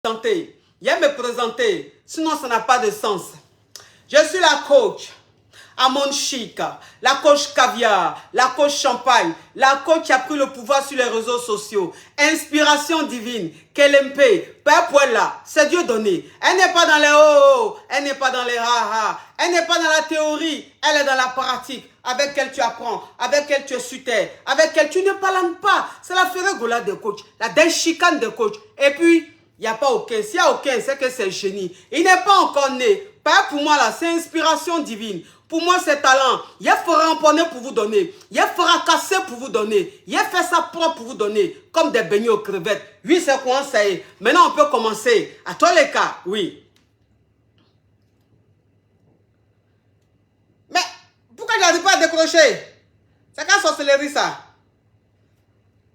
présenter. Viens me présenter. Sinon, ça n'a pas de sens. Je suis la coach. Amon Chic, la coach caviar, la coach champagne, la coach qui a pris le pouvoir sur les réseaux sociaux. Inspiration divine, Kelempe, Père Poela, c'est Dieu donné. Elle n'est pas dans les oh, elle n'est pas dans les ha-ha, elle n'est pas dans la théorie, elle est dans la pratique, avec elle tu apprends, avec elle tu es sur terre, avec elle tu ne parles pas. C'est la férégola des coachs, la déchicane des coachs. Et puis, il n'y a pas aucun. S'il n'y a aucun, c'est que c'est génie. Il n'est pas encore né. Pas pour moi là, c'est inspiration divine. Pour moi, c'est talent. Il fera empoigner pour vous donner. Il fera casser pour vous donner. Il fait ça propre pour vous donner. Comme des beignets aux crevettes. Oui, c'est quoi ça y est. Maintenant, on peut commencer. À toi les cas, oui. Mais, pourquoi je n'arrive pas à décrocher? C'est quelle sorcellerie ça?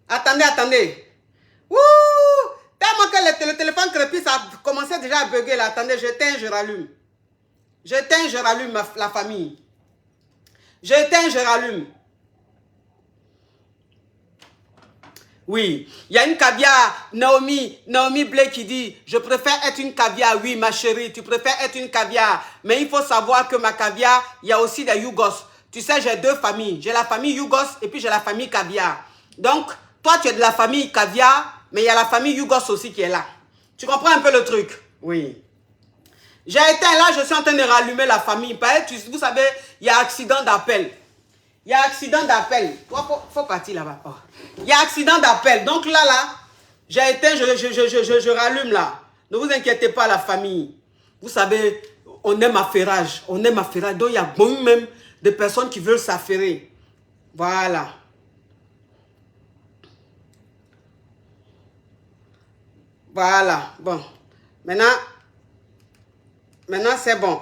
Attendez, attendez. Wouh! Tellement que le téléphone crépit, ça a commencé déjà à bugger là. Attendez, j'éteins, je rallume. J'éteins, je rallume la famille. J'éteins, je rallume. Oui, il y a une caviar, Naomi Blake qui dit, je préfère être une caviar. Oui, ma chérie, tu préfères être une caviar. Mais il faut savoir que ma caviar, il y a aussi des Yougos. Tu sais, j'ai deux familles. J'ai la famille Yougos et puis j'ai la famille caviar. Donc, toi, tu es de la famille caviar, mais il y a la famille Yougos aussi qui est là. Tu comprends un peu le truc? Oui. J'ai éteint là, je suis en train de rallumer la famille. Vous savez, il y a accident d'appel. Il y a accident d'appel. Il faut partir là-bas. Oh. Il y a accident d'appel. Donc là, j'ai éteint, je rallume là. Ne vous inquiétez pas, la famille. Vous savez, on aime affairage. On aime affairage. Donc il y a beaucoup même de personnes qui veulent s'affairer. Voilà. Voilà. Bon. Maintenant, c'est bon.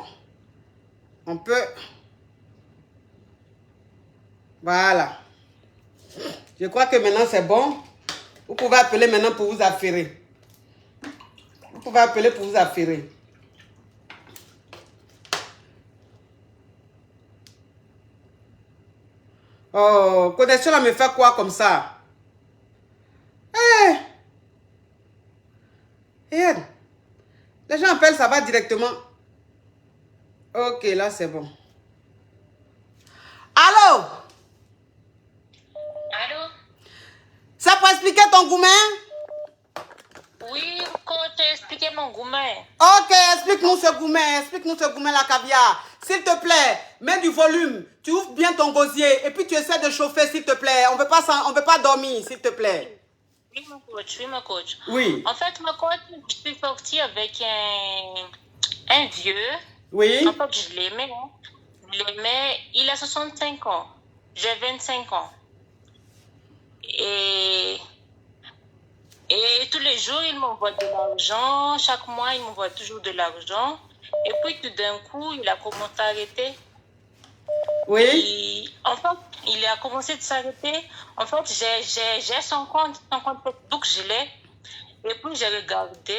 On peut... Voilà. Je crois que maintenant, c'est bon. Vous pouvez appeler maintenant pour vous affairer. Vous pouvez appeler pour vous affairer. Oh, connexion là me fait quoi comme ça? Regarde. Les gens appellent, ça va directement. Ok, là c'est bon. Allô? Allô? Ça pour expliquer ton gourmet? Oui, comment t'as expliqué mon gourmet? Ok, explique-nous ce gourmet. Explique-nous ce gourmet, la caviar. S'il te plaît, mets du volume. Tu ouvres bien ton gosier et puis tu essaies de chauffer, s'il te plaît. On ne veut pas dormir, s'il te plaît. Oui, mon coach, oui, mon coach. Oui. En fait, mon coach, je suis sortie avec un vieux. Oui. En fait, je l'aimais. Hein. Je l'aimais. Il a 65 ans. J'ai 25 ans. Et tous les jours, il m'envoie de l'argent. Chaque mois, il m'envoie toujours de l'argent. Et puis, tout d'un coup, il a commencé à arrêter. Oui. En fait, il a commencé de s'arrêter. En fait, j'ai son compte Facebook, je l'ai. Et puis, j'ai regardé.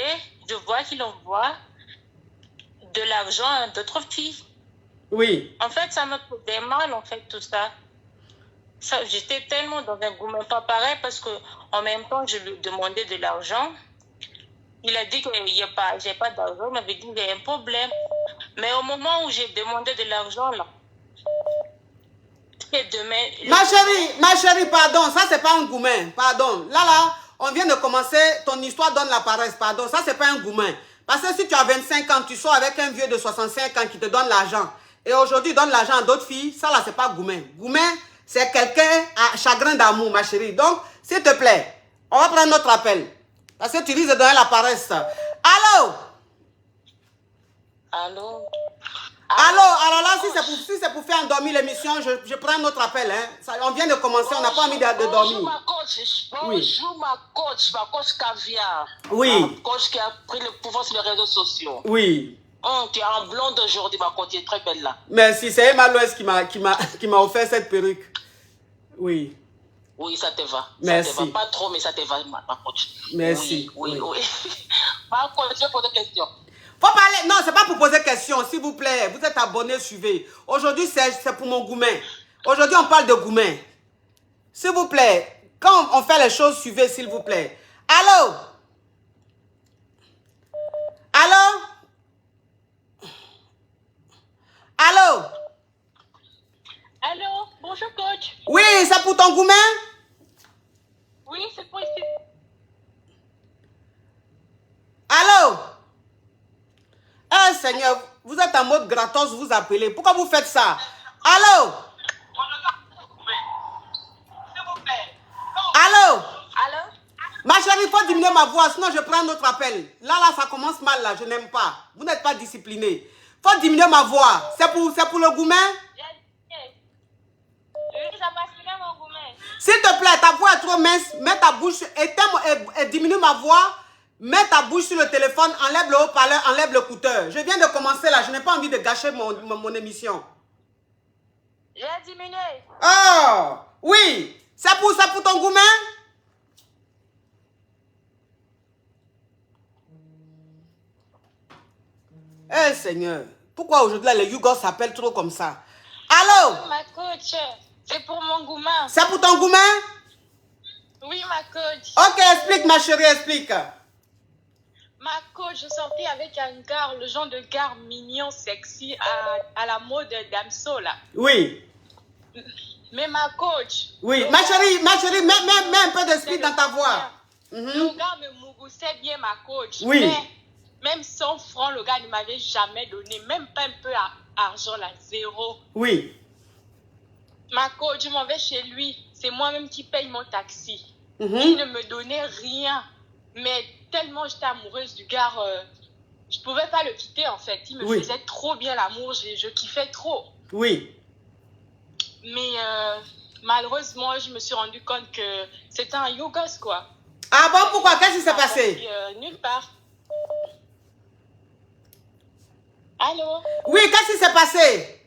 Je vois qu'il envoie de l'argent à d'autres filles. Oui. En fait, ça me faisait mal, en fait, tout ça. J'étais tellement dans un gourmet pas pareil parce que en même temps, je lui demandais de l'argent. Il a dit que j'ai pas d'argent. Il m'avait dit qu'il y a un problème. Mais au moment où j'ai demandé de l'argent, là, Ma chérie, pardon, ça c'est pas un gourmet, pardon. Là, on vient de commencer, ton histoire donne la paresse, pardon, ça c'est pas un gourmet. Parce que si tu as 25 ans, tu sors avec un vieux de 65 ans qui te donne l'argent, et aujourd'hui il donne l'argent à d'autres filles, ça là c'est pas gourmet. Gourmet, c'est quelqu'un à chagrin d'amour, ma chérie. Donc, s'il te plaît, on va prendre notre appel. Parce que tu risques de donner la paresse. Allô? Allô? Alors là, si c'est pour faire endormir l'émission, je prends notre appel. Hein. On vient de commencer, on n'a pas envie de dormir. Bonjour ma coach caviar. Oui. Ma coach qui a pris le pouvoir sur les réseaux sociaux. Oui. Tu es en blonde aujourd'hui, ma coach, tu es très belle là. Merci, c'est Emma Loès qui m'a offert cette perruque. Oui. Oui, ça te va. Merci. Ça te va. Pas trop, mais ça te va, ma coach. Merci. Oui. Ma coach, je pose des questions. Faut parler. Non, c'est pas pour poser question, s'il vous plaît. Vous êtes abonné, suivez. Aujourd'hui, c'est pour mon gourmet. Aujourd'hui, on parle de gourmet. S'il vous plaît, quand on fait les choses, suivez, s'il vous plaît. Allô? coach. Oui, c'est pour ton gourmet? Oui, c'est pour ici. Allô? Eh Seigneur, vous êtes en mode gratos, vous appelez. Pourquoi vous faites ça? Allô? Allô? Allô? Ma chérie, il faut diminuer ma voix, sinon je prends un autre appel. Là, ça commence mal, là, je n'aime pas. Vous n'êtes pas discipliné. Il faut diminuer ma voix. C'est pour le gourmet? Oui, ça passe bien mon gourmet. S'il te plaît, ta voix est trop mince. Mets ta bouche, et diminue ma voix. Mets ta bouche sur le téléphone, enlève le haut-parleur, enlève l'écouteur. Je viens de commencer là, je n'ai pas envie de gâcher mon émission. J'ai diminué. Oh, oui. C'est pour ton gourmet? Eh Seigneur, pourquoi aujourd'hui les Yougos s'appellent trop comme ça? Allô? Ma coach, c'est pour mon gourmet. C'est pour ton gourmet? Oui, ma coach. Ok, explique ma chérie, explique. Ma coach, je sortais avec un gars, le genre de gars mignon, sexy, à la mode d'Amso, là. Oui. Mais ma coach... Oui, ma chérie, mets un peu d'esprit dans ta voix. Le gars me mouroussait bien, ma coach. Oui. Mais même 100 francs, le gars ne m'avait jamais donné. Même pas un peu d'argent, là, zéro. Oui. Ma coach, je m'en vais chez lui. C'est moi-même qui paye mon taxi. Il ne me donnait rien. Mais tellement j'étais amoureuse du gars, je ne pouvais pas le quitter, en fait. Il me faisait trop bien l'amour. Je kiffais trop. Oui. Mais malheureusement, je me suis rendu compte que c'était un Yougos, quoi. Ah bon, pourquoi? Qu'est-ce qui s'est passé? Nulle part. Allô? Oui, qu'est-ce qui s'est passé?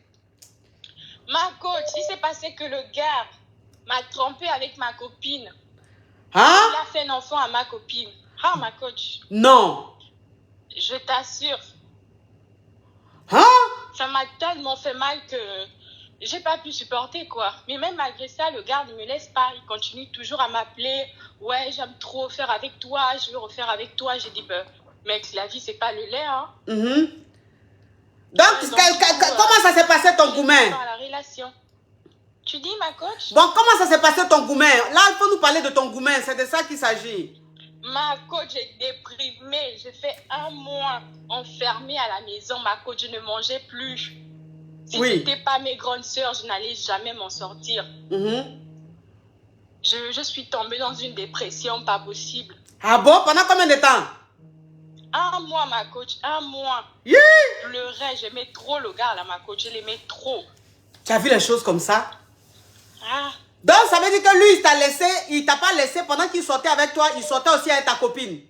Ma coach, il s'est passé que le gars m'a trompé avec ma copine. Hein? Il a fait un enfant à ma copine. Ah, ma coach. Non. Je t'assure. Hein? Ça m'a tellement fait mal que j'ai pas pu supporter, quoi. Mais même malgré ça, le gars ne me laisse pas. Il continue toujours à m'appeler. Ouais, j'aime trop faire avec toi. Je veux refaire avec toi. J'ai dit, ben, mec, la vie, c'est pas le lait, hein. Donc, comment ça s'est passé ton gourmet? Dans la relation. Tu dis, ma coach? Bon, comment ça s'est passé ton gourmet? Là, il faut nous parler de ton gourmet. C'est de ça qu'il s'agit. Ma coach est déprimée. J'ai fait 1 mois enfermée à la maison. Ma coach, je ne mangeais plus. Si ce n'était pas mes grandes sœurs, je n'allais jamais m'en sortir. Je suis tombée dans une dépression pas possible. Ah bon? Pendant combien de temps? 1 mois, ma coach. 1 mois. Yeah. Je pleurais. J'aimais trop le gars, là, ma coach. Je l'aimais trop. Tu as vu les choses comme ça? Ah. Donc, ça veut dire que lui, il t'a pas laissé pendant qu'il sortait avec toi, il sortait aussi avec ta copine.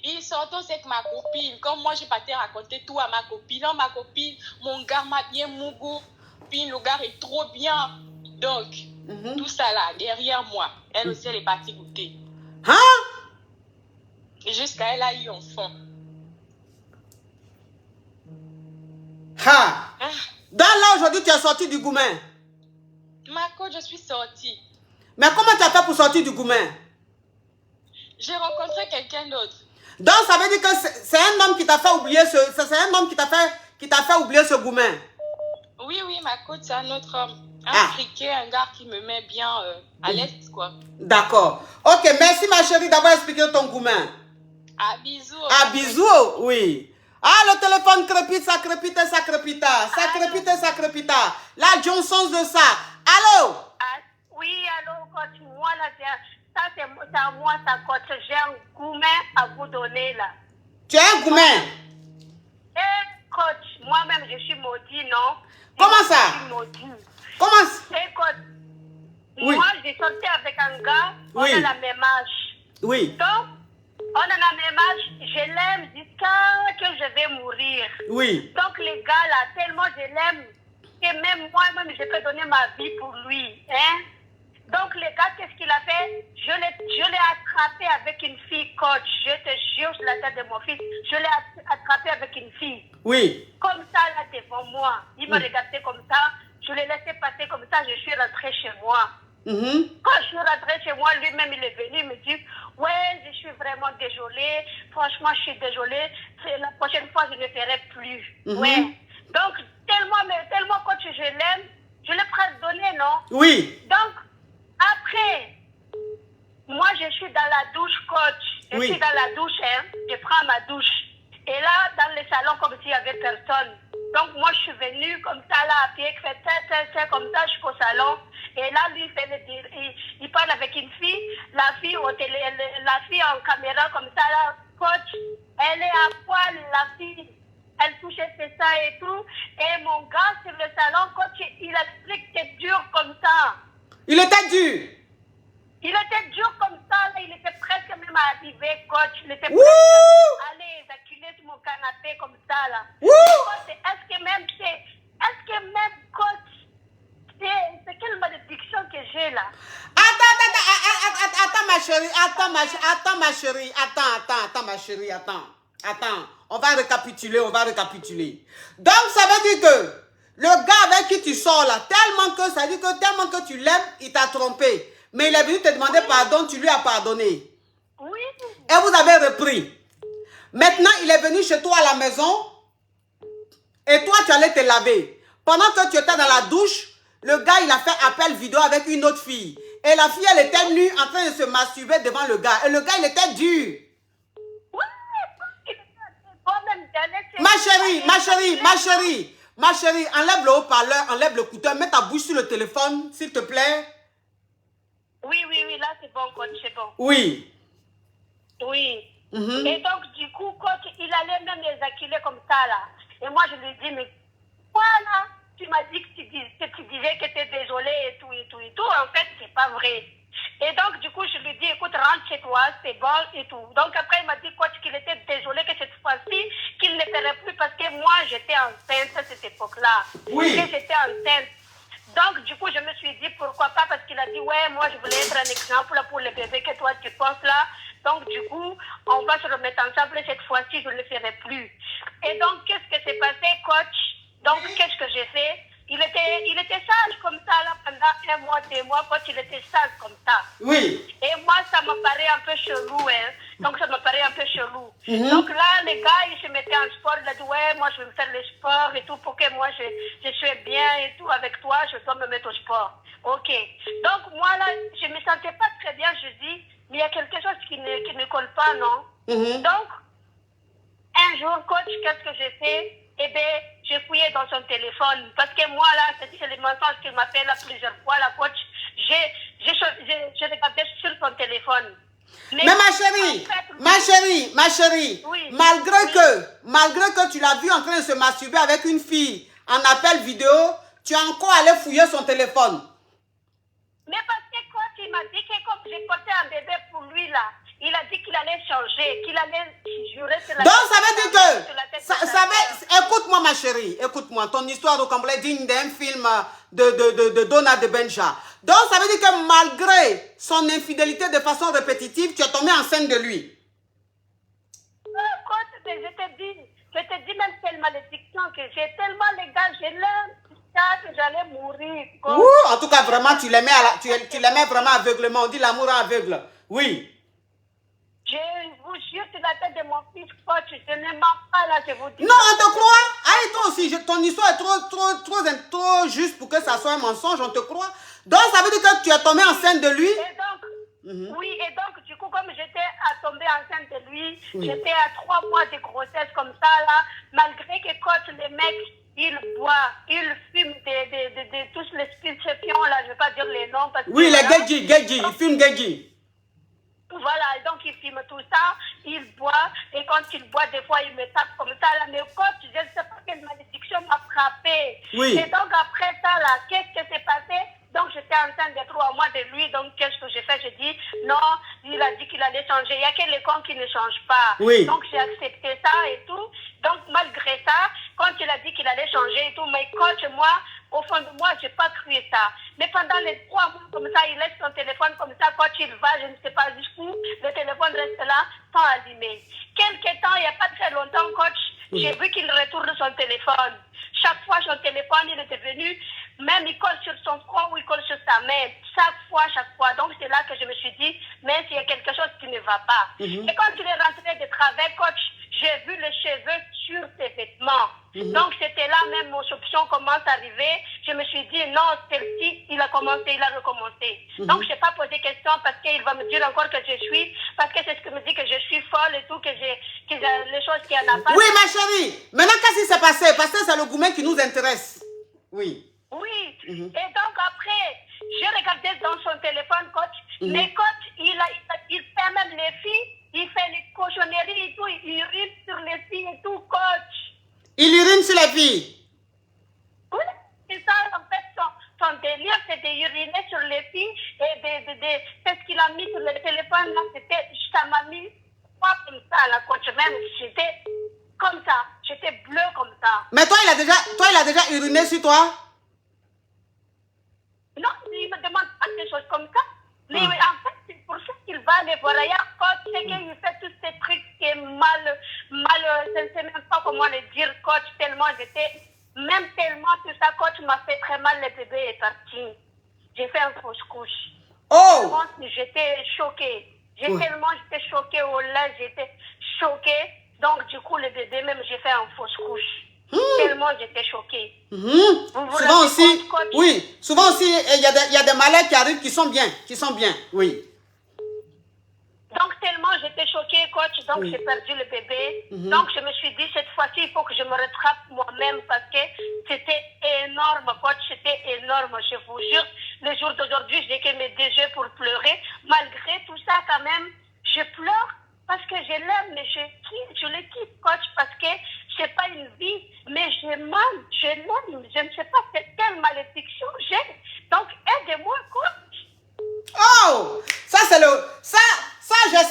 Il sortait aussi avec ma copine. Comme moi, je n'ai pas te raconter tout à ma copine. Non, ma copine, mon gars m'a bien mougou. Puis le gars est trop bien. Donc, tout ça là, derrière moi, elle aussi, elle est partie goûter. Hein? Jusqu'à elle a eu enfant. Ah. Donc là, aujourd'hui, tu es sorti du gourmet. Ma coach, je suis sortie. Mais comment tu as fait pour sortir du gourmet? J'ai rencontré quelqu'un d'autre. Donc, ça veut dire que c'est un homme qui t'a fait oublier ce gourmet. Oui, ma coach, c'est un autre homme. Un friqué, un gars qui me met bien à l'aise, quoi. D'accord. Ok, merci ma chérie d'avoir expliqué ton gourmet. À bisous. À bisous, oui. Ah, le téléphone crépite, ça crépite, ça crépita. Ça crépite, ça crépita. La Johnson de ça. Allô? Oui, allô, coach. Moi, là, c'est à moi, ça, coach. J'ai un gourmet à vous donner, là. Tu as un gourmet? Coach, moi-même, je suis maudit, non? Comment ça? Je suis maudit. Comment ça? Coach, moi, j'ai sorti avec un gars, on a la même âge. Oui. Donc, on a la même âge, je l'aime jusqu'à que je vais mourir. Oui. Donc, les gars, là, tellement je l'aime que même moi-même, je peux donner ma vie pour lui. Hein? Donc, le gars, qu'est-ce qu'il a fait? Je l'ai attrapé avec une fille, coach. Je te jure sur la tête de mon fils, je l'ai attrapé avec une fille. Oui. Comme ça, là, devant moi. Il m'a regardé comme ça. Je l'ai laissé passer comme ça. Je suis rentrée chez moi. Quand je suis rentrée chez moi, lui-même, il est venu, il me dit, ouais, je suis vraiment désolée. Franchement, je suis désolée. La prochaine fois, je ne ferai plus. Ouais. Donc, tellement, coach, je l'aime. Je l'ai presque donné, non? Oui. Donc, après, moi, je suis dans la douche, coach. Je suis dans la douche, hein. Je prends ma douche. Et là, dans le salon, comme s'il n'y avait personne. Donc, moi, je suis venue comme ça, là, à pied, fait comme ça jusqu'au salon. Et là, lui, il parle avec une fille. La fille en caméra, comme ça, là, coach, elle est à poil, la fille. Elle touchait ses seins et tout. Et mon gars, sur le salon, coach, il explique que c'est dur comme ça. Il était dur. Il était dur comme ça, là, il était presque même arrivé, coach. Il était presque allé éjaculer sur mon canapé comme ça, là. Coach, est-ce que même, coach, c'est quelle malédiction que j'ai, là? Attends, ma chérie, attends, ma chérie, attends. On va récapituler. Donc, ça veut dire que le gars avec qui tu sors, là, tellement que tu l'aimes, il t'a trompé. Mais il est venu te demander pardon, tu lui as pardonné. Oui. Et vous avez repris. Maintenant, il est venu chez toi à la maison. Et toi, tu allais te laver. Pendant que tu étais dans la douche, le gars, il a fait appel vidéo avec une autre fille. Et la fille, elle était nue en train de se masturber devant le gars. Et le gars, il était dur. Ma chérie, enlève le haut-parleur, enlève le couteau, mets ta bouche sur le téléphone, s'il te plaît. Oui, là c'est bon, coach, c'est bon. Oui. Oui. Et donc, du coup, coach, il allait même éjaculer comme ça, là. Et moi, je lui dis, mais voilà, tu m'as dit que tu disais que tu étais désolée et tout. En fait, c'est pas vrai. Et donc, du coup, je lui dis, écoute, rentre chez toi, c'est bon et tout. Donc, après, il m'a dit, coach, qu'il était désolé que cette fois-ci, qu'il ne ferait plus parce que moi, j'étais enceinte à cette époque-là. Oui. Que j'étais enceinte. Donc, du coup, je me suis dit, pourquoi pas, parce qu'il a dit, ouais, moi, je voulais être un exemple pour les bébés que toi, tu penses là. Donc, du coup, on va se remettre ensemble. Cette fois-ci, je ne le ferai plus. Et donc, qu'est-ce que s'est passé, coach? Donc, qu'est-ce que j'ai fait? Il était sage comme ça, là, pendant 1 mois, 2 mois, coach, il était sage comme ça. Oui. Et moi, ça me paraît un peu chelou, hein. Donc, ça me paraît un peu chelou. Donc là, les gars, ils se mettaient en sport. Il a dit, ouais, moi, je vais me faire le sport et tout pour que moi, je sois bien et tout avec toi. Je dois me mettre au sport. OK. Donc, moi, là, je ne me sentais pas très bien. Je dis, mais il y a quelque chose qui ne colle pas, non? Donc, un jour, coach, qu'est-ce que j'ai fait? Eh bien, j'ai fouillé dans son téléphone. Parce que moi, là, c'est le mensonge qu'il m'a fait là plusieurs fois, la coach. J'ai regardé sur son téléphone. Mais ma chérie, oui, malgré que tu l'as vu en train de se masturber avec une fille en appel vidéo, tu es encore allé fouiller son téléphone. Mais parce que coach, il m'a dit que comme j'ai porté un bébé pour lui, là, il a dit qu'il allait changer, qu'il allait jurer sur la Donc, ça veut dire que... Écoute-moi, ma chérie. Écoute-moi. Ton histoire au complet digne d'un film de Donna de Benja. Donc, ça veut dire que malgré son infidélité de façon répétitive, tu es tombée enceinte de lui. Coach, je te dis même quelle malédiction que j'ai. Tellement, les gars, je l'aime. Que j'allais mourir. Ouh, en tout cas, vraiment, tu l'aimais vraiment aveuglement. On dit l'amour aveugle. Oui. Je vous jure sur la tête de mon fils, coach, je ne mens pas là, je vous dis. Non, on te croit. Allez, toi aussi, ton histoire est trop juste pour que ça soit un mensonge, on te croit. Donc, ça veut dire que tu es tombée enceinte de lui. Et donc, oui, et donc, du coup, comme j'étais tombée enceinte de lui, j'étais à 3 mois de grossesse comme ça, là, malgré que coach, les mecs, ils boivent, ils fument de tous les stupéfiants, là, je ne vais pas dire les noms. Parce oui, que, les Gedji, ils fument Gedji. Voilà, donc ils filment tout ça, ils boivent, et quand ils boivent, des fois, ils me tapent comme ça, là, mais coach, je ne sais pas quelle malédiction m'a frappé. Oui. Et donc, après ça, là, qu'est-ce qui s'est passé? Donc, j'étais enceinte de 3 mois de lui, donc qu'est-ce que j'ai fait? J'ai dit, non, il a dit qu'il allait changer. Il n'y a que les cons qui ne changent pas. Oui. Donc, j'ai accepté ça et tout. Donc, malgré ça, quand il a dit qu'il allait changer et tout, mais coach, moi, au fond de moi, je n'ai pas cru ça. Mais pendant les 3 mois, comme ça, il laisse son téléphone comme ça, quand il va, je ne sais pas jusqu'où, le téléphone reste là, sans allumer. Quelque temps, il n'y a pas très longtemps, coach, j'ai vu qu'il retourne son téléphone. Chaque fois, son téléphone, il était venu, même il colle sur son front ou il colle sur sa main. Chaque fois. Donc, c'est là que je me suis dit, mais il y a quelque chose qui ne va pas. Et quand il est rentré de travail, coach, j'ai vu les cheveux sur tes vêtements. Donc, c'était là même mon soupçon commence à arriver. Je me suis dit, non, celle-ci, il a commencé, il a recommencé. Donc, je n'ai pas posé question parce qu'il va me dire encore que je suis, parce que c'est ce que me dit que je suis folle et tout, que j'ai les choses qu'il n'y en a pas. Oui, ma chérie. Maintenant, qu'est-ce qui s'est passé? Parce que c'est le gourmet qui nous intéresse. Oui. Oui. Et donc, après, j'ai regardé dans son téléphone, coach. Mais coach, il fait même les filles, il fait les cochonneries et tout, il urine sur les filles et tout, coach. Il urine sur les filles? Oui, c'est ça, en fait, son délire, c'est d'uriner sur les filles et c'est ce qu'il a mis sur le téléphone, là, ça m'a mis pas comme ça, la coach, même, j'étais comme ça, j'étais bleue comme ça. Mais toi, il a déjà uriné sur toi? Non, il me demande pas des choses comme ça. Mais en fait, c'est pour ça qu'il va aller voir ailleurs. Coach, c'est qu'il fait tous ces trucs qui est mal, je ne sais même pas comment le dire, coach, tellement tout ça, coach m'a fait très mal, le bébé est parti. J'ai fait une fausse couche. Oh! J'étais choquée. Tellement j'étais choquée au lait, j'étais choquée. Donc, du coup, le bébé, même, j'ai fait une fausse couche. Tellement j'étais choquée. Souvent aussi, oui, souvent aussi, il y a des malades qui arrivent qui sont bien, oui. Donc, tellement j'étais choquée, coach, donc j'ai perdu le bébé. Donc, je me suis dit, cette fois-ci, il faut que je me rattrape moi-même parce que c'était énorme, coach, c'était énorme, je vous jure. Le jour d'aujourd'hui, j'ai que mes deux yeux pour pleurer. Malgré tout ça, quand même, je pleure parce que je l'aime, mais je le quitte, coach, parce que c'est pas une vie, mais je l'aime, je ne sais pas quelle malédiction j'ai. Donc, aidez-moi, coach. Oh! Ça, c'est ça, j'ai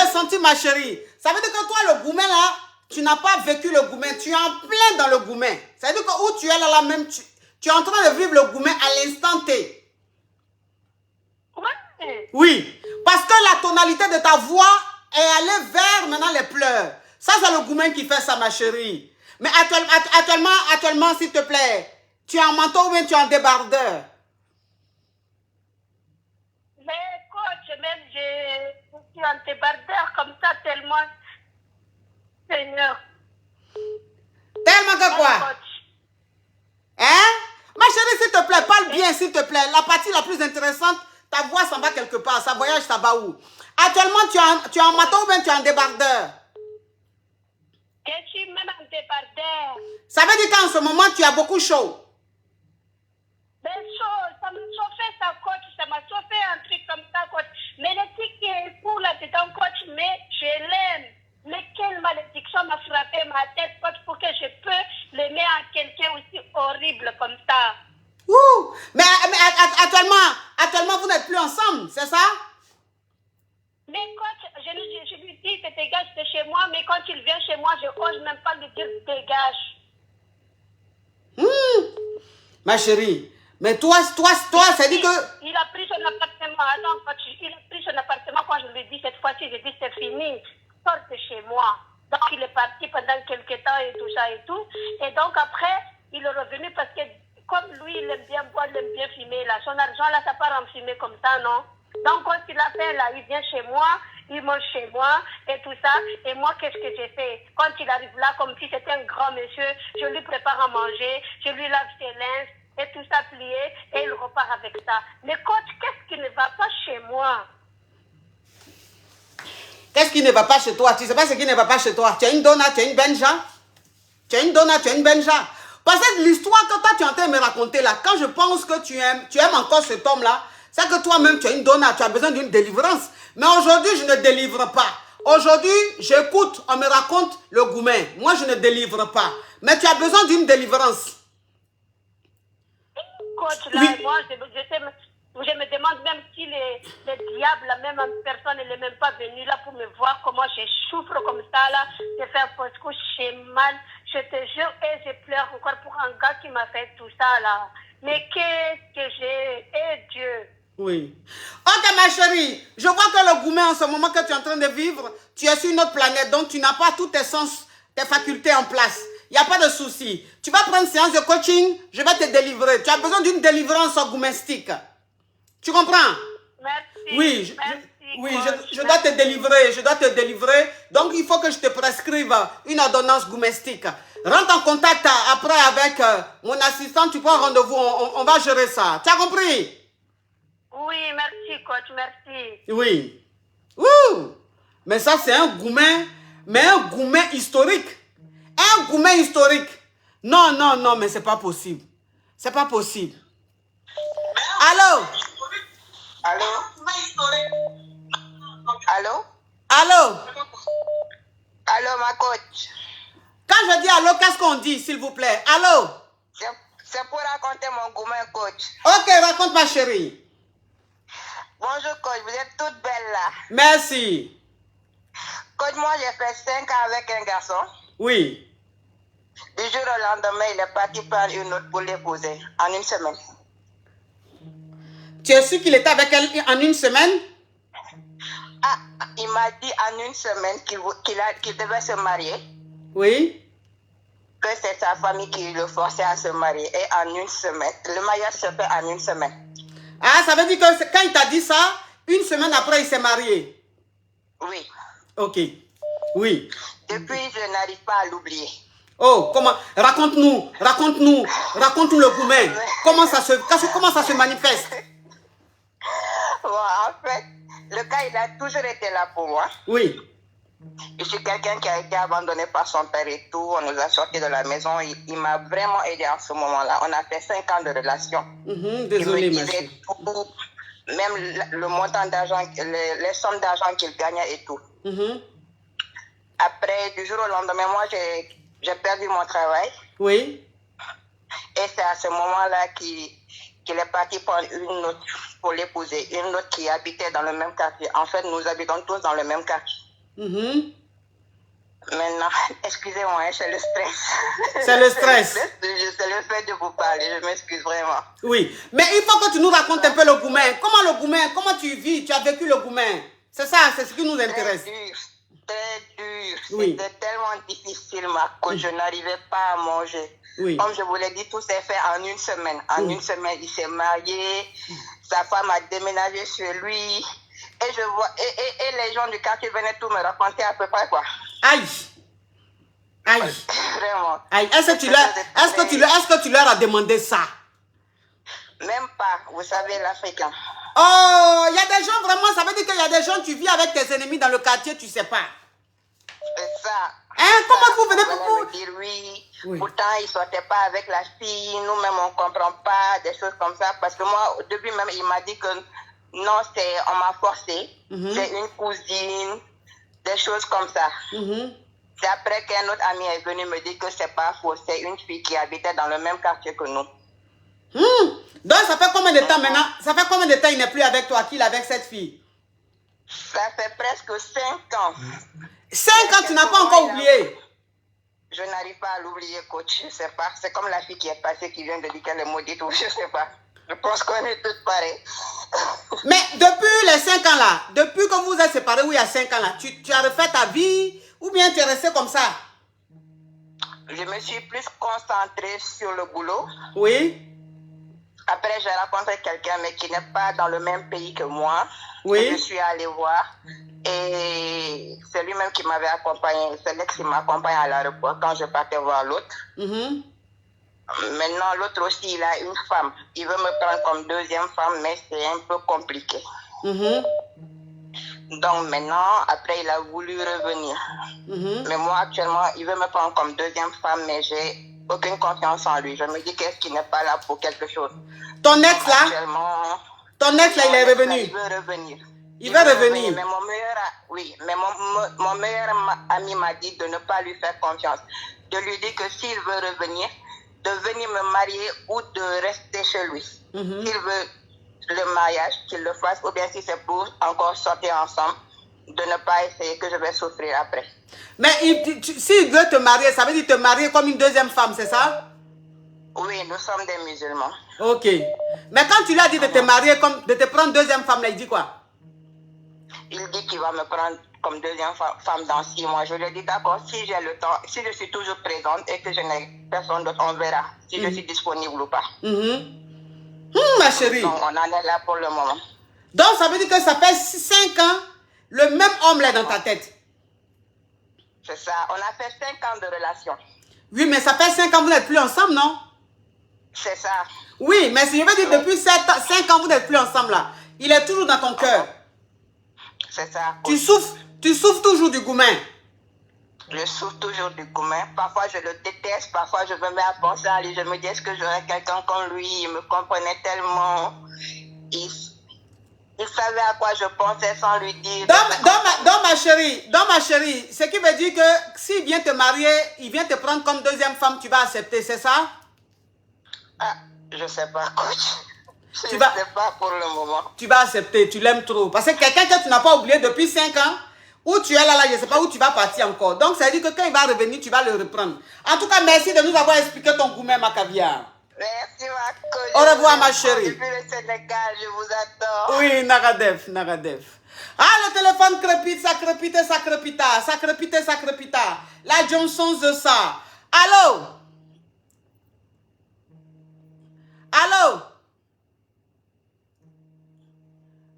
senti, ma chérie. Ça veut dire que toi, le gourmet, là, tu n'as pas vécu le gourmet, tu es en plein dans le gourmet. Ça veut dire que où tu es là même, tu es en train de vivre le gourmet à l'instant T. Ouais. Oui, parce que la tonalité de ta voix est allée vers maintenant les pleurs. Ça, c'est le gourmet qui fait ça, ma chérie. Mais actuellement, s'il te plaît, tu es en manteau ou bien tu es en débardeur? Mais coach, même je suis en débardeur comme ça tellement, Seigneur. Tellement que quoi? Coach. Hein? Ma chérie, s'il te plaît, parle bien, s'il te plaît. La partie la plus intéressante, ta voix s'en va quelque part. Ça voyage, ça va où? Actuellement, tu es en manteau ou bien tu es en débardeur? Je suis même en débardeur. Ça veut dire qu'en ce moment, tu as beaucoup chaud. Mais chaud, ça m'a chauffé ça, coach. Ça m'a chauffé un truc comme ça, coach. Mais le truc qui est pour là-dedans, coach, mais je l'aime. Mais quelle malédiction m'a frappé ma tête, coach, pour que je peux l'aimer à quelqu'un aussi horrible comme ça. Ouh! Mais actuellement, vous n'êtes plus ensemble, c'est ça? Mais coach, je lui dis, te dégage de chez moi, mais quand il vient chez moi, je n'ose même pas lui dire dégage. Ma chérie, mais toi, ça dit que... Il a pris son appartement, attends, coach, il a pris son appartement quand je lui dis cette fois-ci, je dis c'est fini, sors de chez moi. Donc il est parti pendant quelques temps et tout ça et tout. Et donc après, il est revenu parce que comme lui, il aime bien boire, il aime bien fumer là. Son argent là, ça part en fumée comme ça, non? Donc, quand il a fait là, il vient chez moi, il mange chez moi et tout ça. Et moi, qu'est-ce que j'ai fait? Quand il arrive là, comme si c'était un grand monsieur, je lui prépare à manger, je lui lave ses linges et tout ça plié et il repart avec ça. Mais coach, qu'est-ce qui ne va pas chez moi? Qu'est-ce qui ne va pas chez toi? Tu ne sais pas ce qui ne va pas chez toi. Tu as une donna, tu as une benja. Tu as une donna, tu as une benja. Parce que l'histoire que toi, tu es en train de me raconter là, quand je pense que tu aimes encore cet homme-là, c'est que toi-même, tu as une donna, tu as besoin d'une délivrance. Mais aujourd'hui, je ne délivre pas. Aujourd'hui, j'écoute, on me raconte le gourmet. Moi, je ne délivre pas. Mais tu as besoin d'une délivrance. Coach, là, oui. Moi, je me demande même si le diable, la même personne, elle n'est même pas venue là pour me voir comment je souffre comme ça, là. Je fais un fausse couche, j'ai mal, je te jure, et je pleure encore pour un gars qui m'a fait tout ça, là. Mais qu'est-ce que j'ai? Eh Dieu! Oui. Ok, ma chérie, je vois que le gourmet, en ce moment que tu es en train de vivre, tu es sur une autre planète, donc tu n'as pas tous tes sens, tes facultés en place. Il n'y a pas de souci. Tu vas prendre une séance de coaching, je vais te délivrer. Tu as besoin d'une délivrance gourmetistique. Tu comprends? Merci. Oui, merci. Oui, coach. je dois te délivrer, je dois te délivrer. Donc, il faut que je te prescrive une ordonnance goumestique. Rentre en contact après avec mon assistant, tu prends rendez-vous, on va gérer ça. Tu as compris? Oui, merci, coach, merci. Oui. Ouh. Mais ça, c'est un goumen, mais un goumen historique. Un goumen historique. Non, non, non, mais c'est pas possible. C'est pas possible. Allô? Allô? Allô? Allô? Allô, ma coach? Quand je dis allô, qu'est-ce qu'on dit, s'il vous plaît? Allô? C'est pour raconter mon goumen, coach. Ok, raconte ma chérie. Bonjour, coach. Vous êtes toute belle là. Merci. Coach, moi, j'ai fait 5 ans avec un garçon. Oui. Du jour au lendemain, il est parti prendre une autre pour l'épouser en une semaine. Tu es sûr qu'il était avec elle en une semaine? Ah, il m'a dit en une semaine qu'il devait se marier. Oui. Que c'est sa famille qui le forçait à se marier. Et en une semaine, le mariage se fait en une semaine. Ah, ça veut dire que quand il t'a dit ça, une semaine après, il s'est marié. Oui. Ok. Oui. Depuis, je n'arrive pas à l'oublier. Oh, comment? Raconte-nous le goumen. Comment ça se manifeste? Bon, en fait, le cas, il a toujours été là pour moi. Oui. Je suis quelqu'un qui a été abandonné par son père et tout. On nous a sortis de la maison. Il m'a vraiment aidé en ce moment-là. On a fait 5 ans de relation. Désolé, il me ma disait chérie. tout, même le montant d'argent, les sommes d'argent qu'il gagnait et tout. Après, du jour au lendemain, moi, j'ai perdu mon travail. Oui. Et c'est à ce moment-là qu'il est parti prendre une autre pour l'épouser. Une autre qui habitait dans le même quartier. En fait, nous habitons tous dans le même quartier. Maintenant, excusez-moi, c'est le stress. C'est le stress. C'est le fait de vous parler, je m'excuse vraiment. Oui. Mais il faut que tu nous racontes un peu le goumen. Comment tu vis? Tu as vécu le goumen? C'est ça, c'est ce qui nous intéresse. Très dur. Oui. C'était tellement difficile, que je n'arrivais pas à manger. Oui. Comme je vous l'ai dit, tout s'est fait en une semaine. En une semaine, il s'est marié. Sa femme a déménagé chez lui. Et je vois, et les gens du quartier venaient tout me raconter à peu près quoi. Aïe. Vraiment. Aïe. Est-ce que tu leur as demandé ça? Même pas, vous savez, l'Africain. Oh, il y a des gens vraiment, ça veut dire qu'il y a des gens, tu vis avec tes ennemis dans le quartier, tu sais pas. C'est ça. Comment vous venez pour me dire oui. Pourtant, il ne sortait pas avec la fille. Nous-mêmes, on ne comprend pas des choses comme ça. Parce que moi, au début même, il m'a dit que non, on m'a forcé. C'est une cousine, des choses comme ça. C'est après qu'un autre ami est venu me dire que c'est pas faux. C'est une fille qui habitait dans le même quartier que nous. Donc, ça fait combien de temps maintenant? Ça fait combien de temps il n'est plus avec toi qu'il est avec cette fille? Ça fait presque 5 ans. 5 ans, tu n'as pas encore oublié? Je n'arrive pas à l'oublier, coach. Je ne sais pas. C'est comme la fille qui est passée, qui vient de dire qu'elle est maudite ou je ne sais pas. Je pense qu'on est toutes pareilles. Mais depuis les 5 ans là, depuis que vous êtes séparés, oui, il y a 5 ans là, tu as refait ta vie ou bien tu es resté comme ça? Je me suis plus concentrée sur le boulot. Oui. Après, j'ai rencontré quelqu'un, mais qui n'est pas dans le même pays que moi. Oui. Et je suis allée voir. Et c'est lui-même qui m'avait accompagné. C'est l'ex qui m'accompagne à l'aéroport quand je partais voir l'autre. Maintenant, l'autre aussi, il a une femme. Il veut me prendre comme deuxième femme, mais c'est un peu compliqué. Donc maintenant, après, il a voulu revenir. Mais moi, actuellement, il veut me prendre comme deuxième femme, mais j'ai aucune confiance en lui. Je me dis qu'est-ce qu'il n'est pas là pour quelque chose. Ton ex là? Ton ex là, il est revenu? Il veut revenir. Il veut revenir. Mais mon meilleur ami m'a dit de ne pas lui faire confiance. De lui dire que s'il veut revenir, de venir me marier ou de rester chez lui. S'il veut le mariage, qu'il le fasse, ou bien si c'est pour encore sortir ensemble, de ne pas essayer que je vais souffrir après. Mais s'il veut te marier, ça veut dire te marier comme une deuxième femme, c'est ça? Oui, nous sommes des musulmans. Ok. Mais quand tu lui as dit de te marier, de te prendre deuxième femme, là, il dit quoi? Il dit qu'il va me prendre comme deuxième femme dans 6 mois. Je lui ai dit d'accord, si j'ai le temps, si je suis toujours présente et que je n'ai personne d'autre, on verra si je suis disponible ou pas. Ma chérie. Donc, on en est là pour le moment. Donc, ça veut dire que ça fait 5 ans, le même homme là dans ta tête. C'est ça. On a fait 5 ans de relation. Oui, mais ça fait 5 ans, vous n'êtes plus ensemble, non? C'est ça. Oui, mais si je veux dire, depuis 5 ans, vous n'êtes plus ensemble là. Il est toujours dans ton cœur. C'est ça. Tu souffres toujours du Goumen. Je souffre toujours du Goumen. Parfois, je le déteste. Parfois, je me mets à penser à lui. Je me dis, est-ce que j'aurais quelqu'un comme lui? Il me comprenait tellement. Il savait à quoi je pensais sans lui dire. Dans ma chérie, ce qui veut dire que s'il vient te marier, il vient te prendre comme deuxième femme, tu vas accepter, c'est ça? Ah, je sais pas, coach. Je sais pas pour le moment. Tu vas accepter, tu l'aimes trop. Parce que quelqu'un que tu n'as pas oublié depuis 5 ans, où tu es là, je ne sais pas où tu vas partir encore. Donc, ça veut dire que quand il va revenir, tu vas le reprendre. En tout cas, merci de nous avoir expliqué ton Goumen, ma caviar. Merci, ma coach. Au revoir, ma chérie. Depuis le Sénégal, je vous adore. Oui, Naradef. Ah, le téléphone crépite, ça crépita. La Johnson de ça. Allô?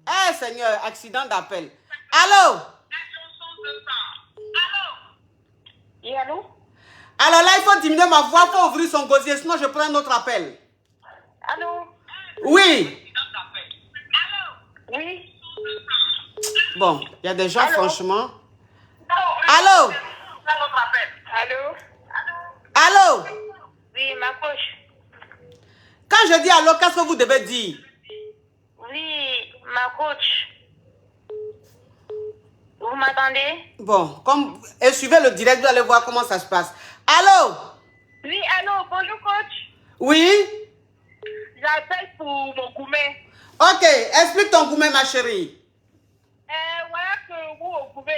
Eh, Seigneur, accident d'appel. Allô? Oui, allô? Alors là, il faut diminuer ma voix, il faut ouvrir son gosier, sinon je prends un autre appel. Allô? Oui. Oui? Bon, il y a des gens, Allô? franchement. Allô? Allô? Allô? Oui, ma coach. Quand je dis allô, qu'est-ce que vous devez dire? Oui, ma coach. Vous m'attendez? Bon, et suivez le direct, vous allez voir comment ça se passe. Allô? Oui, allô, bonjour coach. Oui? J'appelle pour mon Goumen. Ok, explique ton Goumen, ma chérie. Voilà que vous, au Goumen,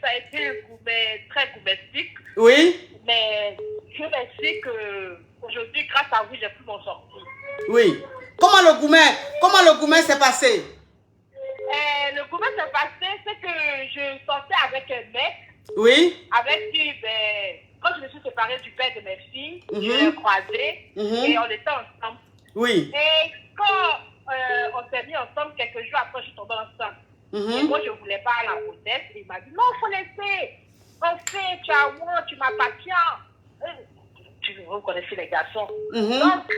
ça a été un Goumen très goumestique. Oui? Mais je m'explique qu'aujourd'hui, grâce à vous, j'ai pu m'en sortir. Oui. Comment le Goumen s'est passé? Le Goumen s'est passé, c'est que je sortais avec un mec. Oui? Avec qui, quand je me suis séparée du père de mes filles, je l'ai croisé et on était ensemble. Oui. Et quand on s'est mis ensemble, quelques jours après, je suis tombée enceinte. Et moi, je ne voulais pas la grossesse. Il m'a dit, non, il faut laisser. On fait, tu as moi, tu m'appartiens. Vous connaissez les garçons. Donc,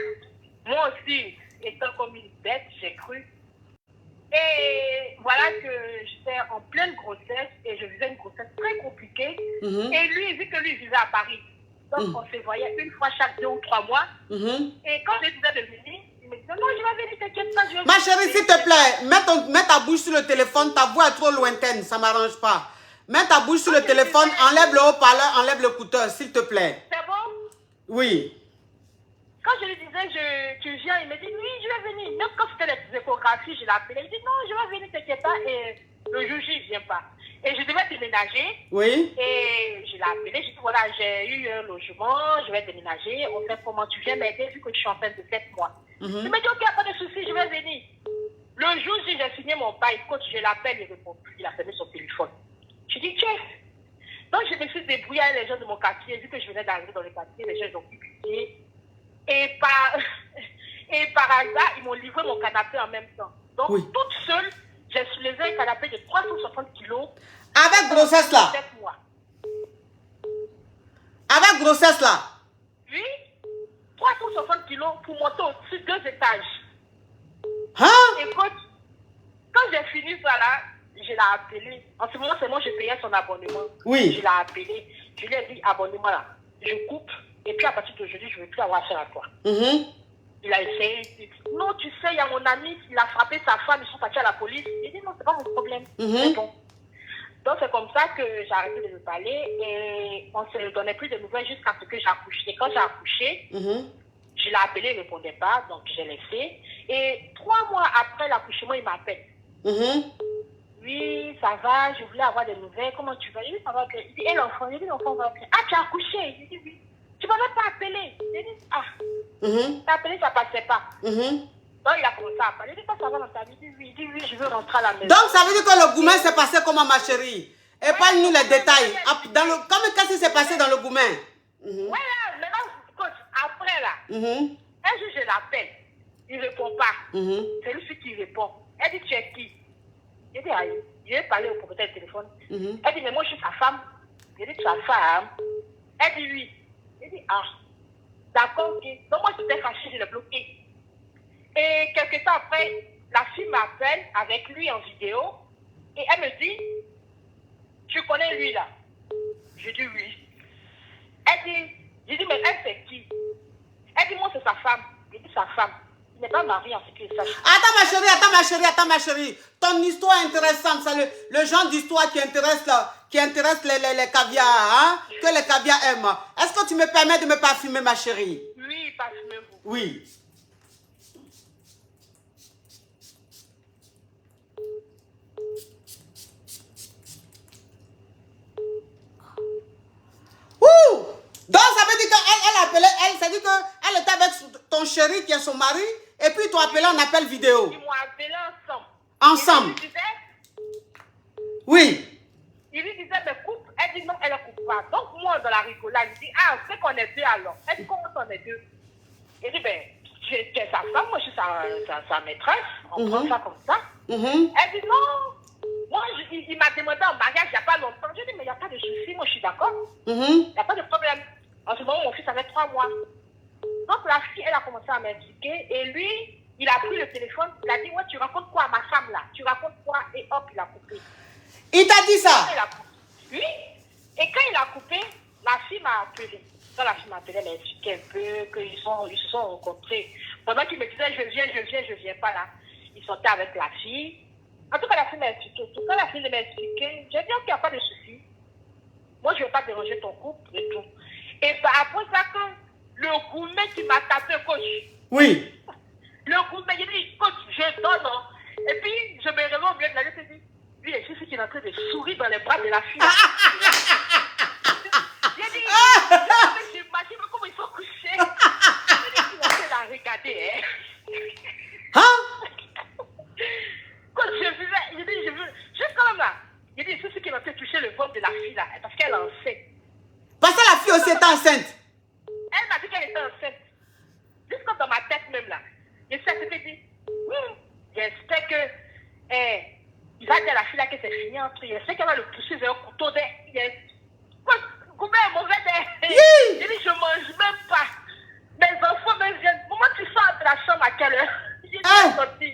moi aussi, étant comme une bête, j'ai cru. Et voilà que j'étais en pleine grossesse et je vivais une grossesse très compliquée. Et lui, vu que lui vivait à Paris, donc on se voyait une fois chaque 2 ou 3 mois. Et quand je disais de venir, il me disait non, je vais venir, t'inquiète pas, je vais venir. Ma chérie, s'il te plaît, mets ta bouche sur le téléphone, ta voix est trop lointaine, ça ne m'arrange pas. Mets ta bouche sur le téléphone, enlève le haut-parleur, enlève l'écouteur, s'il te plaît. C'est bon? Oui. Quand je lui disais, tu viens, il me dit, oui, je vais venir. Même quand c'était les échographies, je l'appelais. Il dit, non, je vais venir, t'inquiète pas. Et le jour J, il ne vient pas. Et je devais déménager. Oui. Et je l'ai appelé. Je dis, voilà, j'ai eu un logement, je vais déménager. On sait comment tu viens m'aider vu que je suis enceinte de 7 mois. Il me dit, ok, pas de souci, je vais venir. Le jour J, j'ai signé mon bail. Quand je l'appelle, il répond plus. Il a fermé son téléphone. Je dis, tiens. Donc, je me suis débrouillée avec les gens de mon quartier. Vu que je venais d'arriver dans le quartier, les gens ont pu pitié. Et par hasard, ils m'ont livré mon canapé en même temps. Donc, toute seule, j'ai soulevé un canapé de 360 kilos. Avec grossesse là? 7 mois. Avec grossesse là? Oui, 360 kilos pour monter au-dessus de 2 étages. Hein? Et quand j'ai fini ça là, je l'ai appelé. En ce moment, c'est moi, je payais son abonnement. Oui. Je l'ai appelé. Je lui ai dit, abonnement là, je coupe. Et puis à partir d'aujourd'hui, je ne veux plus avoir affaire à toi. Il a essayé. Il dit, non, tu sais, il y a mon ami, il a frappé sa femme, ils sont partis à la police. Il dit, non, c'est pas mon problème. C'est bon. Donc c'est comme ça que j'ai arrêté de me parler et on ne se donnait plus de nouvelles jusqu'à ce que j'ai accouché. Et quand j'ai accouché, je l'ai appelé, il ne répondait pas, donc j'ai laissé. Et 3 mois après l'accouchement, il m'appelle. Oui, ça va, je voulais avoir des nouvelles, comment tu vas? Il dit, ça va bien. Il dit, et l'enfant? Il dit, l'enfant va bien. Ah, tu as accouché? Il dit, oui. Tu ne m'avais pas appelé. J'ai dit, ah, t'as appelé, ça ne passait pas. Donc, il a commencé à parler. Il dit, ça va dans ta vie? Il dit, oui, je veux rentrer à la maison. Donc, ça veut dire que le Goumen s'est passé comment, ma chérie? Épargne-nous les détails. Qu'est-ce qui s'est passé dans le Goumen? Voilà, maintenant, coach, après là, un jour, je l'appelle. Il ne répond pas. C'est lui qui répond. Elle dit, tu es qui? J'ai dit, aïe, je vais parler au propriétaire du téléphone. Elle dit, mais moi, je suis sa femme. J'ai dit, tu es femme? Elle dit, oui. J'ai dit, ah, d'accord, ok. Donc, moi, j'étais fâchée, je l'ai bloqué. Et quelques temps après, la fille m'appelle avec lui en vidéo et elle me dit, tu connais lui là? Je dis oui. Elle dit, je dis, mais elle c'est qui? Elle dit, moi c'est sa femme. Je dis, sa femme. Il n'est pas marié en ce qui est sache. Attends ma chérie. Ton histoire est intéressante. C'est le genre d'histoire qui intéresse les caviars, hein? Que les caviars aiment. Est-ce que tu me permets de me parfumer, ma chérie? Oui, parfumez-vous. Oui. Donc ça veut dire qu'elle appelait, ça veut dire qu'elle était avec ton chéri qui est son mari, et puis ils t'ont appelé en appel vidéo. Ils m'ont appelé ensemble. Ensemble? Oui. Il lui disait, mais coupe. Elle dit non, elle ne coupe pas. Donc moi, dans la rigolade, je dis, ah, c'est qu'on est deux alors. Elle dit, comment on est deux? Il dit, ben, tu es sa femme, moi je suis sa maîtresse. On prend ça comme ça. Elle dit, non. Moi, il m'a demandé en mariage il n'y a pas longtemps. Je dis, mais il n'y a pas de souci, moi je suis d'accord. Il n'y a pas de problème. En ce moment, mon fils avait 3 mois. Donc la fille, elle a commencé à m'expliquer. Et lui, il a pris le téléphone. Il a dit, ouais, tu racontes quoi à ma femme là? Tu racontes quoi? Et hop, il a coupé. Il t'a dit ça? Oui. Et quand il a coupé, la fille m'a appelé. Quand la fille m'a appelé, elle m'a expliqué un peu qu'ils se sont rencontrés. Pendant qu'il me disait, je viens pas là. Il sortait avec la fille. En tout cas, la fille m'a expliqué. Quand la fille m'a expliqué, j'ai dit, ok, il n'y a pas de souci. Moi, je ne vais pas déranger ton couple et tout. Et bah, après ça, quand le gourmet qui m'a tapé, coach. Oui. Le gourmet, il dit, coach, je donne. Et puis, je me réveille au milieu de la nuit et dis, lui, il est qui est en train de sourire dans les bras de la fille. J'ai dit, j'imagine comment ils sont couchés. J'ai dit, il est en train de la regarder. Quand je dis, juste quand même là, il dit, c'est ce qui m'a fait toucher le ventre de la fille là, parce qu'elle est enceinte. Parce que la fille aussi est enceinte. Elle m'a dit qu'elle était enceinte. Juste comme dans ma tête même là. Je sais ce que je dis. J'espère que, il va dire à la fille là que c'est fini entre eux. Je sais qu'elle va le pousser vers un couteau. Goubet est mauvais. Je dis, je ne mange même pas. Mes enfants me viennent. Comment tu sors de la chambre à quelle heure? Je dis, il est sorti.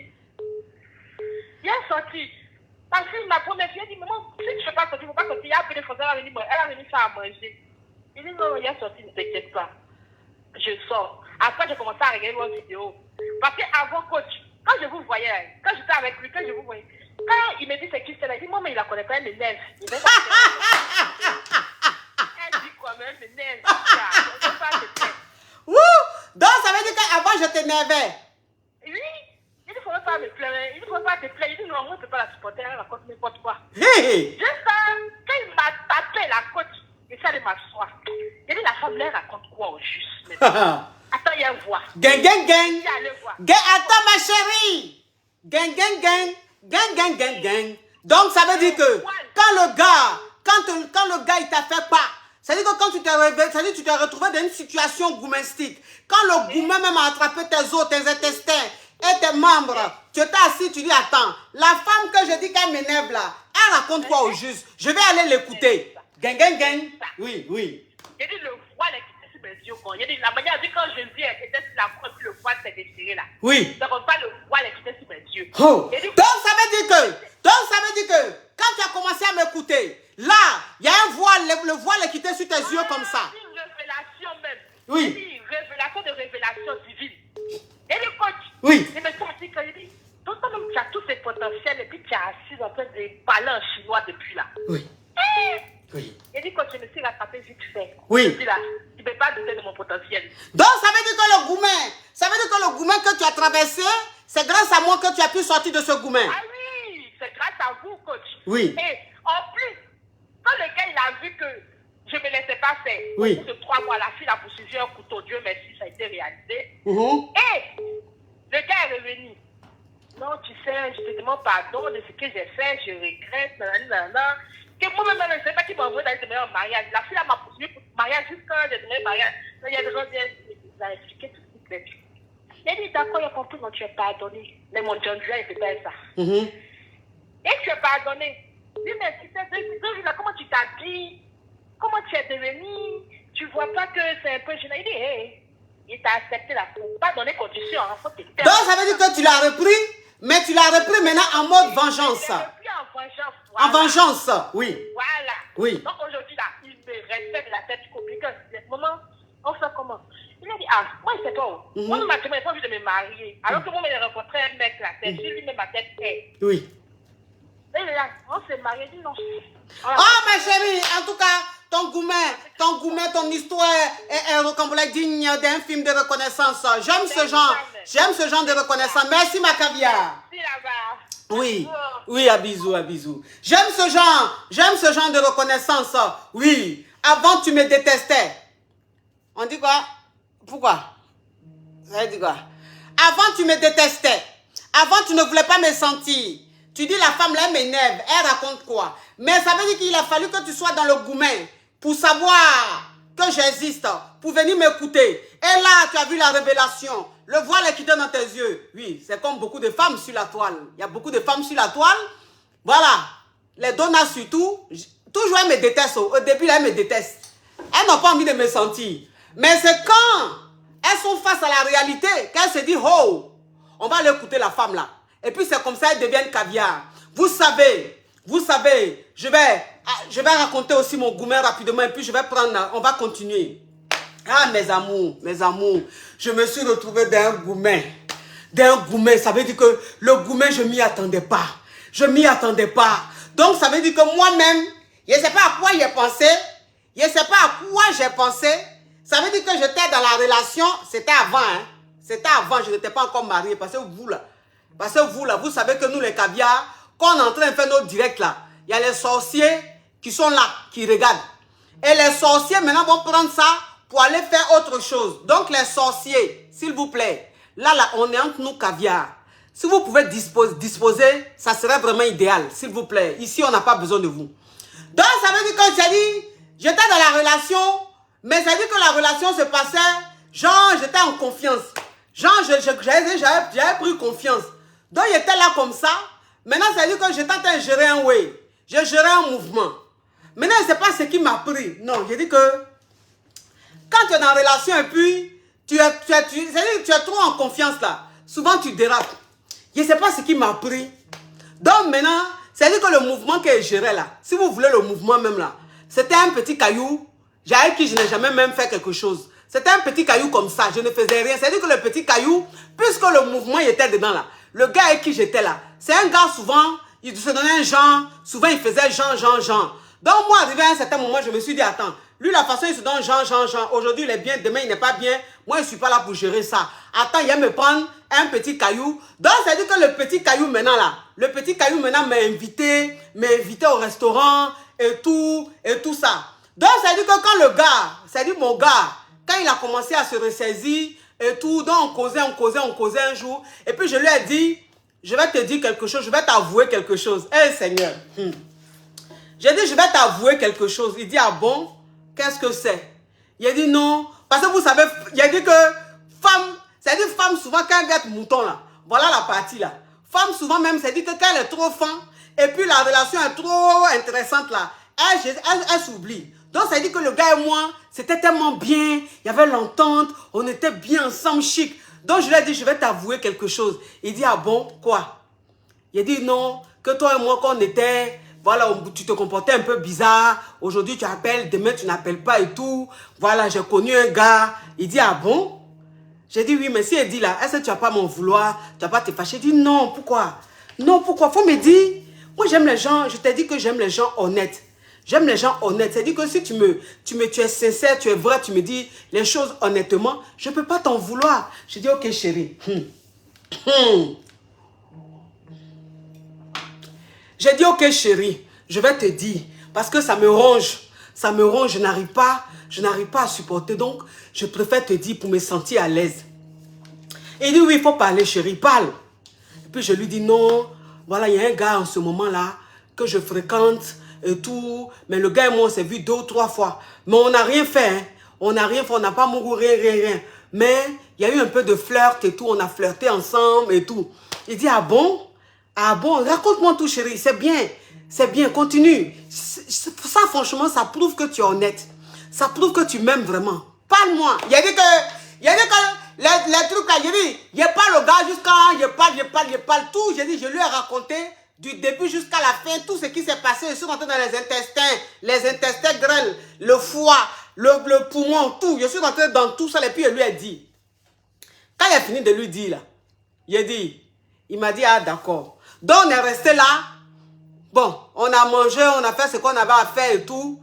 Il est sorti. Parce que ma première fille, elle dit, maman, si tu ne fais pas sortir, il ne faut pas sortir. Il y a un peu de français, elle a venu faire à manger. Il dit, non, il est sorti, ne t'inquiète pas. Je sors. Après, j'ai commencé à regarder une vidéo. Parce qu'avant, coach, quand je vous voyais, quand j'étais avec lui, quand je vous voyais, quand il me dit c'est qui c'est là, il dit, moi, mais il la connaît pas, elle m'énerve. Elle dit quoi, mais elle m'énerve. Donc, ça veut dire qu'avant, je t'énervais. Oui. Il ne faudrait pas me pleurer. Il ne faudrait pas te pleurer. Il dit, non, moi, je ne peux pas la supporter. Elle raconte n'importe quoi. Juste quand il m'a tapé la côte, et ça, il m'assoit. Il dit, la femme, elle raconte quoi au juste? Attends, il y a une voix. Gang. Attends, ma chérie. Gang. Donc, ça veut dire que quand le gars, il t'a fait pas, ça veut dire que quand tu t'es réveillé, ça veut dire que tu t'es retrouvé dans une situation gourmestique. Quand le gourmet même a attrapé tes os, tes intestins et tes membres, tu t'es assis, tu dis, attends, la femme que je dis qu'elle m'énerve là, elle raconte quoi au juste? Je vais aller l'écouter. Gang. Oui. J'ai dit, le voile est quitté sur mes yeux. J'ai dit, la manière, quand je dis, elle était sur la croix, puis le voile s'est déchiré là. Oui. Donc, pas le voile est quitté sur mes yeux. Donc, ça veut dire que, quand tu as commencé à m'écouter, là, il y a un voile, le voile est quitté sur tes yeux comme ça. Une révélation même. Oui. J'ai dit, révélation divine. Et le coach, oui. Il me dit, quand il dit, donc toi-même, tu as tous ces potentiels et puis tu es assis en train de parler en chinois depuis là. Oui. Oui. Il dit, quand je me suis rattrapé vite fait. Oui. Là, tu ne peux pas douter de mon potentiel. Donc, ça veut dire que le gourmet que tu as traversé, c'est grâce à moi que tu as pu sortir de ce gourmet. Ah oui, c'est grâce à vous, coach. Oui. Et en plus, quand le gars, il a vu que je ne me laissais pas faire, oui. Au bout de 3 mois, la fille a poursuivi un couteau. Dieu merci, ça a été réalisé. Et le gars est revenu. Non, tu sais, je te demande pardon de ce que j'ai fait, je regrette, nanana. Que moi-même, je ne sais pas qui m'a envoyé d'aller demander en mariage. La fille m'a poursuivi pour le mariage jusqu'à j'ai demandé mariage. Il y a des gens qui ont expliqué tout ce qu'il fait. Il J'ai dit, d'accord, j'ai compris, non, tu es pardonné. Mais mon John Dieu, il fait ça. Et tu es pardonné. Dis, mais tu sais, comment tu t'habilles? Comment tu es devenu? Tu vois pas que c'est un peu gênant? Il dit, hey, il t'a accepté la faute. Pas donné condition. Donc, ça veut dire que tu l'as repris, mais tu l'as repris maintenant en mode vengeance. Je l'ai repris en vengeance. Voilà. En vengeance, oui. Voilà. Oui. Donc, aujourd'hui, là, il me respecte la tête compliquée. Maman, on fait comment? Il a dit, ah, moi, je sais pas. Moi, je n'ai pas envie de me marier. Alors que moi, je rencontré un mec là, c'est lui-même ma tête est. Oui. Et là, on s'est marié, dit non. Oh, ma chérie, en tout cas, ton gourmet, ton histoire est comme vous l'avez digne d'un film de reconnaissance. J'aime ce genre de reconnaissance. Merci, ma caviar. Merci là-bas. Oui, oui, à bisous, à bisous. J'aime ce genre de reconnaissance. Oui, avant tu me détestais. On dit quoi? Pourquoi? Ça dit quoi? Avant tu me détestais. Avant tu ne voulais pas me sentir. Tu dis la femme là elle m'énerve. Elle raconte quoi? Mais ça veut dire qu'il a fallu que tu sois dans le gourmet pour savoir que j'existe, pour venir m'écouter. Et là tu as vu la révélation. Le voile est quitté dans tes yeux. Oui, c'est comme beaucoup de femmes sur la toile. Il y a beaucoup de femmes sur la toile. Voilà. Les donas surtout. Toujours elles me détestent. Au début, elles me détestent. Elles n'ont pas envie de me sentir. Mais c'est quand elles sont face à la réalité qu'elles se disent, oh, on va aller écouter la femme là. Et puis c'est comme ça elles deviennent caviar. Vous savez, je vais raconter aussi mon gourmet rapidement et puis je vais prendre, on va continuer. Ah, mes amours, je me suis retrouvé d'un gourmet. Ça veut dire que le gourmet, je m'y attendais pas. Donc, ça veut dire que moi-même, je ne sais pas à quoi j'ai pensé. Ça veut dire que j'étais dans la relation, c'était avant, hein. C'était avant, je n'étais pas encore mariée. Parce que vous là, vous savez que nous les caviars, quand on est en train de faire notre direct là, il y a les sorciers qui sont là, qui regardent. Et les sorciers maintenant vont prendre ça pour aller faire autre chose. Donc les sorciers, s'il vous plaît, là, on est entre nous caviar. Si vous pouvez disposer, ça serait vraiment idéal, s'il vous plaît. Ici, on n'a pas besoin de vous. Donc ça veut dire que j'ai dit, j'étais dans la relation, mais ça veut dire que la relation se passait, genre j'étais en confiance. Genre j'avais pris confiance. Donc il était là comme ça. Maintenant ça veut dire que j'étais en train de gérer un way. J'ai géré un mouvement. Maintenant je ne sais pas ce qui m'a pris. Non, j'ai dit que quand tu es dans la relation et puis tu es trop en confiance là, souvent tu dérapes. Je ne sais pas ce qui m'a pris. Donc maintenant, c'est-à-dire que le mouvement que je gérais là, si vous voulez le mouvement même là, c'était un petit caillou, avec qui je n'ai jamais même fait quelque chose. C'était un petit caillou comme ça, je ne faisais rien. C'est-à-dire que le petit caillou, puisque le mouvement il était dedans là, le gars avec qui j'étais là, c'est un gars souvent, il se donnait un genre, souvent il faisait genre. Donc moi, arrivé à un certain moment, je me suis dit, attends, lui la façon il se donne genre, aujourd'hui il est bien, demain il n'est pas bien, moi je ne suis pas là pour gérer ça. Attends, il va me prendre un petit caillou. Donc c'est à dire que le petit caillou maintenant m'a invité au restaurant et tout ça. Donc c'est à dire que quand le gars, c'est-à-dire mon gars, quand il a commencé à se ressaisir et tout, donc on causait un jour, et puis je lui ai dit, je vais te dire quelque chose, je vais t'avouer quelque chose. Eh Seigneur, j'ai dit, je vais t'avouer quelque chose. Il dit, ah bon, qu'est-ce que c'est? Il a dit non, parce que vous savez, il a dit que femme, c'est-à-dire femme souvent quand elle veut être mouton là, voilà la partie là. Femme souvent même, c'est-à-dire que quand elle est trop fin, et puis la relation est trop intéressante là, elle s'oublie. Donc ça dit que le gars et moi, c'était tellement bien, il y avait l'entente, on était bien ensemble, chic. Donc je lui ai dit, je vais t'avouer quelque chose. Il dit, ah bon, quoi? Il a dit non, que toi et moi quand on était, voilà, tu te comportais un peu bizarre, aujourd'hui tu appelles, demain tu n'appelles pas et tout. Voilà, j'ai connu un gars, il dit, ah bon? J'ai dit oui, mais si elle dit là, est-ce que tu vas pas m'en vouloir, tu vas pas te fâcher? Il dit non, pourquoi? Non, pourquoi? Faut me dire, moi j'aime les gens, je t'ai dit que j'aime les gens honnêtes. J'aime les gens honnêtes. C'est-à-dire que si tu es sincère, tu es vrai, tu me dis les choses honnêtement, je ne peux pas t'en vouloir. Je dis, ok chérie. J'ai dit, ok chérie, je vais te dire, parce que ça me ronge, je n'arrive pas à supporter, donc je préfère te dire pour me sentir à l'aise. Et il dit, oui, il faut parler chérie, parle. Et puis je lui dis, non, voilà, il y a un gars en ce moment-là que je fréquente, et tout, mais le gars et moi on s'est vu 2 ou 3 fois, mais on n'a rien fait, hein. On n'a pas mouru, rien, mais il y a eu un peu de flirt et tout, on a flirté ensemble et tout. Il dit, ah bon? Ah bon? Raconte-moi tout, chérie, c'est bien, continue. Ça, franchement, ça prouve que tu es honnête. Ça prouve que tu m'aimes vraiment. Parle-moi. Il a dit que les trucs là, j'ai dit, il parle au gars jusqu'à, il parle tout. J'ai dit, je lui ai raconté du début jusqu'à la fin, tout ce qui s'est passé. Je suis rentré dans les intestins grêles, le foie, le poumon, tout. Je suis rentré dans tout ça et puis je lui ai dit. Quand il a fini de lui dire, là, il m'a dit, ah d'accord. Donc on est resté là. Bon, on a mangé, on a fait ce qu'on avait à faire et tout.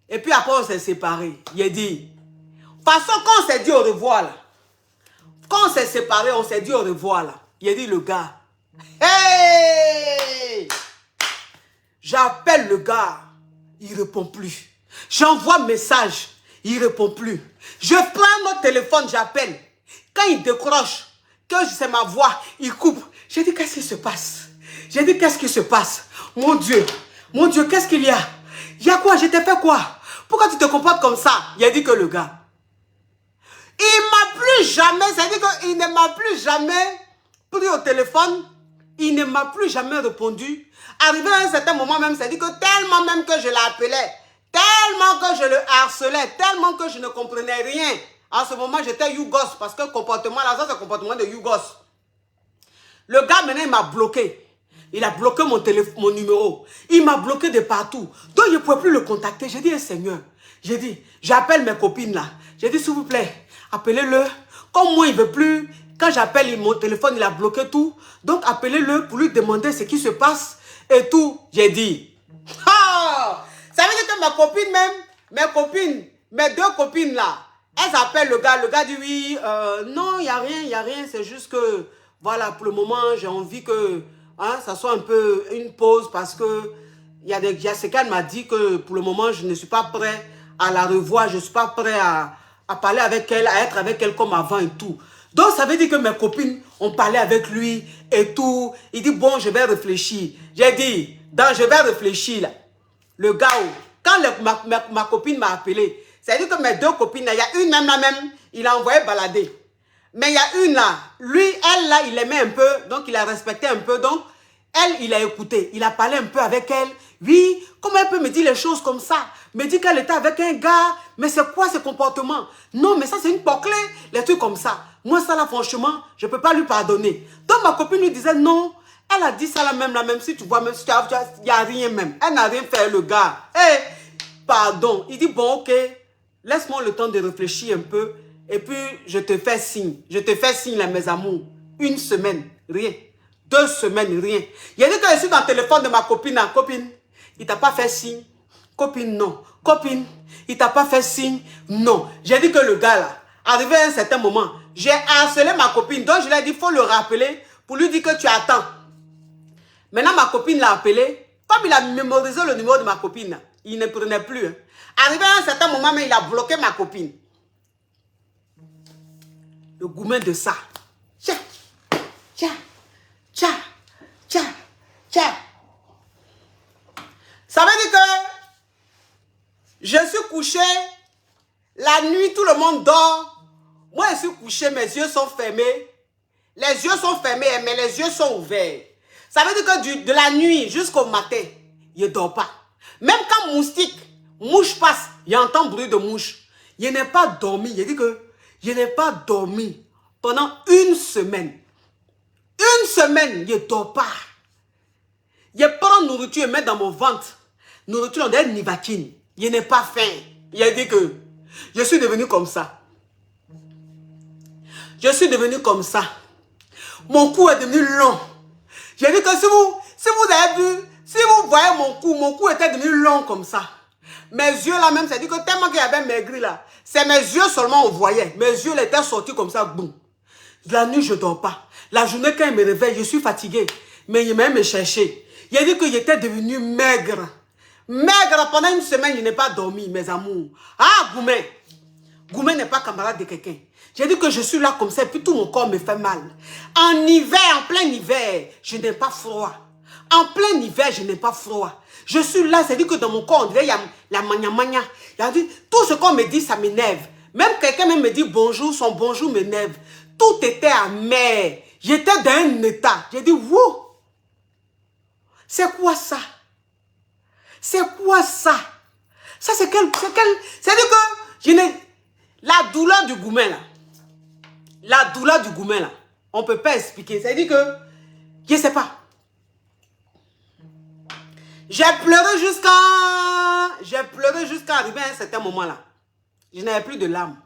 Et puis après on s'est séparés. Il a dit, de toute façon quand on s'est dit au revoir là, quand on s'est séparés, on s'est dit au revoir là. Il a dit le gars, hey! J'appelle le gars, il répond plus. J'envoie message, il répond plus. Je prends mon téléphone, j'appelle. Quand il décroche, que c'est ma voix, il coupe. J'ai dit, qu'est-ce qui se passe? J'ai dit, qu'est-ce qui se passe? Mon Dieu, qu'est-ce qu'il y a? Il y a quoi? Je t'ai fait quoi? Pourquoi tu te comportes comme ça? Il a dit que le gars, il m'a plus jamais, c'est-à-dire qu'il ne m'a plus jamais pris au téléphone, il ne m'a plus jamais répondu. Arrivé à un certain moment même, c'est-à-dire que tellement même que je l'appelais, tellement que je le harcelais, tellement que je ne comprenais rien. En ce moment, j'étais Yougos, parce que le comportement là, ça c'est le comportement de Yougos. Le gars maintenant, il m'a bloqué. Il a bloqué mon numéro. Il m'a bloqué de partout. Donc, je ne pouvais plus le contacter. J'ai dit, Seigneur, j'ai dit, j'appelle mes copines là. J'ai dit, s'il vous plaît, appelez-le. Comme moi, il ne veut plus. Quand j'appelle mon téléphone, il a bloqué tout. Donc, appelez-le pour lui demander ce qui se passe et tout. J'ai dit, ah! Ça veut dire que ma copine même, mes deux copines là, elles appellent le gars. Le gas dit, oui, non, il n'y a rien. C'est juste que, voilà, pour le moment, j'ai envie que... Hein, ça soit un peu une pause parce que il y a ce qu'elle m'a dit que pour le moment je ne suis pas prêt à la revoir, je ne suis pas prêt à parler avec elle, à être avec elle comme avant et tout. Donc ça veut dire que mes copines ont parlé avec lui et tout. Il dit bon, je vais réfléchir. J'ai dit, je vais réfléchir là. Le gars, quand ma copine m'a appelé, c'est-à-dire que mes deux copines, il y a une même, il a envoyé balader. Mais il y a une là, lui, elle là, il aimait un peu, donc il a respecté un peu, donc elle, il a écouté, il a parlé un peu avec elle. Oui, comment elle peut me dire les choses comme ça? Me dit qu'elle était avec un gars, mais c'est quoi ce comportement? Non, mais ça c'est une poclée, les trucs comme ça. Moi ça là, franchement, je ne peux pas lui pardonner. Donc ma copine lui disait non, elle a dit ça là même si tu vois, même si il n'y a rien même. Elle n'a rien fait le gars. Pardon. Il dit bon ok, laisse-moi le temps de réfléchir un peu. Et puis, je te fais signe. Je te fais signe, là, mes amours. Une semaine, rien. 2 semaines, rien. Il a dit que je suis dans le téléphone de ma copine. Copine, il t'a pas fait signe. Copine, non. Copine, il t'a pas fait signe. Non. J'ai dit que le gars, là, arrivé à un certain moment, j'ai harcelé ma copine. Donc, je lui ai dit, il faut le rappeler pour lui dire que tu attends. Maintenant, ma copine l'a appelé. Comme il a mémorisé le numéro de ma copine, il ne prenait plus. Hein. Arrivé à un certain moment, mais il a bloqué ma copine. Le gourmet de ça. Tcha, tcha, tcha, tcha, tcha. Ça veut dire que je suis couché, la nuit, tout le monde dort. Moi, je suis couché, mes yeux sont fermés. Les yeux sont fermés, mais les yeux sont ouverts. Ça veut dire que de la nuit jusqu'au matin, je ne dors pas. Même quand mouche passe, j'entends bruit de mouche. Je n'ai pas dormi. Je dis que je n'ai pas dormi pendant 1 semaine. 1 semaine, je ne dors pas. Je prends nourriture et mets dans mon ventre. Nourriture, on dirait nivatine. Je n'ai pas faim. Il a dit que je suis devenu comme ça. Je suis devenu comme ça. Mon cou est devenu long. J'ai dit que si vous avez vu, si vous voyez mon cou était devenu long comme ça. Mes yeux là même, c'est-à-dire que tellement qu'il y avait maigri là, c'est mes yeux seulement on voyait. Mes yeux étaient sortis comme ça, boum. La nuit, je ne dors pas. La journée, quand il me réveille, je suis fatigué. Mais il m'a même cherché. Il a dit que j'étais devenu maigre. Maigre, pendant 1 semaine, je n'ai pas dormi, mes amours. Ah, Goumé. Goumé n'est pas camarade de quelqu'un. J'ai dit que je suis là comme ça, et puis tout mon corps me fait mal. En hiver, en plein hiver, je n'ai pas froid. En plein hiver, je n'ai pas froid. Je suis là, c'est-à-dire que dans mon corps, on dirait, il y a la mania. Il a dit, tout ce qu'on me dit, ça m'énerve. Même quelqu'un même me dit bonjour, son bonjour m'énerve. Tout était amer. J'étais dans un état. J'ai dit, wow. C'est quoi ça? C'est quoi ça? Ça, c'est quel... C'est-à-dire que je n'ai... La douleur du gourmet, là. La douleur du gourmet, là. On ne peut pas expliquer. C'est-à-dire que... Je ne sais pas. J'ai pleuré jusqu'à arriver à un certain moment-là. Je n'avais plus de larmes.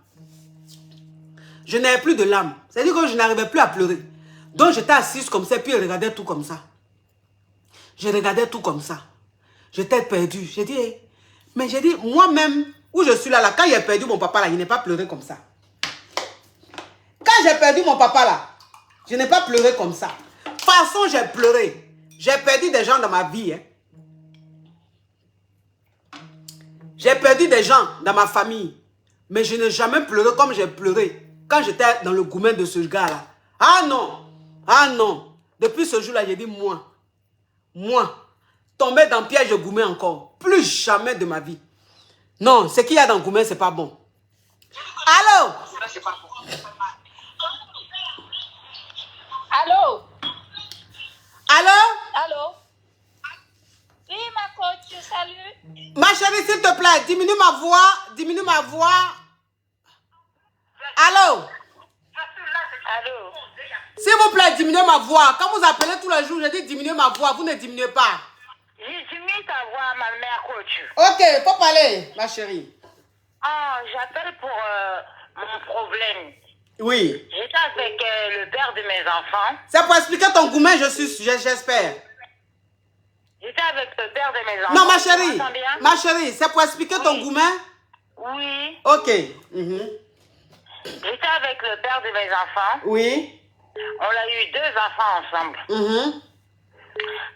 Je n'avais plus de larmes. C'est-à-dire que je n'arrivais plus à pleurer. Donc j'étais assise comme ça, puis je regardais tout comme ça. Je regardais tout comme ça. J'étais perdue. J'ai dit, hey. Mais j'ai dit, moi-même, où je suis là, quand j'ai perdu mon papa là, je n'ai pas pleuré comme ça. Quand j'ai perdu mon papa là, je n'ai pas pleuré comme ça. De toute façon, j'ai pleuré. J'ai perdu des gens dans ma vie. Hein. J'ai perdu des gens dans ma famille. Mais je n'ai jamais pleuré comme j'ai pleuré quand j'étais dans le gourmet de ce gars-là. Ah non! Ah non! Depuis ce jour-là, j'ai dit moi, tomber dans le piège de gourmet encore. Plus jamais de ma vie. Non, ce qu'il y a dans le gourmet, c'est pas bon. Allô? Allô? Allô? Allô? Oui, ma coach, salut. Ma chérie, s'il te plaît, diminue ma voix. Diminue ma voix. Allô? Allô? S'il vous plaît, diminuez ma voix. Quand vous appelez tous les jours, je dis diminuez ma voix. Vous ne diminuez pas. J'ai diminue ta voix, ma mère, coach. Ok, faut parler, ma chérie. Ah, j'appelle pour mon problème. Oui. J'étais avec le père de mes enfants. C'est pour expliquer ton gourmet, j'espère. J'étais avec le père de mes enfants. Non, ma Tu chérie. m'entends bien? Ma chérie, c'est pour expliquer ton gourmet? Oui. Ok. Mhm. J'étais avec le père de mes enfants. Oui. On a eu 2 enfants ensemble. Mhm.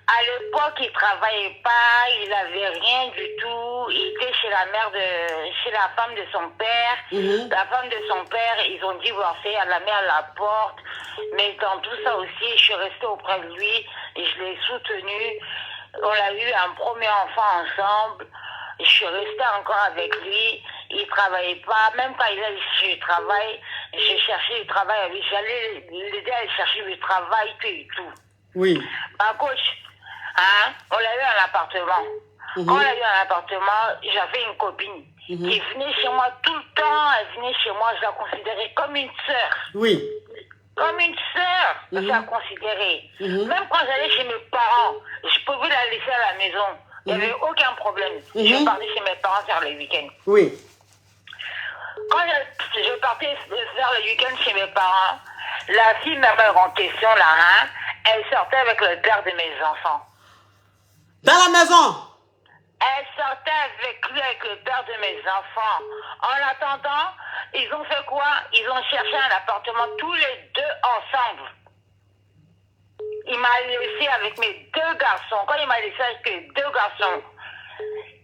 À l'époque, il travaillait pas, il avait rien du tout. Il était chez chez la femme de son père. Mhm. La femme de son père, ils ont divorcé, elle l'a mis à la porte. Mais dans tout ça aussi, je suis restée auprès de lui et je l'ai soutenu. On a eu un premier enfant ensemble. Je suis restée encore avec lui. Il travaillait pas. Même quand il allait chercher du travail, j'ai cherché du travail avec lui. J'allais l'aider à chercher du travail, tout et tout. Oui. Ma coach, hein, on a eu un appartement. Mhm. Quand on a eu un appartement, j'avais une copine qui venait chez moi tout le temps. Elle venait chez moi, je la considérais comme une sœur. Oui. Comme une sœur, je la considérais. Mhm. Même quand j'allais chez mes parents, je pouvais la laisser à la maison. Il n'y avait aucun problème. Je partais chez mes parents faire le week-end. Oui. Quand je partais faire le week-end chez mes parents, la fille, ma mère en question, là, hein, elle sortait avec le père de mes enfants. Dans la maison? Elle sortait avec lui, avec le père de mes enfants. En attendant, ils ont fait quoi? Ils ont cherché un appartement tous les 2 ensemble. Il m'a laissé avec mes 2 garçons. Quand il m'a laissé avec les 2 garçons,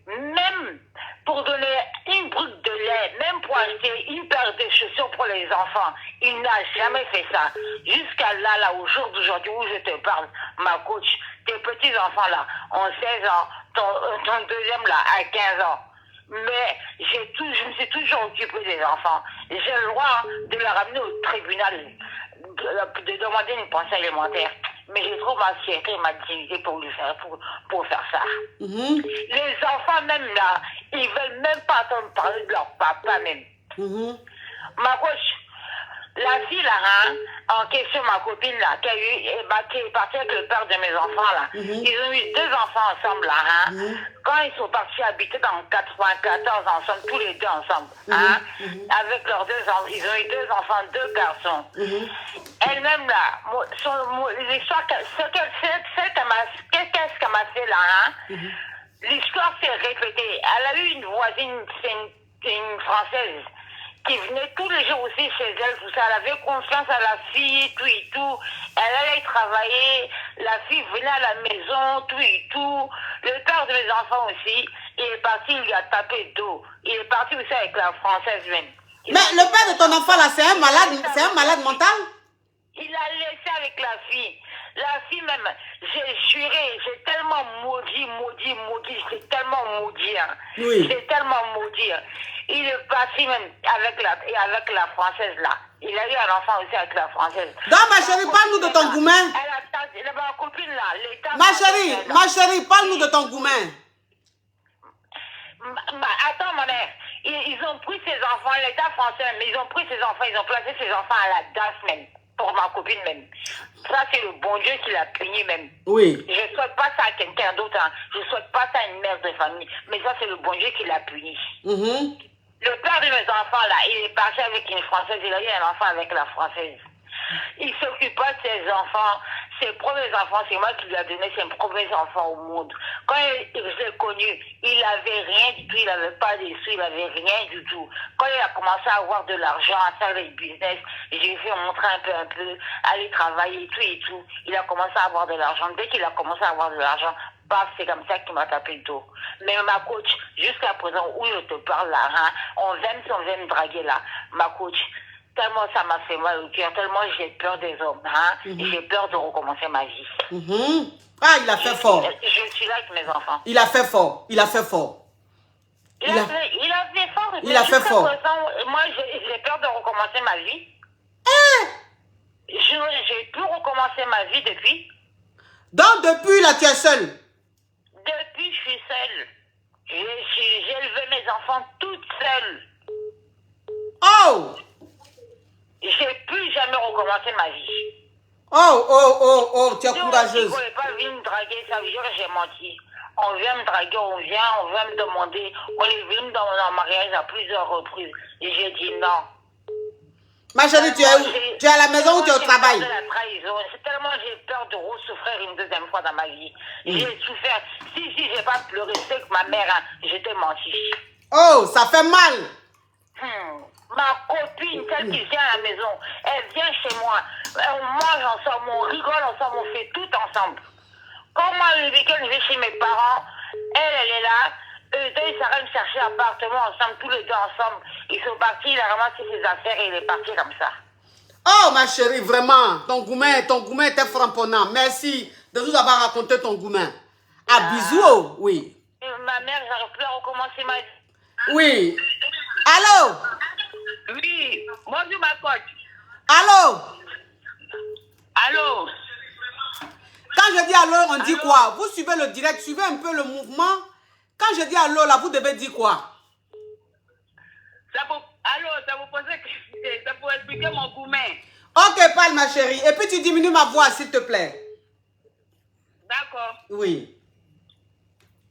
même pour donner une brute de lait, même pour acheter une paire de chaussures pour les enfants, il n'a jamais fait ça. Jusqu'à là, au jour d'aujourd'hui où je te parle, ma coach, tes petits-enfants là, ont 16 ans, ton deuxième là, a 15 ans. Mais je me suis toujours occupée des enfants. J'ai le droit de les ramener au tribunal, de demander une pension alimentaire. Mais j'ai trop ma fierté et ma dignité pour faire ça. Les enfants même là, ils veulent même pas entendre parler de leur papa même. Ma coach, la fille là, hein, en question, ma copine là, qui est partie avec le père de mes enfants là, ils ont eu 2 enfants ensemble là, hein. Quand ils sont partis habiter dans 94 ensemble, tous les 2 ensemble, hein, avec leurs 2 enfants, ils ont eu 2 enfants, 2 garçons. Elle-même là, l'histoire, qu'est-ce qu'elle m'a fait là, hein? L'histoire s'est répétée. Elle a eu une voisine, c'est une Française, qui venait tous les jours aussi chez elle, tout ça. Elle avait confiance à la fille, tout et tout. Elle allait travailler, la fille venait à la maison, tout et tout. Le père de mes enfants aussi, il est parti, il lui a tapé d'eau. Il est parti aussi avec la Française même. Mais le père de ton enfant là, c'est un malade mental? Il a laissé avec la fille. La fille même, j'ai juré, j'ai tellement maudit, j'ai tellement maudit. Hein. Oui. J'ai tellement maudit. Hein. Il est parti même avec la française là. Il a eu un enfant aussi avec la française. Donc ma chérie, parle-nous de ton goumen. Ma copine là, Ma chérie, parle-nous de ton goumen. Attends, mon mère, ils ont pris ses enfants, l'État français, mais ils ont pris ses enfants, ils ont placé ses enfants à la DAS même, pour ma copine même. Ça, c'est le bon Dieu qui l'a puni même. Oui. Je ne souhaite pas ça à quelqu'un d'autre, hein. Je ne souhaite pas ça à une mère de famille, mais ça, c'est le bon Dieu qui l'a puni. Le père de mes enfants, là, il est parti avec une Française, il a eu un enfant avec la Française. Il s'occupe pas de ses enfants, ses premiers enfants, c'est moi qui lui ai donné ses premiers enfants au monde. Quand je l'ai connu, il n'avait rien du tout, il n'avait pas de sous, il n'avait rien du tout. Quand il a commencé à avoir de l'argent, à faire des business, j'ai fait montrer un peu, aller travailler et tout, il a commencé à avoir de l'argent. Dès qu'il a commencé à avoir de l'argent, paf, c'est comme ça qu'il m'a tapé le dos. Mais ma coach, jusqu'à présent, où je te parle là, hein, on vient me draguer là, ma coach, tellement ça m'a fait mal au cœur, tellement j'ai peur des hommes, hein, j'ai peur de recommencer ma vie. Ah, il a fait fort. Je suis là avec mes enfants. Il a fait fort, il a fait fort. Il a fait fort. Il a fait fort. Présent, moi, j'ai peur de recommencer ma vie. J'ai pu recommencer ma vie depuis. Donc, depuis là, tu es seule? Depuis, je suis seule. J'ai élevé mes enfants toute seule. Oh! J'ai plus jamais recommencer ma vie. Oh, tu es courageuse. Je ne pas venir me draguer, ça veut dire que j'ai menti. On vient me draguer, on vient me demander, on est venu dans mon mariage à plusieurs reprises. Et j'ai dit non. Ma chérie, tu es où? Tu es à la maison ou tu es au travail? C'est tellement j'ai peur de souffrir une deuxième fois dans ma vie. J'ai souffert. Si j'ai pas pleuré, c'est que ma mère, hein, j'étais menti. Oh, ça fait mal. Ma copine, celle qui vient à la maison, elle vient chez moi. On mange ensemble, on rigole ensemble, on fait tout ensemble. Quand moi, le week-end, je vais chez mes parents, elle est là. Eux deux, ils s'arrêtent me chercher un appartement ensemble, tous les deux ensemble. Ils sont partis, il a ramassé ses affaires et il est parti comme ça. Oh, ma chérie, vraiment, ton goumen était frapponnant. Merci de nous avoir raconté ton goumen. Ah, bisous, oui. Et ma mère, j'arrive plus à recommencer ma vie. Oui. Allô? Oui, bonjour ma coach. Allô? Allô? Quand je dis allô, on dit quoi? Vous suivez le direct, suivez un peu le mouvement. Quand je dis allô, là, vous devez dire quoi? Allô, ça vous posait ça pour expliquer mon goumen. Ok, parle ma chérie. Et puis tu diminues ma voix, s'il te plaît. D'accord. Oui.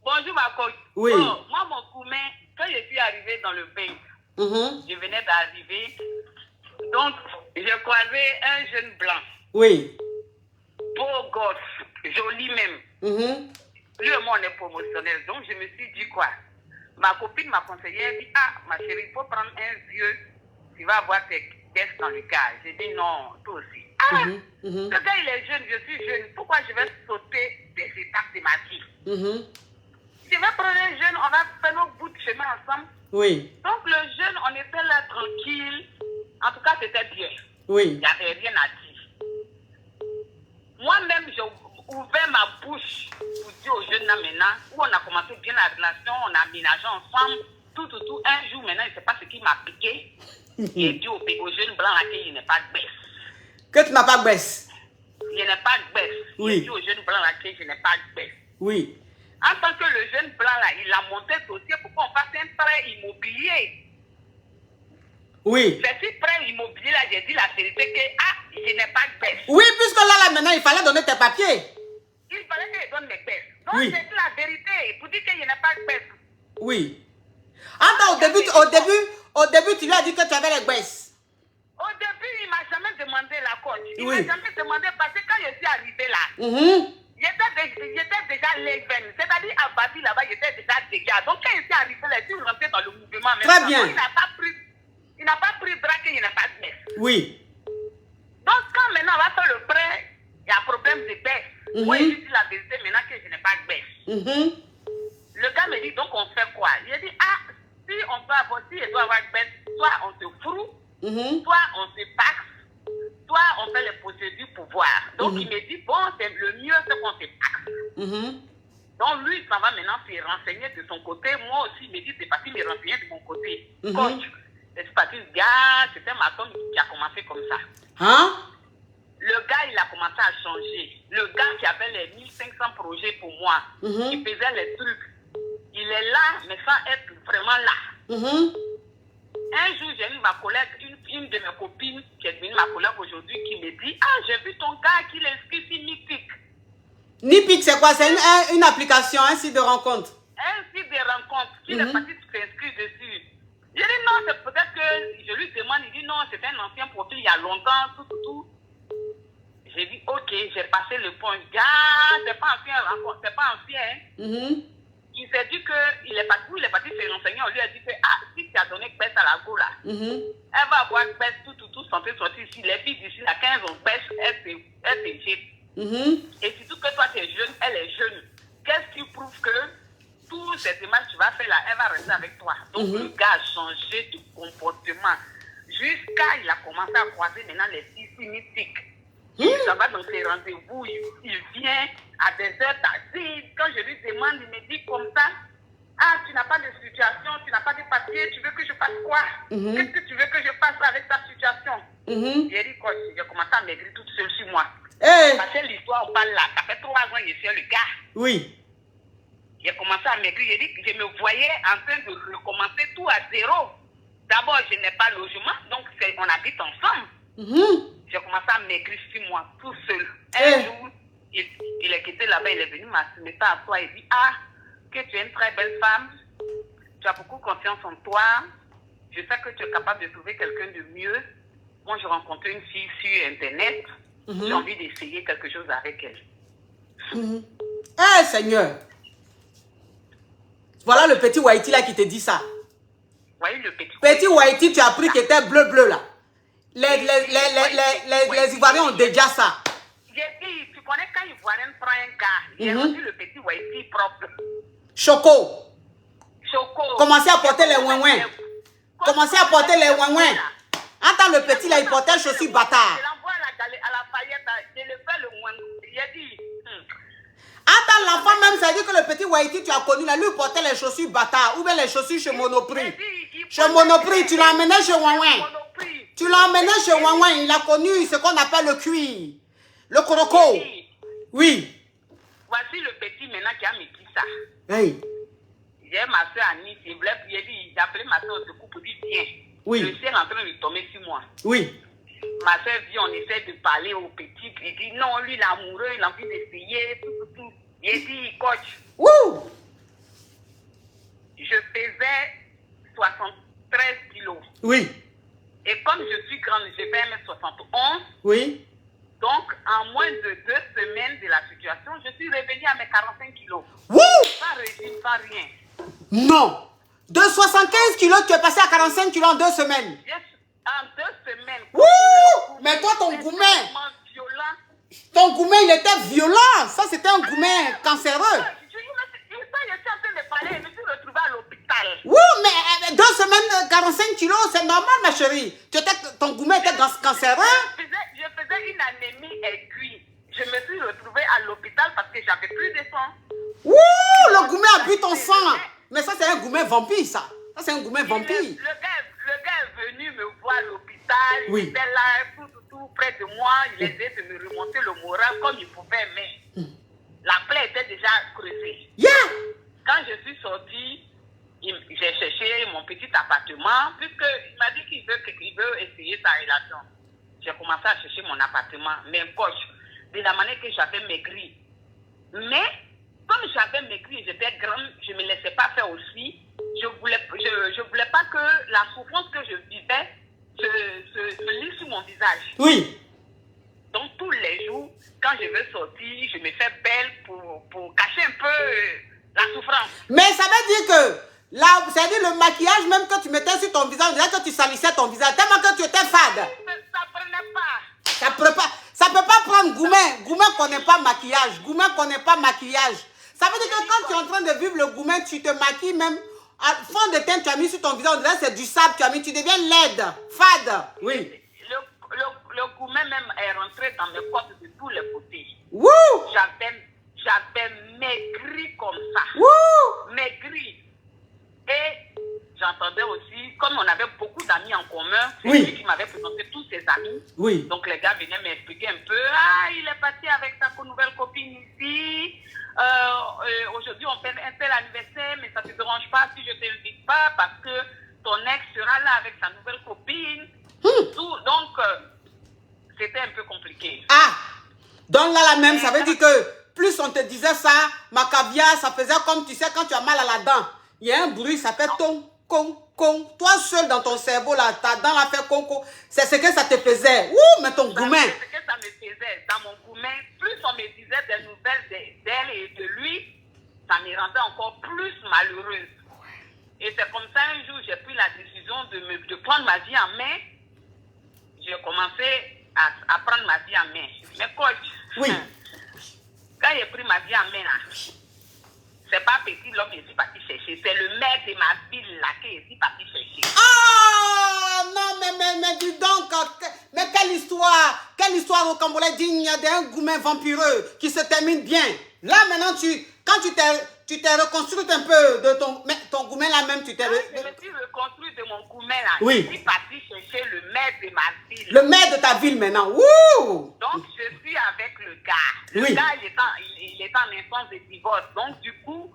Bonjour ma coach. Oui. Bon, moi, mon goumen, quand je suis arrivée dans le pays, je venais d'arriver. Donc, j'ai croisé un jeune blanc. Oui. Beau gosse, joli même. Lui et moi, on est promotionnel. Donc, je me suis dit quoi? Ma copine m'a conseillé, elle dit, ah, ma chérie, il faut prendre un vieux, tu vas avoir tes tests dans le cas. J'ai dit non, toi aussi. Ah, le gars, il est jeune, je suis jeune. Pourquoi je vais sauter des étapes de ma vie? Je vais prendre un jeune, on va faire nos bouts de chemin ensemble. Oui. Donc, le jeune, on était là tranquille. En tout cas, c'était bien. Oui. Il n'y avait rien à dire. Moi-même, j'ai ouvert ma bouche pour dire aux jeunes là maintenant, où on a commencé bien la relation, on a aménagé ensemble, tout. Un jour maintenant, je ne sais pas ce qui m'a piqué. J'ai dit aux jeunes blancs là qu'il n'est pas de baisse. Que tu n'as pas de baisse? Il n'est pas de baisse. Oui. J'ai dit aux jeunes blancs là que je n'ai pas de baisse. Oui. En tant que le jeune blanc là, il a monté le dossier pour qu'on fasse un prêt immobilier. Oui. C'est ce prêt immobilier là, j'ai dit la vérité que je n'ai pas de baisse. Oui, puisque là maintenant, il fallait donner tes papiers. Il fallait que je donne mes baisses. Donc Oui. j'ai dit la vérité pour dire que je n'ai pas de baisse. Oui. Attends, au début, tu lui as dit que tu avais les baisses. Au début, il ne m'a jamais demandé la coach. Il ne Oui. m'a jamais demandé parce que quand je suis arrivée là, j'étais déjà leven. C'est-à-dire à Babi là-bas, j'étais déjà dégagé. Donc quand je suis arrivée là, je suis rentrée dans le mouvement. Très bien. Il n'a pas pris bras qu'il n'y a pas de baisse. Oui. Donc quand maintenant on va faire le prêt, il y a un problème de baisse. Moi, je dis la vérité maintenant que je n'ai pas de baisse. Le gars me dit, donc on fait quoi? Il a dit, ah, si on peut avoir, si il doit avoir une baisse, soit on se fout, soit on se paxe, toi, on fait les procédures pour voir. Donc, il me dit, bon, c'est le mieux, c'est qu'on se passe. Donc, lui, il s'en va maintenant se renseigner de son côté. Moi aussi, il me dit, c'est parti me renseigner de mon côté. Coach, c'est parti, ce gars, c'était ma tante qui a commencé comme ça. Hein? Le gars, il a commencé à changer. Le gars qui avait les 1500 projets pour moi, qui faisait les trucs, il est là, mais sans être vraiment là. Un jour, j'ai eu ma collègue, une de mes copines, qui est devenue ma collègue aujourd'hui, qui me dit, ah, j'ai vu ton gars qui l'inscrit sur Nipik. Nipik, c'est quoi? C'est une application, un site de rencontre. Un site de rencontre, qui est parti s'inscrire dessus. Je dis non, c'est peut-être que je lui demande, il dit non, c'est un ancien profil il y a longtemps, tout. J'ai dit ok, j'ai passé le point. Gars, c'est pas ancien, c'est pas ancien. Il s'est dit qu'il est parti se renseigner. On lui a dit que si tu as donné Pes à la go là, elle va avoir Pes tout santé sortir ici. Les filles d'ici la 15 ont Pes, elle te jette. Et surtout que toi tu es jeune, elle est jeune. Qu'est-ce qui prouve que toutes ces images que tu vas faire là, elle va rester avec toi. Donc le gars a changé de comportement. Jusqu'à il a commencé à croiser maintenant les filles mythiques. Il s'en va dans ses rendez-vous, il vient à des heures tardives. Quand je lui demande, il me dit comme ça, ah, tu n'as pas de situation, tu n'as pas de papier, tu veux que je fasse quoi? Qu'est-ce que tu veux que je fasse avec ta situation? J'ai dit, quoi, j'ai commencé à maigrir toute seule sur moi. Parce que l'histoire, on parle là, ça fait 3 ans que je suis le gars. Oui. J'ai commencé à maigrir, j'ai dit que je me voyais en train de recommencer tout à zéro. D'abord, je n'ai pas de logement, donc on habite ensemble. J'ai commencé à maigrir sur moi, tout seul. Un jour, il est quitté là-bas, il est venu me mettre à toi et dit, ah, que tu es une très belle femme, tu as beaucoup confiance en toi, je sais que tu es capable de trouver quelqu'un de mieux. Moi, j'ai rencontré une fille sur Internet, j'ai envie d'essayer quelque chose avec elle. Eh, Seigneur! Voilà le petit Whitey là qui te dit ça. Voyez le petit Whitey, tu as appris qu'il était bleu là. Les Ivoiriens ont déjà ça. J'ai dit, tu connais quand Ivoirien prend un gars, il a rendu le petit Whitey propre. Choco. Choco. Commencez à porter les ouin-ouin. Commencez à porter les ouin-ouin. Attends, le petit là, il portait chaussures bâtard. Je l'envoie à la paillette, je le fais le ouin-ouin. J'ai dit, attends, l'enfant même, ça dit que le petit Whitey, tu as connu là, lui, il portait les chaussures bâtard ou bien les chaussures chez Monoprix. Chez Monoprix, tu l'as emmené chez ouin-ouin. Tu l'as emmené chez ouin-ouin, il a connu ce qu'on appelle le cuir. Le croco. Oui. Voici le petit maintenant qui a mis ça. Hey. J'ai ma soeur Annie, il voulait prier, j'ai appelé ma soeur au secours pour dire viens. Oui. Le ciel est en train de tomber sur moi. Oui. Ma soeur dit, on essaie de parler au petit. Il dit non, lui il est amoureux, il a envie d'essayer, tout. Il dit, coach. Wouh! Je faisais 73 kilos. Oui. Et comme je suis grande, je fais 1m71. Oui. Donc, en moins de 2 semaines de la situation, je suis revenue à mes 45 kilos. Wouh! Pas régime, pas rien. Non! De 75 kilos, tu es passé à 45 kilos en 2 semaines. En 2 semaines. Wouh! Mais toi, ton gourmet. Ton gourmet, il était violent. Ça, c'était un gourmet cancéreux. Je suis en train de parler, je me suis retrouvée à l'hôpital. Wouh! Mais 2 semaines, 45 kilos, c'est normal, ma chérie. Ton gourmet était cancéreux. Je faisais une anémie aiguë. Je me suis retrouvée à l'hôpital parce que j'avais plus de sang. Wouh! Le gourmet a bu ton sang. Mais ça, c'est un gourmet vampire, ça. Ça, c'est un gourmet vampire. Le gars est venu me voir à l'hôpital. Oui. Il était là, tout près de moi. Il essayait de me remonter le moral comme il pouvait, mais la plaie était déjà creusée. Yeah! Quand je suis sortie, j'ai cherché mon petit appartement, puisqu'il m'a dit qu'il veut essayer sa relation. J'ai commencé à chercher mon appartement, mais coach, de la manière que j'avais maigri. Mais, comme j'avais maigri, j'étais grande, je ne me laissais pas faire aussi. Je voulais pas que la souffrance que je vivais se lit sur mon visage. Oui. Donc, tous les jours, quand je veux sortir, je me fais belle pour cacher un peu la souffrance. Mais ça veut dire que, là, c'est-à-dire le maquillage même que tu mettais sur ton visage, déjà que tu salissais ton visage, tellement que tu étais fade. Ça prenait pas. Ça peut pas prendre Gourmet. Gourmet connaît pas maquillage. Gourmet connaît pas maquillage. Ça veut dire que quand tu es en train de vivre le Gourmet, tu te maquilles même. À fond de teint, tu as mis sur ton visage, c'est du sable, tu as mis, tu deviens laide, fade. Oui. le gourmet même est rentré dans mes côtes de tous les côtés. Wouh! J'avais maigri comme ça. Wouh! Maigri. Et j'entendais aussi, comme on avait beaucoup d'amis en commun, c'est Oui. lui qui m'avait présenté tous ses amis. Oui. Donc les gars venaient m'expliquer un peu. Ah, il est parti avec sa nouvelle copine ici. Aujourd'hui, on fait un tel anniversaire, mais ça ne te dérange pas si je ne t'invite pas parce que ton ex sera là avec sa nouvelle copine. Tout. Donc, c'était un peu compliqué. Ah! Donc là, la même, ça veut dire que plus on te disait ça, ma caviar, ça faisait comme, tu sais, quand tu as mal à la dent. Il y a un bruit, ça fait ton, con, con. Toi seul dans ton cerveau, là, ta dent l'a fait con, con. C'est ce que ça te faisait. Ouh, mais ton gourmet. C'est ce que ça me faisait. Dans mon gourmet, plus on me disait des nouvelles d'elle et de lui, ça me rendait encore plus malheureuse. Et c'est comme ça, un jour, j'ai pris la décision de prendre ma vie en main. J'ai commencé à prendre ma vie en main. Mais coach, Oui. quand j'ai pris ma vie en main, là, c'est pas petit l'homme que je suis parti chercher. C'est le maire de ma ville là que je suis parti chercher. Ah! Non, mais dis donc, mais quelle histoire au Cambodge digne d'un gourmet vampireux qui se termine bien. Là, maintenant, quand tu t'es reconstruite un peu de ton gourmet là même, tu t'es... Je me suis reconstruit de mon gourmet là. Oui. Je suis parti chercher le maire de ma ville. Le maire de ta ville maintenant. Wouh! Donc, je suis avec le gars. Le Oui. gars, il est en instance de divorce. Donc, du coup,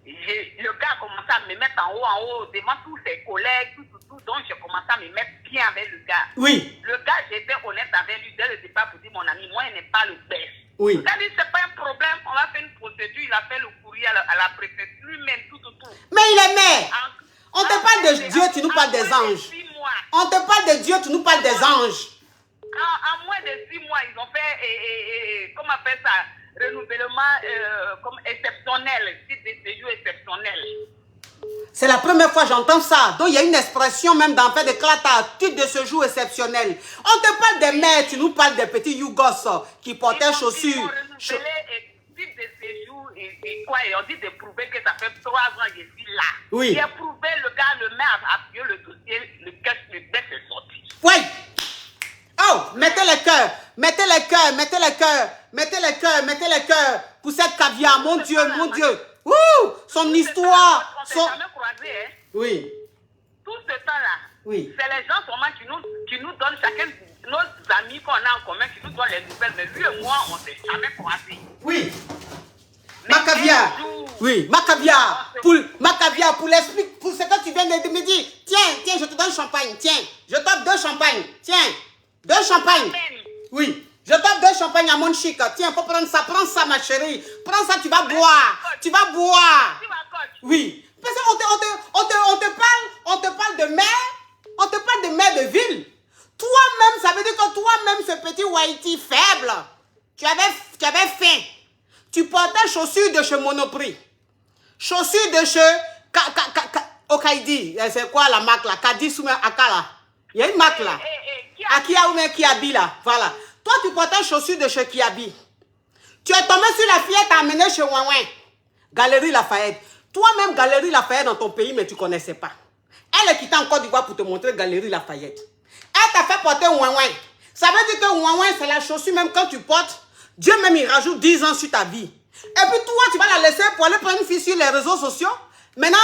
le gars a commencé à me mettre en haut, devant tous ses collègues, tout. Donc, j'ai commencé à me mettre bien avec le gars. Oui. Le gars, j'étais honnête avec lui dès le départ pour dire, mon ami, moi, il n'est pas le best. Oui. Il a dit, c'est pas un problème, on va faire une procédure. Il a fait le courrier à la préfecture, lui-même, tout. Mais il est maire. On te parle de Dieu, tu nous parles des anges. On te parle de Dieu, tu nous parles des anges. En moins de 6 mois, ils ont fait, comment on appelle ça, renouvellement comme exceptionnel, titre de séjour exceptionnel. C'est la première fois que j'entends ça. Donc il y a une expression même dans fait de Klata, titre de séjour exceptionnel. On te parle des mères, tu nous parles des petits Yougos qui portaient chaussures. Ils ont renouvelé titre de séjour et quoi, et on dit de prouver que ça fait 3 ans que je suis là. Oui. J'ai prouvé, le gars, le maire a appuyé le dossier, le cash, le bec est sorti. Oui. Oh, mettez les cœurs, mettez les cœurs, mettez les cœurs, mettez les cœurs, mettez les cœurs pour cette caviar, mon Dieu, mon Dieu. Ouh, son histoire. On s'est jamais croisé, hein. Oui. Tout ce temps-là, Oui. c'est les gens sûrement qui nous donnent chacun nos amis qu'on a en commun, qui nous donnent les nouvelles. Mais lui et moi, on ne s'est jamais croisés. Oui. Mais Ma caviar. un jour, Oui, ma caviar. Pour l'expliquer, pour ce que tu viens de me dire. Tiens, je te donne champagne. Tiens, je t'offre 2 champagnes. Tiens, 2 champagnes. Oui. Je t'offre 2 champagnes à mon chic. Tiens, faut prendre ça. Prends ça, ma chérie. Prends ça, tu vas boire. Tu vas boire. tu vas coach. Oui. Parce qu'on te parle de mère. On te parle de mère de ville. Toi-même, ça veut dire que toi-même, ce petit Whitey faible, tu avais faim. Tu portais chaussures de chez Monoprix. Chaussures de chez Okaidi. C'est quoi la marque là? Kadis ou Akala. Il y a une marque là. Akia ou Kiabi là. Voilà. Toi, tu portais chaussures de chez Kiabi. Tu es tombé sur la fillette, t'as amené chez Ouin. Galerie Lafayette. Toi-même, Galerie Lafayette dans ton pays, mais tu ne connaissais pas. Elle est quittée en Côte d'Ivoire pour te montrer Galerie Lafayette. Elle t'a fait porter Ouin. Ça veut dire que Ouin, c'est la chaussure, même quand tu portes, Dieu même il rajoute 10 ans sur ta vie. Et puis toi, tu vas la laisser pour aller prendre une fille sur les réseaux sociaux. Maintenant,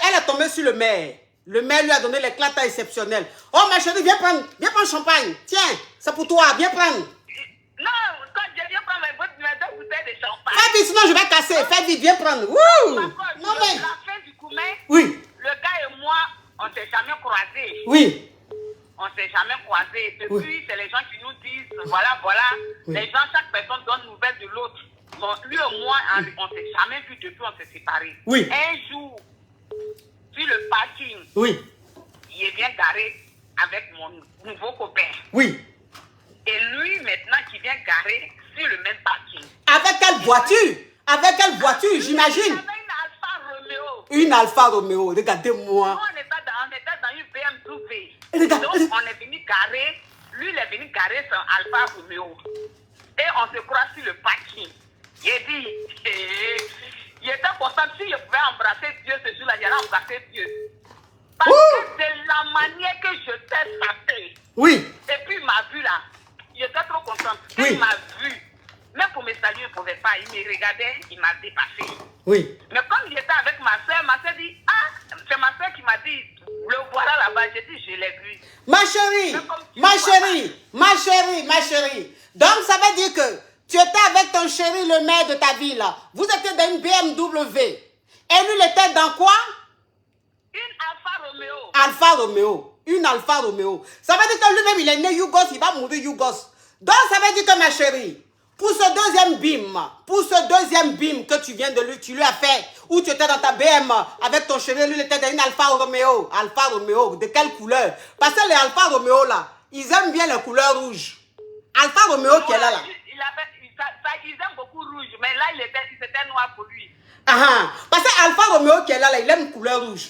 elle est tombée sur le maire. Le maire lui a donné l'éclatat exceptionnel. Oh ma chérie, viens prendre champagne. Tiens, c'est pour toi, viens prendre. Non, quand je viens prendre mes 2 bouteilles de champagne. Fais vite, sinon je vais casser. Fais vite, viens prendre. Wouh! Non, mais la fin du coup, oui. Le gars et moi, on ne s'est jamais croisés. Oui. On ne s'est jamais croisés. Depuis, Oui. c'est les gens qui nous disent, voilà. Oui. Les gens, chaque personne donne nouvelle de l'autre. Bon, lui et moi, on ne s'est jamais vu depuis, on s'est séparés. Oui. Un jour, sur le parking, Oui. il vient garer avec mon nouveau copain. Oui. Et lui, maintenant, qui vient garer sur le même parking. Avec quelle voiture? Avec quelle voiture, j'imagine? Il avait une Alfa Romeo. Une Alfa Romeo, regardez-moi. Nous, on était dans une BMW. Regarde. Donc, on est venu garer. Lui, il est venu garer son Alfa Romeo. Et on se croise sur le parking. Il dit, il était content. Si je pouvais embrasser Dieu ce jour-là, j'allais embrasser Dieu. Parce que c'est la manière que je t'ai frappé. Oui. Et puis, il m'a vu là. Oui. Mais comme j'étais avec ma soeur dit, ah, c'est ma soeur qui m'a dit, le voilà là-bas. J'ai dit, je l'ai vu. Ma chérie. Donc, ça veut dire que tu étais avec ton chéri, le maire de ta ville. Vous étiez dans une BMW. Et lui, il était dans quoi? Une Alfa Romeo. Alfa Romeo. Une Alfa Romeo. Ça veut dire que lui-même, il est né Yougos, il va mourir Yougos. Donc, ça veut dire que ma chérie, pour ce deuxième bim que tu viens de lui, tu lui as fait, où tu étais dans ta BM avec ton chéri, lui, il était dans une Alfa Romeo. Alfa Romeo, de quelle couleur? Parce que les Alfa Romeo, là, ils aiment bien les couleurs rouges. Alfa Romeo qui est là. Ils aiment beaucoup rouge, mais là, c'était noir pour lui. Parce que Alfa Romeo qui est là, il aime couleur rouge.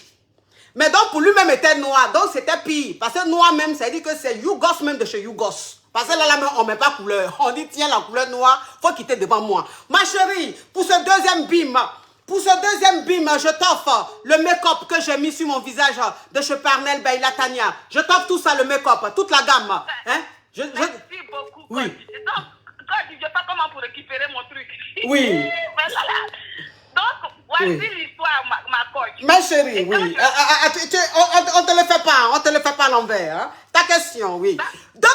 Mais donc, pour lui-même, était noir. Donc, c'était pire. Parce que noir même, ça veut dire que c'est Yougos même de chez Yougos. Parce que là, on ne met pas couleur. On dit, tiens, la couleur noire, il faut quitter devant moi. Ma chérie, pour ce deuxième bim, je t'offre le make-up que j'ai mis sur mon visage de chez Parnell Baila Tania. Je t'offre tout ça, le make-up, toute la gamme. Hein? Merci beaucoup. Oui. Donc, je ne sais pas comment pour récupérer mon truc. Oui. Donc, voici l'histoire, ma coach. Ma chérie, oui. On te le fait pas, on te le fait pas à l'envers. Hein? Ta question, oui. Donc,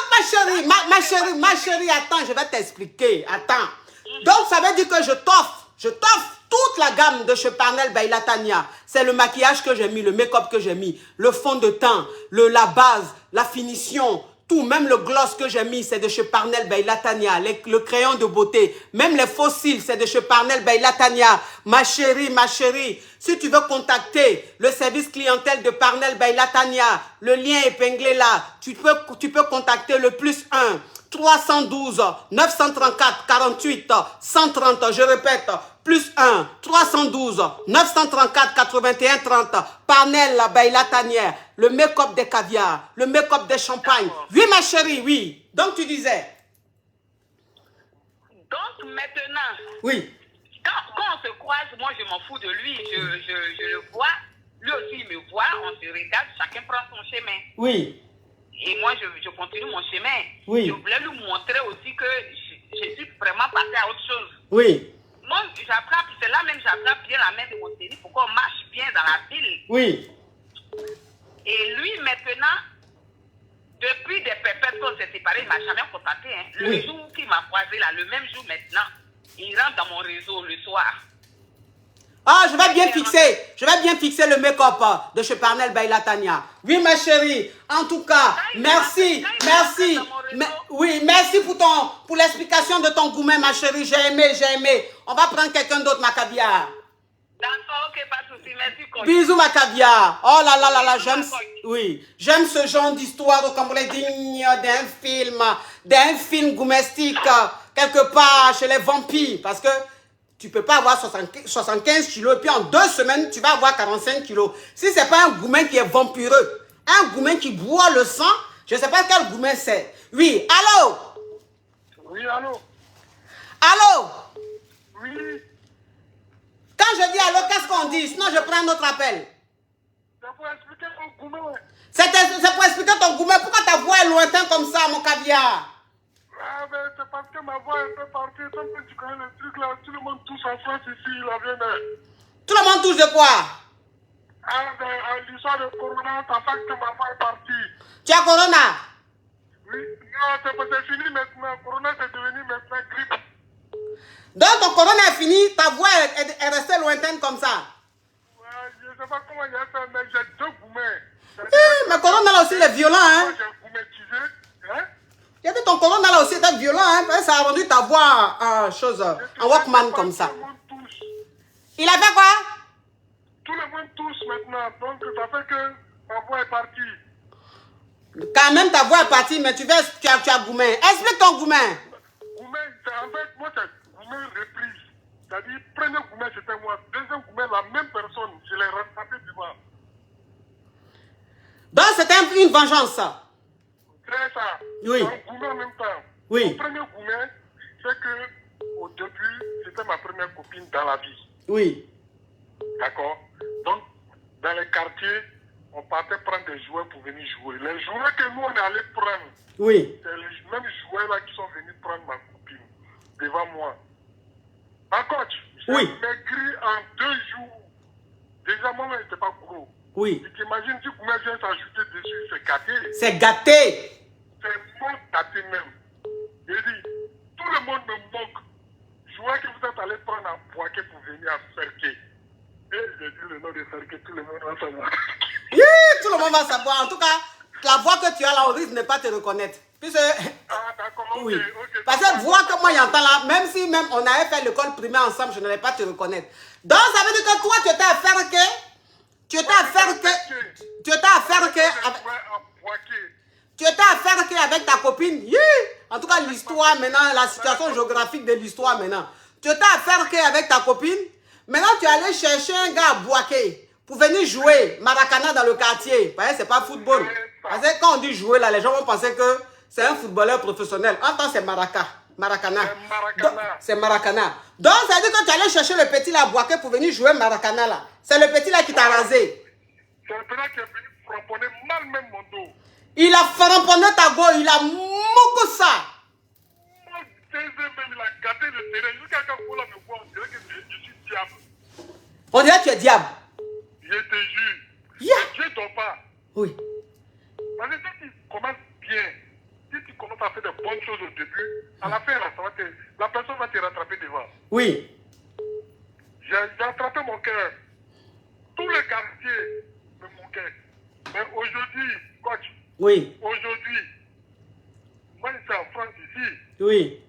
ma chérie, attends, je vais t'expliquer. Attends. Donc, ça veut dire que je t'offre toute la gamme de chez Parnell Baila Tania. C'est le maquillage que j'ai mis, le make-up que j'ai mis, le fond de teint, la base, la finition, tout, même le gloss que j'ai mis, c'est de chez Parnell Baila Tania. Le crayon de beauté, même les fossiles, c'est de chez Parnell Baila Tania. Ma chérie, si tu veux contacter le service clientèle de Parnell Baila Tania, le lien épinglé là, tu peux contacter le +1 312 934 48 130, je répète, +1 312 934 81 30, Parnell Baila Tania, le make-up des caviars, le make-up des champagnes. Oui, ma chérie, oui. Donc, tu disais. Donc, maintenant, oui. Quand on se croise, moi, je m'en fous de lui, je le vois, lui aussi, il me voit, on se regarde, chacun prend son chemin. Oui. Et moi, je continue mon chemin. Oui. Je voulais lui montrer aussi que je suis vraiment passée à autre chose. Oui. Moi, c'est là même j'attrape bien la main de mon chéri pour qu'on marche bien dans la ville. Oui. Et lui, maintenant, depuis des périodes qu'on s'est séparés, il ne m'a jamais contacté. Hein. Le jour qu'il m'a croisé, là, le même jour maintenant, il rentre dans mon réseau le soir. Ah, je vais bien fixer le make-up de chez Parnell Baila Tania. Oui, ma chérie. En tout cas, merci. Oui, merci pour l'explication de ton gourmet, ma chérie. J'ai aimé. On va prendre quelqu'un d'autre, ma caviar. D'accord, ok, pas de souci. Merci, coach. Bisous, ma caviar. Oh là, j'aime ce genre d'histoire au Cambodge digne d'un film gourmestique, quelque part chez les vampires. Parce que tu ne peux pas avoir 75 kilos et puis en 2 semaines, tu vas avoir 45 kilos. Si ce n'est pas un gourmet qui est vampireux, un gourmet qui boit le sang, je ne sais pas quel gourmet c'est. Oui, allô? Oui, allô? Allô? Oui. Quand je dis allô, qu'est-ce qu'on dit? Sinon, je prends un autre appel. C'est pour expliquer ton gourmet. C'est pour expliquer ton gourmet. Pourquoi ta voix est lointaine comme ça, mon caviar? Ah, mais c'est parce que ma voix est un peu partie. Comme tu connais le truc là, tout le monde touche en France ici, la Vienne. Tout le monde touche de quoi? Ah, l'histoire de Corona, ça fait que ma voix est partie. Tu as Corona? Oui, non, c'est fini maintenant. Corona, c'est devenu maintenant grippe. Donc ton Corona est fini, ta voix est restée lointaine comme ça? Ouais, je ne sais pas comment il y a fait, mais j'ai 2 gourmets. Mais Corona là aussi, il est violent, hein? Moi, j'ai gourmetisé, hein? Il y a dit ton Corona là aussi était violent, hein? Ça a rendu ta voix en Walkman comme ça. Tout le monde touche. Il a fait quoi? Tout le monde touche maintenant, donc ça fait que ma voix est partie. Quand même ta voix est partie, mais tu as gourmet. Explique ton gourmet. Gourmet, en fait, moi c'est gourmet reprise. C'est-à-dire, premier gourmet c'était moi, deuxième gourmet la même personne, je l'ai rattrapé devant. Donc c'était une vengeance, ça? C'est ça. Oui. Un gourmet en même temps. Oui. Mon premier gourmet, c'est que au début, c'était ma première copine dans la vie. Oui. D'accord? Donc, dans les quartiers, on partait prendre des jouets pour venir jouer. Les jouets que nous, on est allé prendre, Oui. c'est les mêmes jouets là qui sont venus prendre ma copine devant moi. Par contre, Oui. maigri en 2 jours. Déjà, moi-même, je n'étais pas gros. Oui. Tu t'imagines, si Goumé vient s'ajouter dessus, c'est gâté. C'est gâté. C'est mal gâté même. J'ai dit, tout le monde me moque. Je vois que vous êtes allé prendre un Boaké pour venir à Ferké. Et j'ai dit le nom de Ferké, tout le monde va savoir. Tout le monde va savoir. En tout cas, la voix que tu as là, on risque de ne pas te reconnaître. Puisque, Ah, d'accord, ok, oui. ok. Parce que voix que moi j'entends là, même si même on avait fait l'école primaire ensemble, je n'allais pas te reconnaître. Donc ça veut dire que toi, tu étais à Ferké. Tu étais à Ferké. Tu étais à Ferké. Tu étais à Ferké avec ta copine. En tout cas, l'histoire maintenant, la situation géographique de l'histoire maintenant. Tu étais à Ferké avec ta copine. Maintenant, tu es allé chercher un gars à Boaké pour venir jouer Maracana dans le quartier. Parce que c'est pas football. Parce que quand on dit jouer là, les gens vont penser que c'est un footballeur professionnel. En temps, c'est Maracana. C'est Maracana. Donc, ça veut dire que tu allais chercher le petit là à Boaké pour venir jouer Maracana là. C'est le petit là qui t'a rasé. C'est le petit là qui est venu framponner mal même mon dos. Il a framponné ta go, il a moucou ça. Il a gâté le terrain. Jusqu'à quand vous là me voit, on dirait que je suis diable. On dirait que tu es diable. Je te jure. Yeah. Dieu ne dort pas. Oui. Parce que si tu commences bien, si tu commences à faire de bonnes choses au début, à la fin, là, la personne va te rattraper devant. Oui. J'ai rattrapé mon cœur. Tout le quartier me manquait. Mais aujourd'hui, coach, oui. Aujourd'hui, moi je suis en France ici. Oui.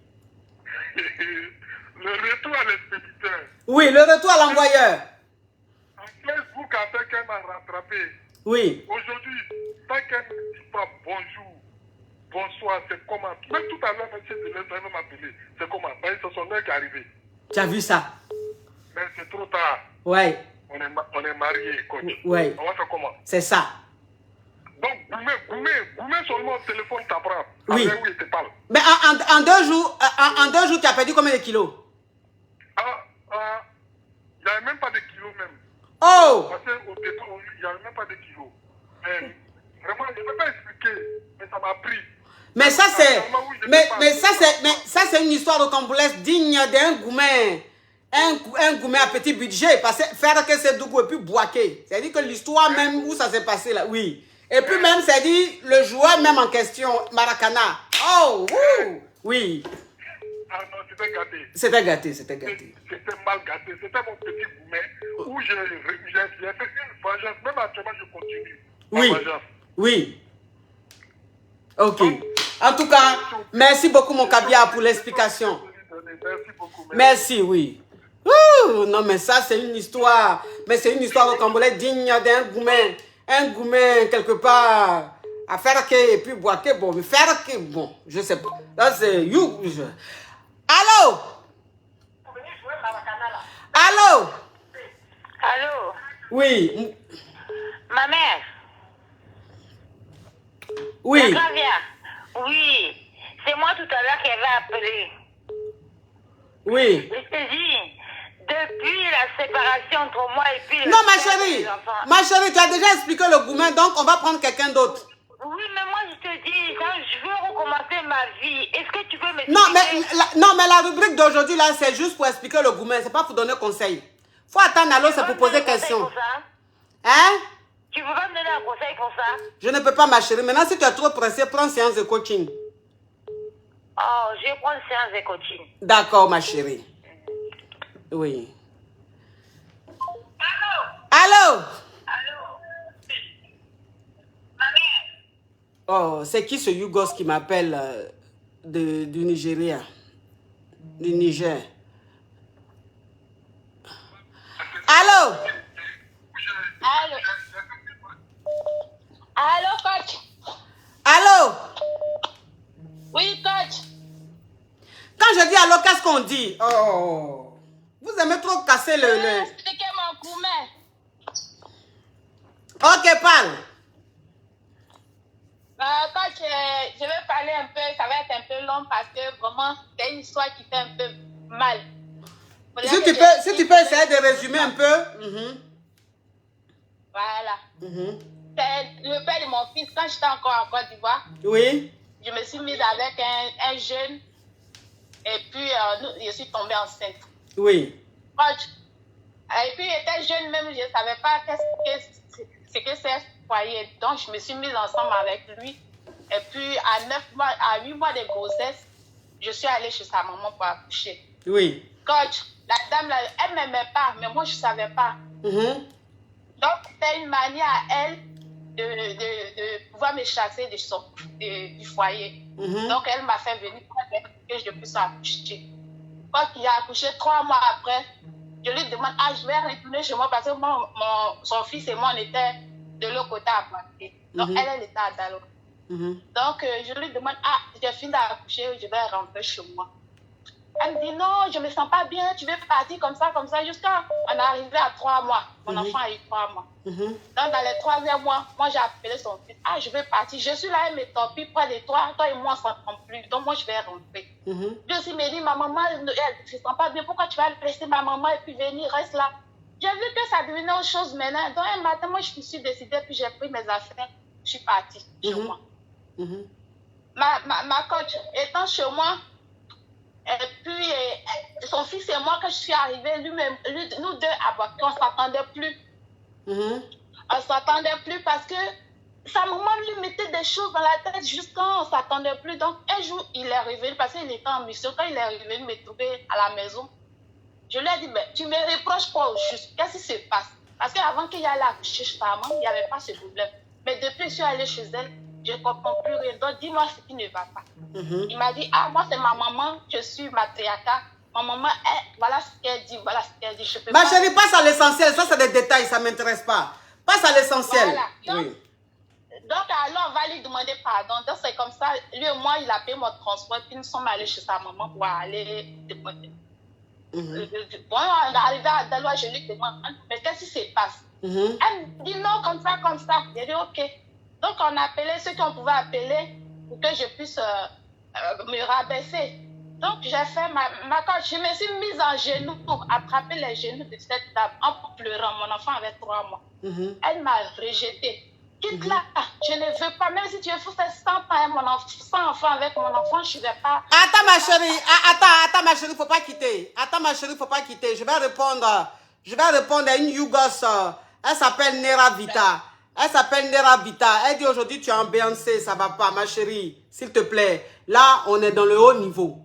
Le retour à l'expéditeur. Oui, le retour à l'envoyeur. En Facebook, à quelqu'un m'a rattrapé. Oui. Aujourd'hui, tant qu'elle ne dit pas bonjour, bonsoir, c'est comment. Même tout à l'heure, monsieur de l'État m'a appelé. C'est comment. C'est son heure qui est arrivé. Tu as vu ça? Mais c'est trop tard. Oui. On est mariés, coach. Oui. On va faire comment? C'est ça. Donc, Goumé seulement au téléphone t'apprend. Oui. Après, oui, il te parle. Mais en 2 jours, en 2 jours, tu as perdu combien de kilos? Il n'y avait même pas de kilos même. Oh! Parce qu'au départ, il n'y avait même pas de kilos. Mais vraiment, je ne peux pas expliquer, mais ça m'a pris. Mais ça, c'est une histoire de Cambolaise digne d'un Goumé. Un Goumé à petit budget. Parce que faire que c'est Dougou et puis Boaké. C'est-à-dire que l'histoire même où ça s'est passé là, oui. Et puis même, c'est-à-dire le joueur même en question, Maracana. Oh, oui. Ah non, c'était gâté. C'était gâté, c'était gâté. C'était mal gâté. C'était mon petit Goumé où j'ai fait une vengeance. Même actuellement, je continue. Oui. Vengeance. Oui. Ok. En tout cas, merci beaucoup, mon Kabia, pour l'explication. Merci beaucoup. Merci, oui. Ouh, non, mais ça, c'est une histoire. Mais c'est une histoire au Cambodge digne d'un Goumé. Un Goumé, quelque part, à faire que, et puis Boaké, bon, mais faire que, bon, je sais pas. Là, c'est you. Allô? Allô? Allô? Oui. Ma mère? Oui. Oui. C'est moi tout à l'heure qui avait appelé. Oui. Je te dis, depuis la séparation entre moi et puis... Non, ma chérie, tu as déjà expliqué le Goumé, donc on va prendre quelqu'un d'autre. Oui, mais moi je te dis, quand je veux recommencer ma vie, est-ce que tu peux me... Non, mais la rubrique d'aujourd'hui, là, c'est juste pour expliquer le Goumé, c'est pas pour donner conseil. Faut attendre à l'autre, c'est pour poser question. Hein? Tu peux pas me donner un conseil pour ça? Je ne peux pas, ma chérie. Maintenant, si tu es trop pressé, prends séance de coaching. Oh, je vais prendre séance de coaching. D'accord, ma chérie. Oui. Allô? Ma mère? Oh, c'est qui ce Yougos qui m'appelle du Nigeria? Du Niger. Allô? Allô? Allô, coach? Allô? Oui, coach. Quand je dis allô, qu'est-ce qu'on dit? Oh, vous aimez trop casser le... Expliquez mon Goumé. Ok, parle. Coach, je vais parler un peu, ça va être un peu long parce que vraiment, c'est une histoire qui fait un peu mal. Si tu peux essayer de résumer un peu. Voilà. C'est le père de mon fils, quand j'étais encore en Côte d'Ivoire. Oui. Je me suis mise avec un jeune et puis je suis tombée enceinte. Oui. Coach. Et puis, j'étais jeune même, je ne savais pas ce que c'est foyer. Donc, je me suis mise ensemble avec lui. Et puis, à 8 mois de grossesse, je suis allée chez sa maman pour accoucher. Oui. Coach, la dame, là, elle ne m'aimait pas, mais moi, je ne savais pas. Donc, c'était une manière à elle de pouvoir me chasser du foyer. Donc, elle m'a fait venir pour que je puisse accoucher. Quand il a accouché 3 mois après, je lui demande, je vais retourner chez moi parce que son fils et moi, on était de l'autre côté à Poitiers. Donc, elle était à Dalo. Donc, je lui demande, j'ai fini d'accoucher, je vais rentrer chez moi. Elle me dit, non, je ne me sens pas bien, tu veux partir comme ça, jusqu'à on est arrivé à 3 mois. Mon enfant a eu 3 mois. Donc, dans les 3e mois, moi, j'ai appelé son fils, je veux partir. Je suis là, elle me torpille près de toi et moi, on ne s'entend plus. Donc, moi, je vais rentrer. Lui aussi me dit, ma maman, elle ne se sent pas bien, pourquoi tu vas laisser ma maman et puis venir, reste là. J'ai vu que ça devenait autre chose maintenant. Donc, un matin, moi, je me suis décidée, puis j'ai pris mes affaires, je suis partie chez moi. Ma coach étant chez moi, et puis son fils et moi, quand je suis arrivée, nous deux à Boaké, on ne s'attendait plus. On ne s'attendait plus parce que sa maman lui mettait des choses dans la tête juste quand on ne s'attendait plus. Donc, un jour, il est revenu parce qu'il était en mission. Quand il est revenu me trouver à la maison, je lui ai dit, tu me reproches quoi au juste? Qu'est-ce qui se passe? Parce qu'avant qu'il y allait accoucher chez sa maman, il n'y avait pas ce problème. Mais depuis que je suis allée chez elle, je ne comprends plus rien. Donc, dis-moi ce qui ne va pas. Il m'a dit, moi, c'est ma maman, je suis matriarcat. Ma maman, voilà ce qu'elle dit, voilà ce qu'elle dit. Je peux Ma chérie, passe à l'essentiel. Ça, c'est des détails, ça ne m'intéresse pas. Passe à l'essentiel. Voilà. Donc, alors, on va lui demander pardon. Donc, c'est comme ça. Lui et moi, il a payé mon transport. Puis, nous sommes allés chez sa maman pour aller demander. Bon, on est arrivé à Daloa, je lui demande, mais qu'est-ce qui se passe? Elle me dit non, comme ça. J'ai dit, ok. Donc, on a appelé ceux qu'on pouvait appeler pour que je puisse me rabaisser. Donc, j'ai fait je me suis mise en genoux pour attraper les genoux de cette dame en pleurant. Mon enfant avait 3 mois. Elle m'a rejetée. Quitte là, je ne veux pas, même si tu veux faire 100 ans, 100 enfants avec mon enfant, je ne vais pas. Attends, ma chérie, attends, ma chérie, il ne faut pas quitter. Attends, ma chérie, il ne faut pas quitter. Je vais répondre à une Yougos. Elle s'appelle Nera Vita. Elle dit aujourd'hui, tu es en BNC, ça ne va pas, ma chérie. S'il te plaît. Là, on est dans le haut niveau.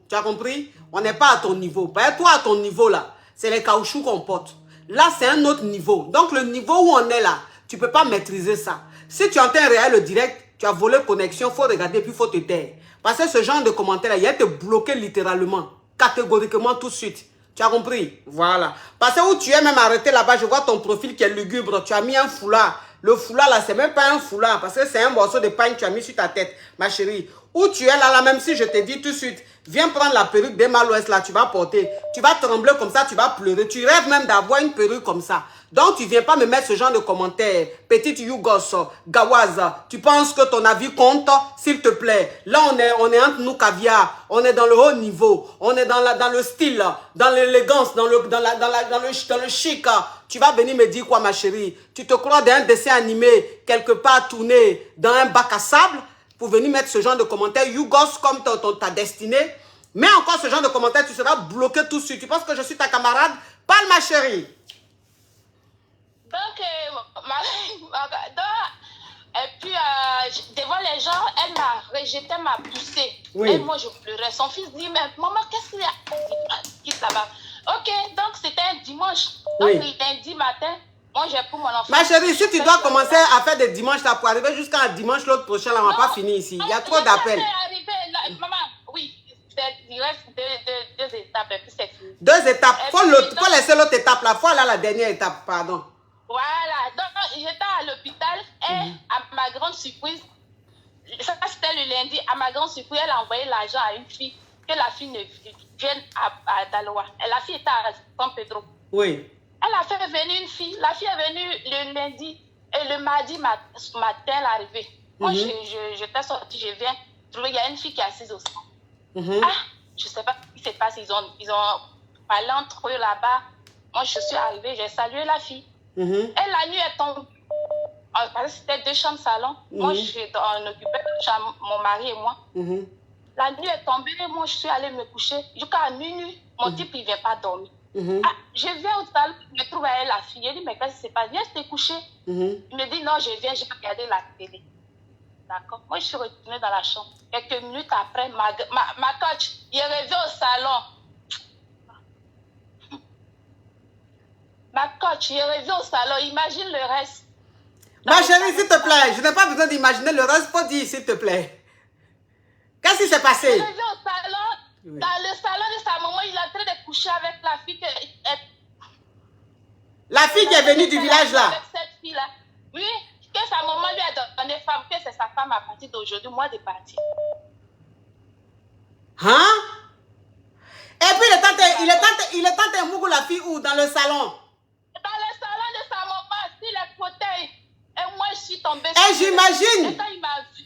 Tu as compris? On n'est pas à ton niveau. Toi, à ton niveau, là, c'est les caoutchoucs qu'on porte. Là, c'est un autre niveau. Donc, le niveau où on est là, tu ne peux pas maîtriser ça. Si tu entends réel le direct, tu as volé connexion, il faut regarder, puis il faut te taire. Parce que ce genre de commentaire-là, il va te bloquer littéralement, catégoriquement tout de suite. Tu as compris? Voilà. Parce que où tu es même arrêté là-bas, je vois ton profil qui est lugubre. Tu as mis un foulard. Le foulard là, c'est même pas un foulard. Parce que c'est un morceau de pain que tu as mis sur ta tête, ma chérie. Où tu es là, même si je te dis tout de suite, viens prendre la perruque des Mal-Ouest là, tu vas porter. Tu vas trembler comme ça, tu vas pleurer. Tu rêves même d'avoir une perruque comme ça. Donc, tu ne viens pas me mettre ce genre de commentaires. Petite Yougos, Gawaza, tu penses que ton avis compte? S'il te plaît. Là, on est entre nous caviar. On est dans le haut niveau. On est dans le style, dans l'élégance, dans le chic. Tu vas venir me dire quoi, ma chérie? Tu te crois dans un dessin animé, quelque part tourné dans un bac à sable pour venir mettre ce genre de commentaires? Yougos comme ta destinée. Mais encore ce genre de commentaires, tu seras bloqué tout de suite. Tu penses que je suis ta camarade? Parle, ma chérie. Donc, et puis, devant les gens, elle m'a rejeté, m'a poussée. Oui. Et moi, je pleurais. Son fils dit, mais maman, qu'est-ce qu'il y a? Quitte là-bas. Ok, donc c'était un dimanche. Donc, Oui. lundi matin, moi, j'ai pris mon enfant. Ma chérie, si tu dois commencer à faire des dimanches là pour arriver jusqu'à dimanche l'autre prochain, là, on va pas finir ici. Il y a trop d'appels. Maman, oui, il reste deux étapes et puis c'est fini. 2 étapes. Faut laisser l'autre étape là. Faut aller à la dernière étape, pardon. Voilà, donc j'étais à l'hôpital et à ma grande surprise, ça c'était le lundi, à ma grande surprise, elle a envoyé l'argent à une fille, que la fille ne vienne à Daloa. Et la fille était à San Pedro. Oui. Elle a fait venir une fille, la fille est venue le lundi et le mardi matin, elle est arrivée. Moi, j'étais sortie, je viens trouver, il y a une fille qui est assise au centre. Je ne sais pas ce qui se passe, ils ont parlé entre eux là-bas. Moi, je suis arrivée, j'ai salué la fille. Et la nuit est tombée. Parce que c'était 2 chambres salon. Moi, on occupait 2 chambres, mon mari et moi. La nuit est tombée, moi je suis allée me coucher. Jusqu'à minuit, mon type il ne vient pas dormir. Je viens au salon, je me trouve avec la fille. Elle dit, mais qu'est-ce qui se passe? Viens te coucher. Il me dit, non, je viens, je vais regarder la télé. D'accord. Moi, je suis retournée dans la chambre. Quelques minutes après, ma coach, il est revenu au salon. Ma coach, il est revenu au salon. Imagine le reste. Ma chérie, s'il te plaît, je n'ai pas besoin d'imaginer le reste. Faut dire, s'il te plaît. Qu'est-ce qui s'est passé? Il est revenu au salon. Oui. Dans le salon de sa maman, il est en train de coucher avec la fille. La fille qui est venue du village là. Avec cette fille-là. Oui, que sa maman lui a donné femme, que c'est sa femme à partir d'aujourd'hui, moi de partir. Hein? Et puis il est tenté Mougou la fille où? Dans le salon? Dans le salon de sa maman, sur les fauteuils. Et moi, je suis tombée. Et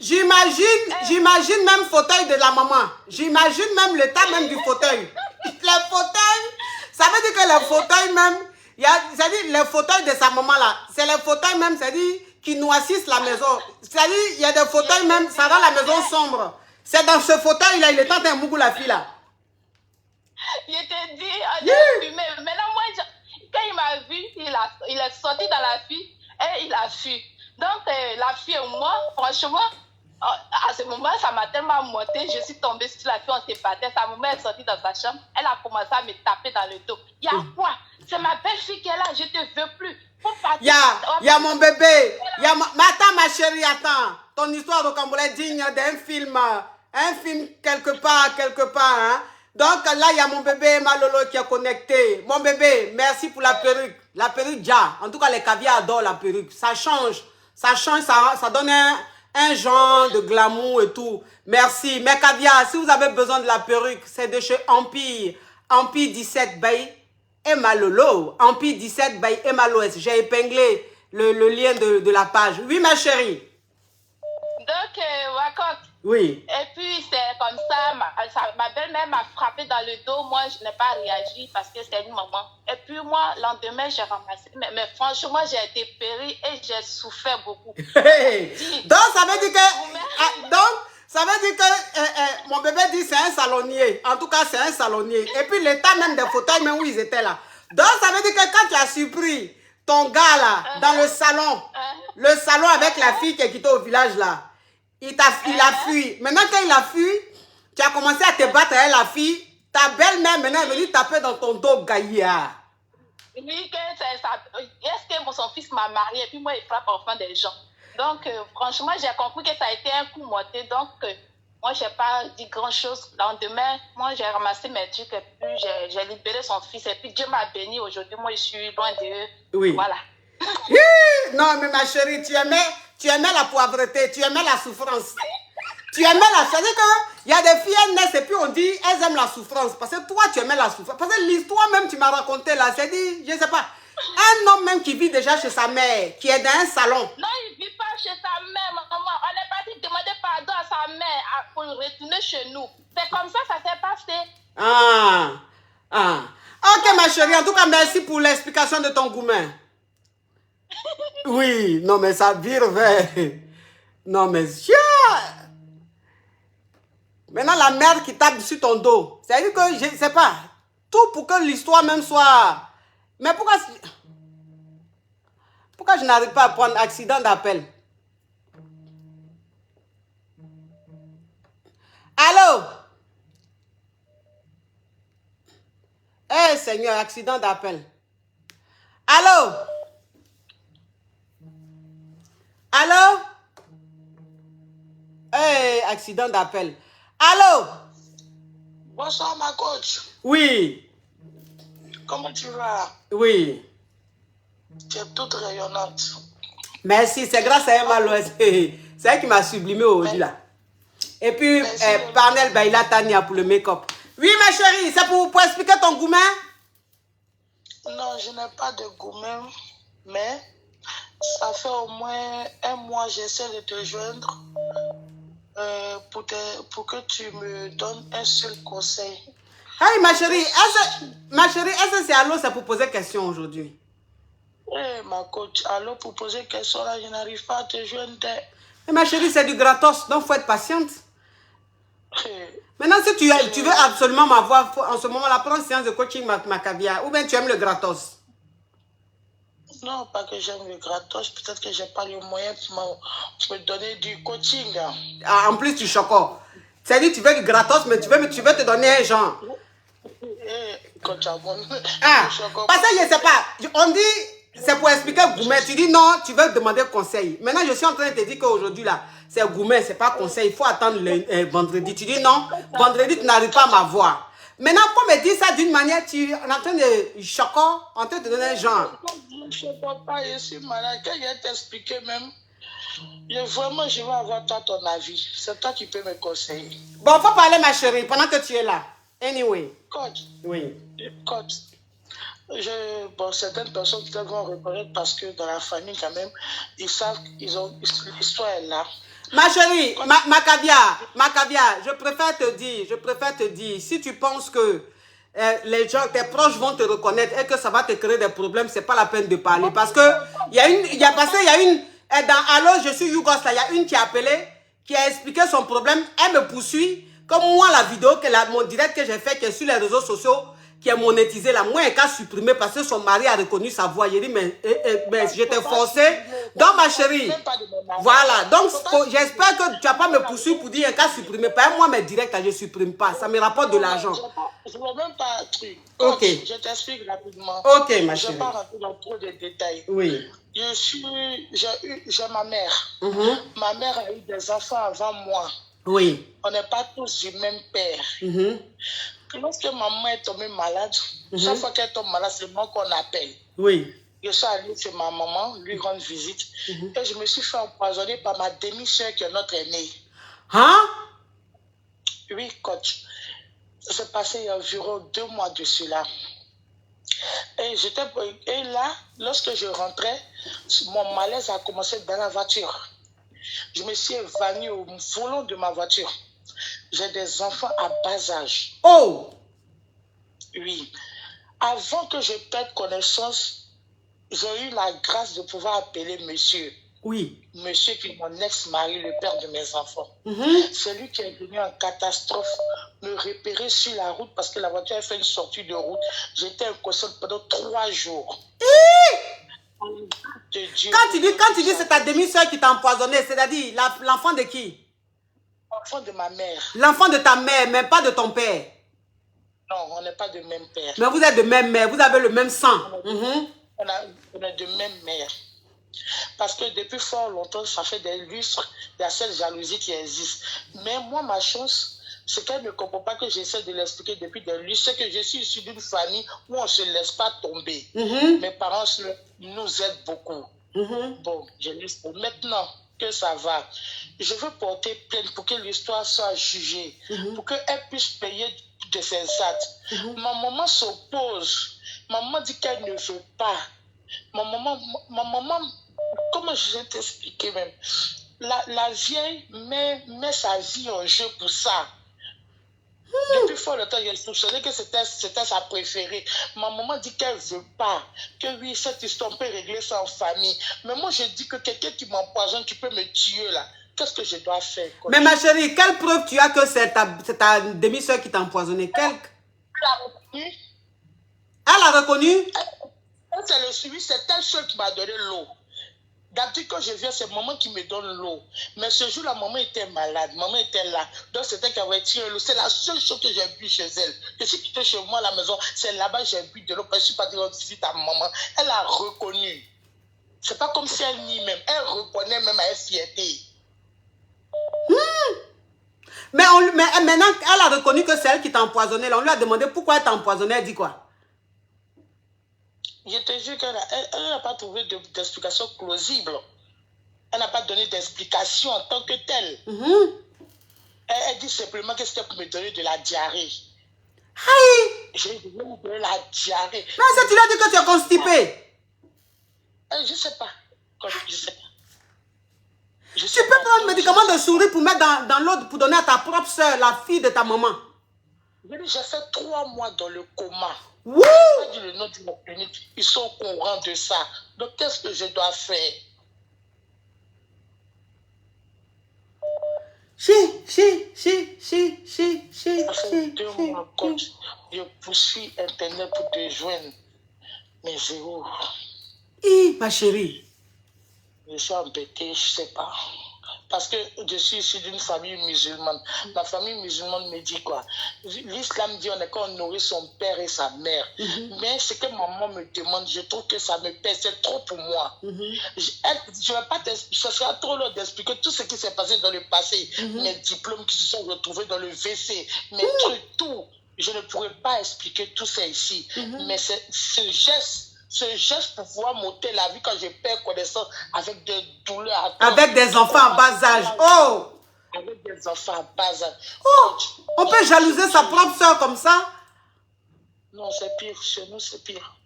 j'imagine même fauteuil de la maman. J'imagine même l'état même du fauteuil. Les fauteuils, ça veut dire que les fauteuils même, c'est-à-dire les fauteuils de sa maman là, c'est les fauteuils même, c'est-à-dire qui noississent la maison. C'est-à-dire, il y a des fauteuils même, ça rend la maison sombre. C'est dans ce fauteuil là, il est tenté Mougou la fille là. Je te dis, on a fumé. Maintenant, moi, quand il m'a vu, il est sorti dans la fille et il a fui. Donc, la fille et moi, franchement, à ce moment, ça m'a tellement monté. Je suis tombée sur la fille, on s'est battu. Sa maman est sortie dans sa chambre. Elle a commencé à me taper dans le dos. Il y a quoi? C'est ma belle-fille qui est là, je ne te veux plus. Il y a mon bébé. Mais attends, ma chérie, attends. Ton histoire de Camboulé est digne d'un film. Un film quelque part, hein. Donc là, il y a mon bébé Malolo qui est connecté. Mon bébé, merci pour la perruque. La perruque, déjà. En tout cas, les caviars adorent la perruque. Ça change, ça donne un genre de glamour et tout. Merci. Mais caviar, si vous avez besoin de la perruque, c'est de chez Empire. Empire 17 by Emma Lolo. Empire 17 by Emma Loès. J'ai épinglé le lien de la page. Oui, ma chérie. Donc, Wakok. Oui. Et puis, c'est comme ça, ma belle-mère m'a frappé dans le dos. Moi, je n'ai pas réagi parce que c'est une maman. Et puis, moi, le lendemain, j'ai ramassé. Mais franchement, j'ai été périe et j'ai souffert beaucoup. Donc, ça veut dire que... mon bébé dit c'est un salonnier. En tout cas, c'est un salonnier. Et puis, l'état même des fauteuils, même où ils étaient là. Donc, ça veut dire que quand tu as surpris ton gars là, dans le salon avec la fille qui est quittée au village là, il a fui. Maintenant, quand il a fui, tu as commencé à te battre avec la fille. Ta belle-mère, maintenant, est venue taper dans ton dos, gaillard. Oui, est-ce que son fils m'a marié et puis moi, il frappe enfin des gens. Donc, franchement, j'ai compris que ça a été un coup mortel. Donc, moi, je n'ai pas dit grand-chose. Le lendemain, moi, j'ai ramassé mes trucs et puis j'ai libéré son fils. Et puis, Dieu m'a béni. Aujourd'hui, moi, je suis loin d'eux. Oui. Voilà. Non, mais ma chérie, tu aimais la poivreté, tu aimais la souffrance. Tu aimais la... C'est-à-dire qu'il y a des filles, elles naissent et puis on dit, elles aiment la souffrance. Parce que toi, tu aimais la souffrance. Parce que l'histoire même, tu m'as raconté là, c'est dit, je ne sais pas, un homme même qui vit déjà chez sa mère, qui est dans un salon. Non, il ne vit pas chez sa mère, maman. On est parti demander pardon à sa mère pour retourner chez nous. C'est comme ça s'est passé. Ok, ma chérie, en tout cas, merci pour l'explication de ton gourmet. Oui, non, mais ça vire vers... Non, mais... Maintenant, la merde qui tape sur ton dos. C'est-à-dire que, je ne sais pas, tout pour que l'histoire même soit... Mais pourquoi je n'arrive pas à prendre accident d'appel? Allô? Eh, Seigneur, accident d'appel. Allô? Allô? Eh, accident d'appel. Allô? Bonsoir, ma coach. Oui. Comment tu vas? Oui. Tu es toute rayonnante. Merci, c'est grâce à Emma Loès. C'est elle qui m'a sublimé aujourd'hui là. Et puis, Parnel Baila Tania pour le make-up. Oui, ma chérie, c'est pour expliquer ton gourmet? Non, je n'ai pas de gourmet, mais ça fait au moins un mois j'essaie de te joindre pour que tu me donnes un seul conseil. Hey, ma chérie, est-ce que c'est allô, c'est pour poser question aujourd'hui? Oui, ma coach, allô, pour poser question là, je n'arrive pas à te joindre. Hey, ma chérie, c'est du gratos, donc il faut être patiente. Maintenant, si tu veux absolument m'avoir, en ce moment-là, prends une séance de coaching Macavia, ou bien tu aimes le gratos? Non, pas que j'aime le gratos, peut-être que je n'ai pas les moyens pour me donner du coaching. Ah, en plus, tu choques. C'est-à-dire, tu veux du gratos, mais tu veux te donner un genre. Ah, parce que je ne sais pas, on dit, c'est pour expliquer Gourmet. Tu dis non, tu veux demander conseil. Maintenant, je suis en train de te dire qu'aujourd'hui, là, c'est Gourmet, c'est pas conseil. Il faut attendre le vendredi. Tu dis non, vendredi, tu n'arrives pas à m'avoir. Maintenant, pour me dire ça d'une manière, tu es en train de choquer, en train de te donner un genre. Je ne peux pas, je suis malade. Quand je t'expliquer même, vraiment, je veux avoir toi ton avis. C'est toi qui peux me conseiller. Bon, il faut parler, ma chérie, pendant que tu es là. Anyway. Coach. Oui. Coach. Bon, certaines personnes vont reconnaître parce que dans la famille, quand même, ils savent l'histoire est là. Ma chérie, Macavia, je préfère te dire, si tu penses que les gens, tes proches vont te reconnaître et que ça va te créer des problèmes, c'est pas la peine de parler. Parce que il y a une, dans Allo, je suis Yougos, là, il y a une qui a appelé, qui a expliqué son problème, elle me poursuit, comme moi, la vidéo, mon direct que j'ai fait, qui est sur les réseaux sociaux, qui est monétisé là, moi, elle a supprimé parce que son mari a reconnu sa voix. Il dit, mais j'étais forcé. Donc, ma chérie, voilà. Donc, j'espère que tu n'as pas me poursuivre pour dire qu'elle a supprimé. Pas moi, mes directs, je ne supprime pas. Ça me rapporte de l'argent. Je ne vois même pas un truc. Ok. Je t'explique rapidement. Ok, ma chérie. Je ne vais pas rentrer dans trop de détails. Oui. J'ai ma mère. Ma mère a eu des enfants avant moi. Oui. On n'est pas tous du même père. Lorsque maman est tombée malade, chaque fois qu'elle tombe malade, c'est moi qu'on appelle. Oui. Je suis allée chez ma maman, lui rendre visite. Et je me suis fait empoisonner par ma demi-sœur qui est notre aînée. Hein? Oui, coach. Ça s'est passé il y a environ 2 mois de cela. Et là, lorsque je rentrais, mon malaise a commencé dans la voiture. Je me suis évanouie au volant de ma voiture. J'ai des enfants à bas âge. Oh! Oui. Avant que je perde connaissance, j'ai eu la grâce de pouvoir appeler monsieur. Oui. Monsieur qui est mon ex-mari, le père de mes enfants. C'est lui qui est venu en catastrophe me repérer sur la route parce que la voiture a fait une sortie de route. J'étais inconsciente pendant 3 jours. Quand tu dis c'est ta demi-sœur qui t'a empoisonné, c'est-à-dire l'enfant de qui? L'enfant de ma mère. L'enfant de ta mère, mais pas de ton père. Non, on n'est pas de même père. Mais vous êtes de même mère, vous avez le même sang. On est de même mère. Parce que depuis fort longtemps, ça fait des lustres, il y a cette jalousie qui existe. Mais moi, ma chance, c'est qu'elle ne comprend pas que j'essaie de l'expliquer depuis des lustres. C'est que je suis issu d'une famille où on ne se laisse pas tomber. Mes parents nous aident beaucoup. Bon, je laisse. Maintenant que ça va, je veux porter plainte pour que l'histoire soit jugée, pour qu'elle puisse payer de ses actes. Ma maman s'oppose. Maman dit qu'elle ne veut pas. Ma maman, comment je vais t'expliquer même? La vieille met sa vie en jeu pour ça. Depuis fort longtemps, je soupçonnais que c'était sa préférée. Ma maman dit qu'elle ne veut pas. Que oui, cette histoire, on peut régler ça en famille. Mais moi, je dis que quelqu'un qui m'empoisonne, qui peut me tuer là. Qu'est-ce que je dois faire? Mais ma chérie, quelle preuve tu as que c'est ta demi-sœur qui t'a empoisonné? Elle a reconnu. Elle a reconnu? C'est le suivi, c'est elle seule qui m'a donné l'eau. D'habitude, quand je viens, c'est maman qui me donne l'eau. Mais ce jour-là, maman était malade, maman était là. Donc, c'était qu'elle avait tiré l'eau. C'est la seule chose que j'ai bu chez elle. Je suis quitté chez moi à la maison, c'est là-bas que j'ai bu de l'eau. Je suis partie rendre visite à maman. Elle a reconnu. C'est pas comme si elle nie même. Elle reconnaît même avec fierté. Mais maintenant, elle a reconnu que c'est elle qui t'a empoisonné. On lui a demandé pourquoi elle t'a empoisonné. Elle dit quoi? Je te jure qu'elle n'a pas trouvé d'explication plausible. Elle n'a pas donné d'explication en tant que telle. Elle dit simplement que c'était pour me donner de la diarrhée. Aïe! Je lui ai donné la diarrhée. Mais ça, tu lui as dit que tu es constipé. Je ne sais pas. Je sais pas. Tu peux prendre un médicament de souris pour mettre dans l'eau pour donner à ta propre soeur, la fille de ta maman. J'ai fait 3 mois dans le coma. Wouh! Je n'ai pas dit le nom de ma clinique. Ils sont au courant de ça. Donc, qu'est-ce que je dois faire? Ça fait 2 mois, coach. Je poursuis Internet pour te joindre. Mais zéro. Ma chérie. Je suis embêtée, je sais pas. Parce que je suis issu d'une famille musulmane. Ma famille musulmane me dit quoi? L'islam dit qu'on nourrit son père et sa mère. Mais ce que maman me demande, je trouve que ça me pèse, c'est trop pour moi. Je vais pas ce sera trop long d'expliquer tout ce qui s'est passé dans le passé. Mes diplômes qui se sont retrouvés dans le WC, mes trucs, tout. Je ne pourrais pas expliquer tout ça ici. Mais ce geste pour pouvoir monter la vie quand je perds connaissance avec des douleurs. Avec des enfants en bas âge. Oh! Avec des enfants en bas âge. Oh! On peut jalouser sa propre soeur comme ça? Non, c'est pire. Chez nous, c'est pire.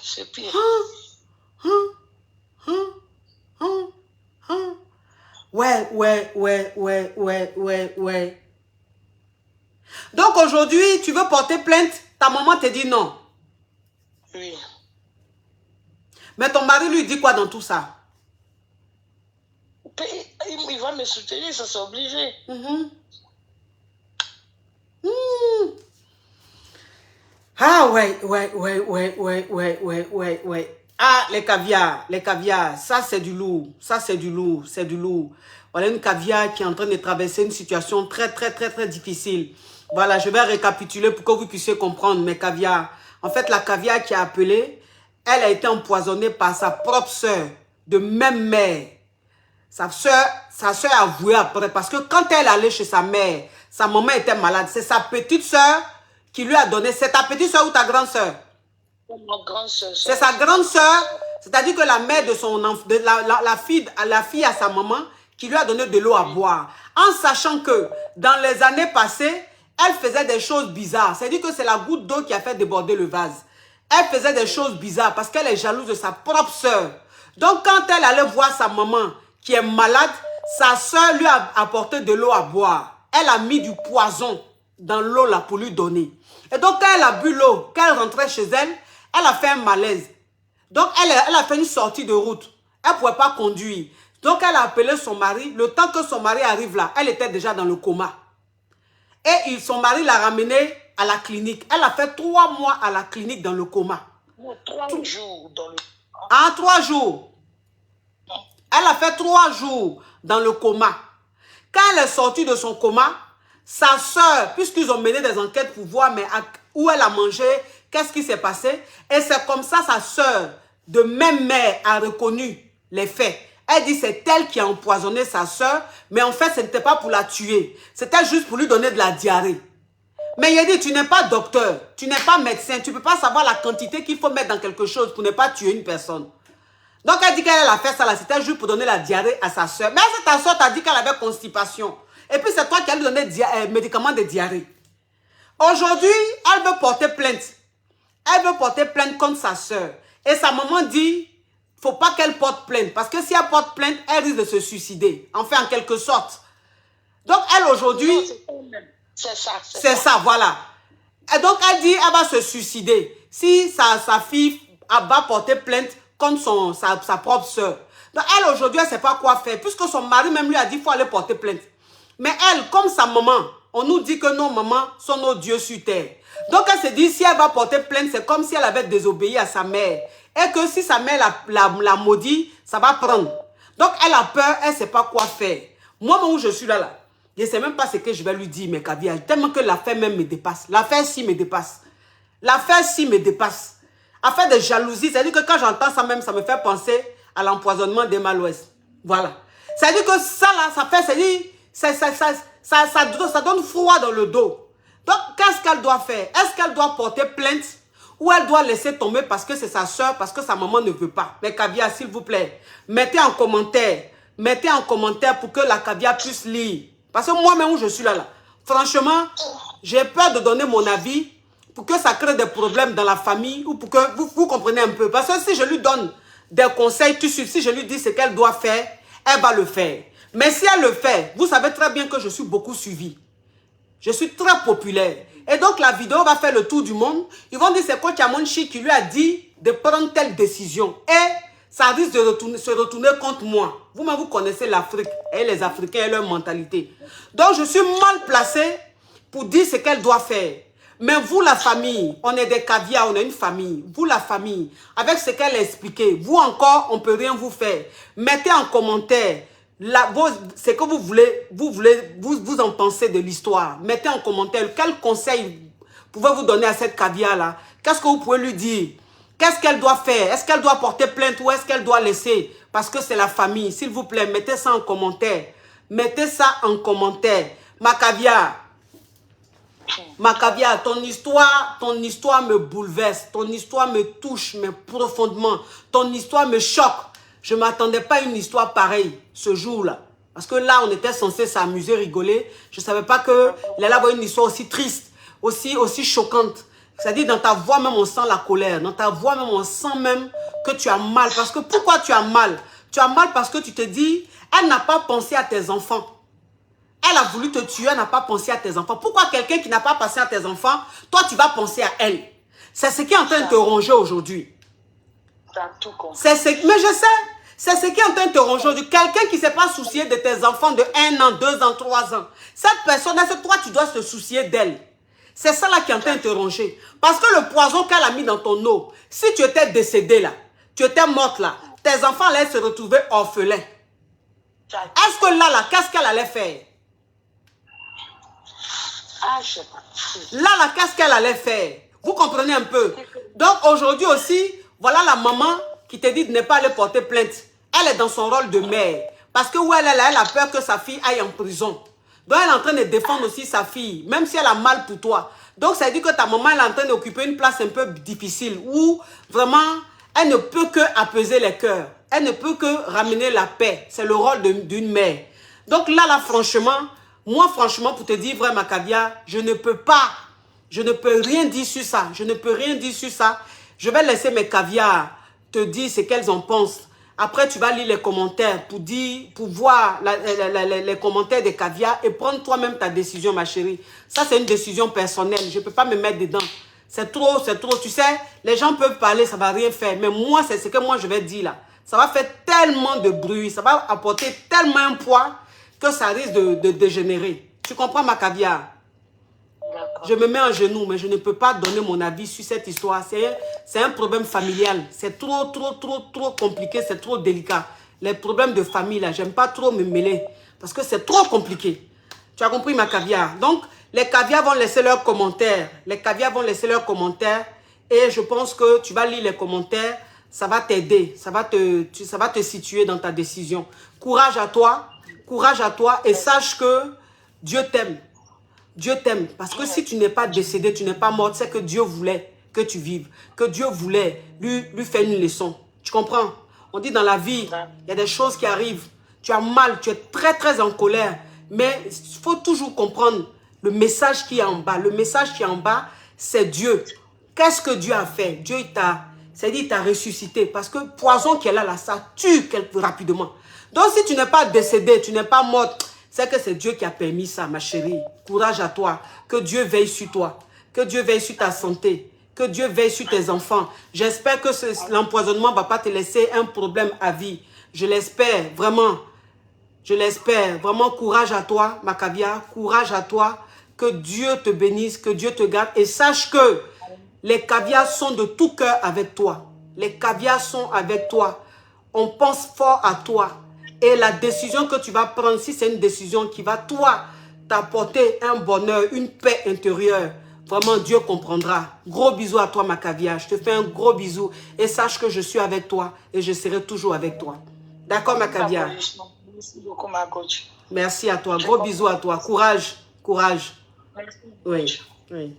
C'est pire. Ouais. Donc aujourd'hui, tu veux porter plainte, ta maman te dit non. Oui. Mais ton mari lui dit quoi dans tout ça? Il va me soutenir, ça c'est obligé. Ah ouais. Ah, les caviars, ça c'est du lourd. Voilà une caviar qui est en train de traverser une situation très difficile. Voilà, je vais récapituler pour que vous puissiez comprendre mes caviars. En fait, la caviar qui a appelé, elle a été empoisonnée par sa propre soeur, de même mère. Sa soeur a avoué après, parce que quand elle allait chez sa mère, sa maman était malade. C'est sa petite soeur qui lui a donné. C'est ta petite soeur ou ta grande soeur? Ma grande soeur. C'est sa grande soeur, c'est-à-dire que la mère de son enfant, la fille à sa maman, qui lui a donné de l'eau à boire. En sachant que dans les années passées, elle faisait des choses bizarres. C'est-à-dire que c'est la goutte d'eau qui a fait déborder le vase. Elle faisait des choses bizarres parce qu'elle est jalouse de sa propre soeur. Donc quand elle allait voir sa maman qui est malade, sa soeur lui a apporté de l'eau à boire. Elle a mis du poison dans l'eau là pour lui donner. Et donc quand elle a bu l'eau, quand elle rentrait chez elle, elle a fait un malaise. Donc elle a fait une sortie de route. Elle ne pouvait pas conduire. Donc elle a appelé son mari. Le temps que son mari arrive là, elle était déjà dans le coma. Et son mari l'a ramenée à la clinique. Elle a fait 3 mois à la clinique dans le coma. 3 jours dans le... Ah, 3 jours. Elle a fait 3 jours dans le coma. Quand elle est sortie de son coma, sa soeur, puisqu'ils ont mené des enquêtes pour voir mais où elle a mangé, qu'est-ce qui s'est passé, et c'est comme ça sa soeur, de même mère, a reconnu les faits. Elle dit c'est elle qui a empoisonné sa soeur, mais en fait ce n'était pas pour la tuer. C'était juste pour lui donner de la diarrhée. Mais il dit tu n'es pas docteur, tu n'es pas médecin, tu ne peux pas savoir la quantité qu'il faut mettre dans quelque chose pour ne pas tuer une personne. Donc elle dit qu'elle a fait ça là, c'était juste pour donner la diarrhée à sa soeur. Mais ta soeur t'a dit qu'elle avait constipation. Et puis c'est toi qui as lui donné médicaments de diarrhée. Aujourd'hui, elle veut porter plainte. Elle veut porter plainte contre sa soeur. Et sa maman dit, faut pas qu'elle porte plainte. Parce que si elle porte plainte, elle risque de se suicider. Enfin, en quelque sorte. Donc elle aujourd'hui... C'est ça. C'est ça, voilà. Et donc elle dit, elle va se suicider. Si sa fille va porter plainte contre sa propre soeur. Donc elle aujourd'hui, elle ne sait pas quoi faire. Puisque son mari même lui a dit, il faut aller porter plainte. Mais elle, comme sa maman, on nous dit que nos mamans sont nos dieux sur terre. Donc elle se dit, si elle va porter plainte, c'est comme si elle avait désobéi à sa mère. Et que si sa mère la maudit, ça va prendre. Donc elle a peur, elle ne sait pas quoi faire. Moi, où je suis là, je ne sais même pas ce que je vais lui dire, mes caviars. Tellement que l'affaire même me dépasse. L'affaire-ci me dépasse. L'affaire-ci me dépasse. Affaire de jalousie, c'est-à-dire que quand j'entends ça même, ça me fait penser à l'empoisonnement des Malouest. Voilà. C'est-à-dire que ça là, ça fait, ça donne froid dans le dos. Donc, qu'est-ce qu'elle doit faire? Est-ce qu'elle doit porter plainte ou elle doit laisser tomber parce que c'est sa soeur, parce que sa maman ne veut pas? Mais caviar, s'il vous plaît, mettez en commentaire pour que la caviar puisse lire. Parce que moi-même où je suis là, franchement, j'ai peur de donner mon avis pour que ça crée des problèmes dans la famille ou pour que vous compreniez un peu. Parce que si je lui donne des conseils tout de suite, si je lui dis ce qu'elle doit faire, elle va le faire. Mais si elle le fait, vous savez très bien que je suis beaucoup suivi. Je suis très populaire. Et donc la vidéo va faire le tour du monde. Ils vont dire c'est Coach Amonchi qui lui a dit de prendre telle décision. Et ça risque de se retourner contre moi. Vous-même, vous connaissez l'Afrique et les Africains et leur mentalité. Donc, je suis mal placée pour dire ce qu'elle doit faire. Mais vous, la famille, on est des caviars, on est une famille. Vous, la famille, avec ce qu'elle a expliqué, vous encore, on ne peut rien vous faire. Mettez en commentaire ce que vous en pensez de l'histoire. Mettez en commentaire quel conseil pouvez-vous donner à cette caviar-là. Qu'est-ce que vous pouvez lui dire? Qu'est-ce qu'elle doit faire? Est-ce qu'elle doit porter plainte ou est-ce qu'elle doit laisser? Parce que c'est la famille. S'il vous plaît, mettez ça en commentaire. Mettez ça en commentaire. Ma caviar, ton histoire me bouleverse. Ton histoire me touche mais profondément. Ton histoire me choque. Je ne m'attendais pas à une histoire pareille ce jour-là. Parce que là, on était censé s'amuser, rigoler. Je ne savais pas qu'il allait avoir une histoire aussi triste, aussi choquante. C'est-à-dire, dans ta voix même, on sent la colère. Dans ta voix même, on sent même que tu as mal. Parce que pourquoi tu as mal? Tu as mal parce que tu te dis, elle n'a pas pensé à tes enfants. Elle a voulu te tuer, elle n'a pas pensé à tes enfants. Pourquoi quelqu'un qui n'a pas pensé à tes enfants, toi, tu vas penser à elle? C'est ce qui est en train de te ronger aujourd'hui. Mais je sais, c'est ce qui est en train de te ronger aujourd'hui. Quelqu'un qui ne s'est pas soucié de tes enfants de 1 an, 2 ans, 3 ans. Cette personne, toi, tu dois te soucier d'elle. C'est ça là qui est en train de te ronger. Parce que le poison qu'elle a mis dans ton eau, si tu étais décédé là, tu étais morte là, tes enfants allaient se retrouver orphelins. Est-ce que là, qu'est-ce qu'elle allait faire? Là, qu'est-ce qu'elle allait faire? Vous comprenez un peu? Donc aujourd'hui aussi, voilà la maman qui te dit de ne pas aller porter plainte. Elle est dans son rôle de mère. Parce que où elle est là, elle a peur que sa fille aille en prison. Donc elle est en train de défendre aussi sa fille, même si elle a mal pour toi. Donc ça veut dire que ta maman elle est en train d'occuper une place un peu difficile où vraiment elle ne peut que apaiser les cœurs. Elle ne peut que ramener la paix. C'est le rôle d'une mère. Donc là, franchement, moi franchement pour te dire vrai ma caviar, je ne peux rien dire sur ça. Je ne peux rien dire sur ça. Je vais laisser mes caviars te dire ce qu'elles en pensent. Après, tu vas lire les commentaires pour voir les commentaires des caviars et prendre toi-même ta décision, ma chérie. Ça, c'est une décision personnelle. Je ne peux pas me mettre dedans. C'est trop, c'est trop. Tu sais, les gens peuvent parler, ça ne va rien faire. Mais moi, c'est ce que moi, je vais dire là. Ça va faire tellement de bruit, ça va apporter tellement un poids que ça risque de dégénérer. Tu comprends, ma caviar? Je me mets en genoux, mais je ne peux pas donner mon avis sur cette histoire. C'est un problème familial. C'est trop compliqué, c'est trop délicat. Les problèmes de famille, là, j'aime pas trop me mêler. Parce que c'est trop compliqué. Tu as compris, ma caviar? Donc, les caviars vont laisser leurs commentaires. Les caviars vont laisser leurs commentaires. Et je pense que tu vas lire les commentaires. Ça va t'aider. Ça va te situer dans ta décision. Courage à toi. Courage à toi. Et sache que Dieu t'aime. Dieu t'aime. Parce que si tu n'es pas décédé, tu n'es pas morte, c'est que Dieu voulait que tu vives. Que Dieu voulait lui faire une leçon. Tu comprends? On dit dans la vie, il y a des choses qui arrivent. Tu as mal, tu es très en colère. Mais il faut toujours comprendre le message qui est en bas. Le message qui est en bas, c'est Dieu. Qu'est-ce que Dieu a fait? Dieu, il t'a ressuscité. Parce que le poison qui est là, ça tue rapidement. Donc si tu n'es pas décédé, tu n'es pas morte, c'est que c'est Dieu qui a permis ça, ma chérie. Courage à toi. Que Dieu veille sur toi. Que Dieu veille sur ta santé. Que Dieu veille sur tes enfants. J'espère que l'empoisonnement ne va pas te laisser un problème à vie. Je l'espère, vraiment. Je l'espère. Vraiment, courage à toi, ma caviar. Courage à toi. Que Dieu te bénisse, que Dieu te garde. Et sache que les caviars sont de tout cœur avec toi. Les caviars sont avec toi. On pense fort à toi. Et la décision que tu vas prendre, si c'est une décision qui va, toi, t'apporter un bonheur, une paix intérieure, vraiment, Dieu comprendra. Gros bisous à toi, ma caviar. Je te fais un gros bisou. Et sache que je suis avec toi et je serai toujours avec toi. D'accord, ma caviar? Merci beaucoup, ma coach. Merci à toi. Gros bisous à toi. Courage. Courage. Merci. Oui. Oui.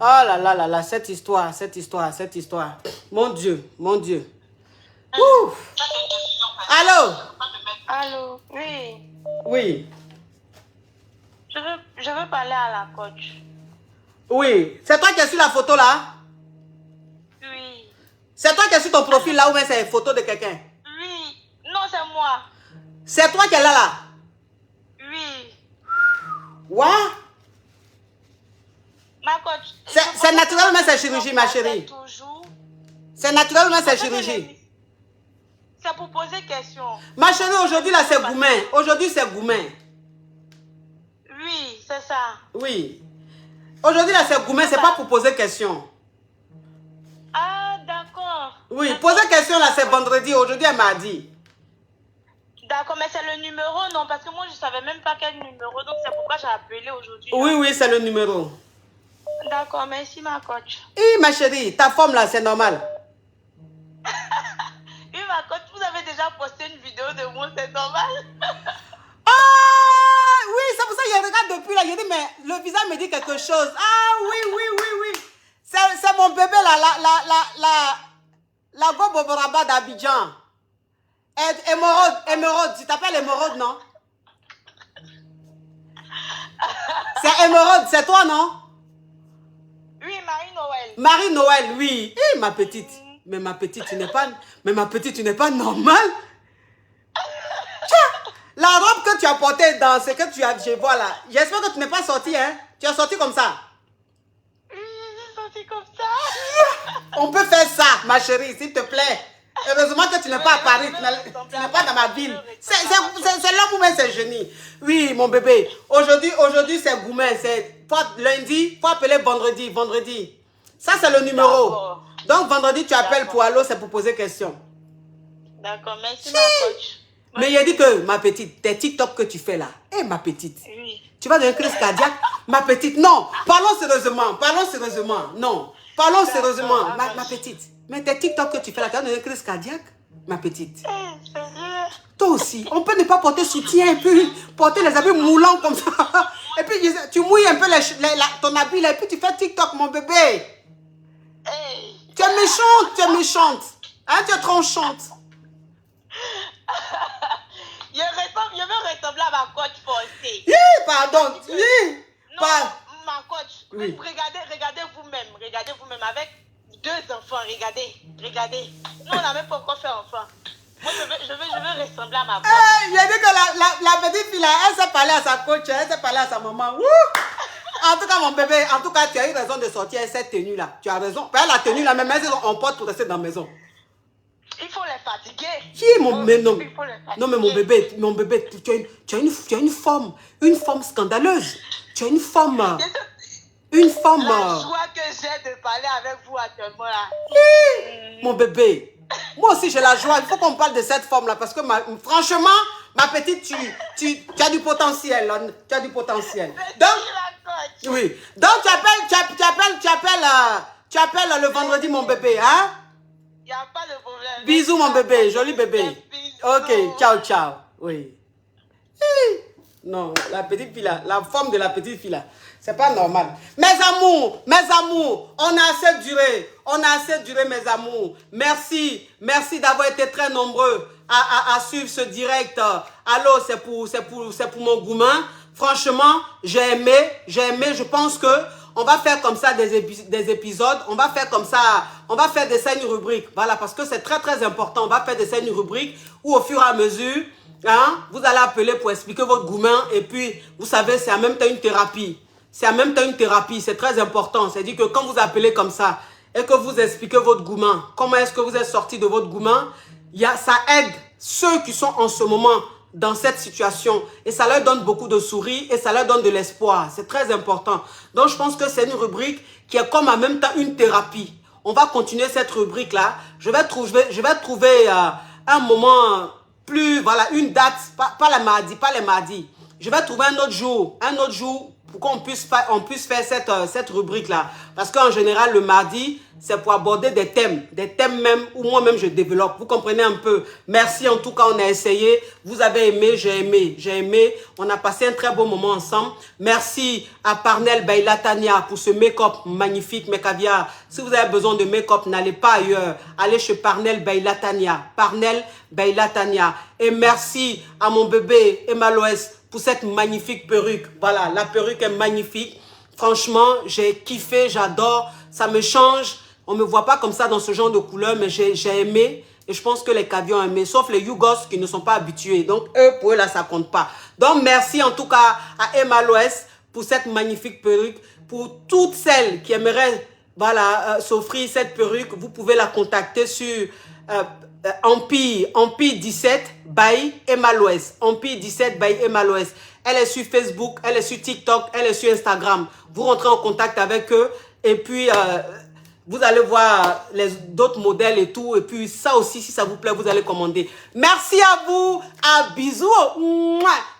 Oh là là, cette histoire. Mon Dieu. Ouh. Allô, oui. Oui. Je veux parler à la coach. Oui. C'est toi qui as su la photo là? Oui. C'est toi qui es sur ton profil là ou bien c'est une photo de quelqu'un? Oui. Non, c'est moi. C'est toi qui es là? Oui. Ouais. Ma coach. C'est naturel ou bien c'est chirurgie, ma chérie? C'est naturel ou bien c'est chirurgie? C'est pour poser question. Ma chérie, aujourd'hui là c'est Goumen. Aujourd'hui c'est Goumen. Oui, c'est ça. Oui. Aujourd'hui là c'est Goumen, c'est pas pour poser question. Ah, d'accord. Oui, poser question là c'est vendredi, aujourd'hui elle m'a dit. D'accord, mais c'est le numéro, non? Parce que moi je savais même pas quel numéro, donc c'est pourquoi j'ai appelé aujourd'hui. Oui, oui, c'est le numéro. D'accord, merci ma coach. Oui, ma chérie, ta forme là c'est normal. Oui, ma coach, vous avez déjà posté une vidéo de moi, c'est normal. Ah, oui, c'est pour ça que je regarde depuis là. Je dis, mais le visage me dit quelque chose. Ah, oui, oui, oui, oui. C'est mon bébé là, la Gobo Boraba d'Abidjan. Émeraude, tu t'appelles Émeraude, non? C'est Émeraude, c'est toi, non? Oui, Marie-Noël. Marie-Noël, oui. Eh, ma petite. Mais ma petite, tu n'es pas normale. La robe que tu as portée dans ce que je vois là, j'espère que tu n'es pas sortie, hein? Tu es sortie comme ça? Oui, je suis sortie comme ça. On peut faire ça, ma chérie, s'il te plaît. Heureusement que tu n'es pas à Paris, tu n'es pas dans ma ville. C'est l'homme ou même c'est génie. Oui, mon bébé. Aujourd'hui c'est Goumen. Lundi, faut appeler vendredi. Ça, c'est le numéro. Donc, vendredi, tu appelles pour Allo, c'est pour poser question. D'accord, merci ma coach. Mais il a dit que, ma petite, tes TikTok que tu fais là, ma petite, oui. Tu vas devenir crise cardiaque? Ma petite, non, parlons sérieusement, non, parlons sérieusement, ma petite. Mais tes TikTok que tu fais là, tu vas devenir crise cardiaque? Ma petite. Toi aussi, on peut ne pas porter soutien et puis porter les habits moulants comme ça. Et puis tu mouilles un peu ton habit là, et puis tu fais TikTok, mon bébé. Tu es méchante. Hein, tu es tranchante. Je veux ressembler à ma coach forcée. Pardon. Non, ma coach. Oui. Regardez vous-même avec 2 enfants. Regardez. Nous, on n'a même pas encore fait enfant. Moi, je veux ressembler à ma coach. Il a dit que la petite fille là, elle s'est parlé à sa coach, elle s'est parlé à sa maman. En tout cas, mon bébé, tu as eu raison de sortir cette tenue là. Tu as raison. La tenue là, même elles on porte pour rester dans la maison. Il faut les fatiguer. Non, mais mon bébé, tu as une forme scandaleuse. Tu as une forme. La joie que j'ai de parler avec vous actuellement là. Mon bébé, moi aussi j'ai la joie. Il faut qu'on parle de cette forme là parce que franchement, ma petite, tu as du potentiel. Tu as du potentiel. Donc, oui. Donc tu appelles le vendredi mon bébé, hein? Il n'y a pas de problème. Bisous mon bébé, joli bébé. Ok, ciao. Oui. Non, la petite fille là, la forme de la petite fille là, c'est pas normal. Mes amours, on a assez duré mes amours. Merci d'avoir été très nombreux à suivre ce direct. Allô, c'est pour mon Goumen. Franchement, j'ai aimé, je pense que on va faire comme ça des épisodes, on va faire des scènes rubriques, voilà, parce que c'est très très important, on va faire des scènes rubriques où au fur et à mesure, hein, vous allez appeler pour expliquer votre Goumen et puis, vous savez, c'est en même temps une thérapie, c'est très important, c'est-à-dire que quand vous appelez comme ça et que vous expliquez votre Goumen, comment est-ce que vous êtes sorti de votre Goumen, ça aide ceux qui sont en ce moment dans cette situation et ça leur donne beaucoup de sourires et ça leur donne de l'espoir. C'est très important. Donc, je pense que c'est une rubrique qui est comme en même temps une thérapie. On va continuer cette rubrique-là. Je vais trouver un moment plus, voilà, une date, pas les mardis. Je vais trouver un autre jour pour qu'on puisse faire cette rubrique-là. Parce qu'en général, le mardi, c'est pour aborder des thèmes même où moi-même je développe. Vous comprenez un peu. Merci en tout cas, on a essayé. Vous avez aimé, j'ai aimé. On a passé un très beau moment ensemble. Merci à Parnell Bailatania pour ce make-up magnifique, Mekavia. Si vous avez besoin de make-up, n'allez pas ailleurs. Allez chez Parnell Bailatania. Et merci à mon bébé Emaloès pour cette magnifique perruque. Voilà, la perruque est magnifique. Franchement, j'ai kiffé, j'adore. Ça me change On ne me voit pas comme ça dans ce genre de couleur, mais j'ai aimé. Et je pense que les cavions ont aimé, sauf les Yougos qui ne sont pas habitués. Donc, eux, pour eux, là, ça ne compte pas. Donc, merci en tout cas à Emma Loès pour cette magnifique perruque. Pour toutes celles qui aimeraient voilà, s'offrir cette perruque, vous pouvez la contacter sur Empire 17 by Emma Loès. Empire 17 by Emma Loès. Elle est sur Facebook, elle est sur TikTok, elle est sur Instagram. Vous rentrez en contact avec eux et puis... vous allez voir d'autres modèles et tout. Et puis ça aussi, si ça vous plaît, vous allez commander. Merci à vous. À bisous. Mouah.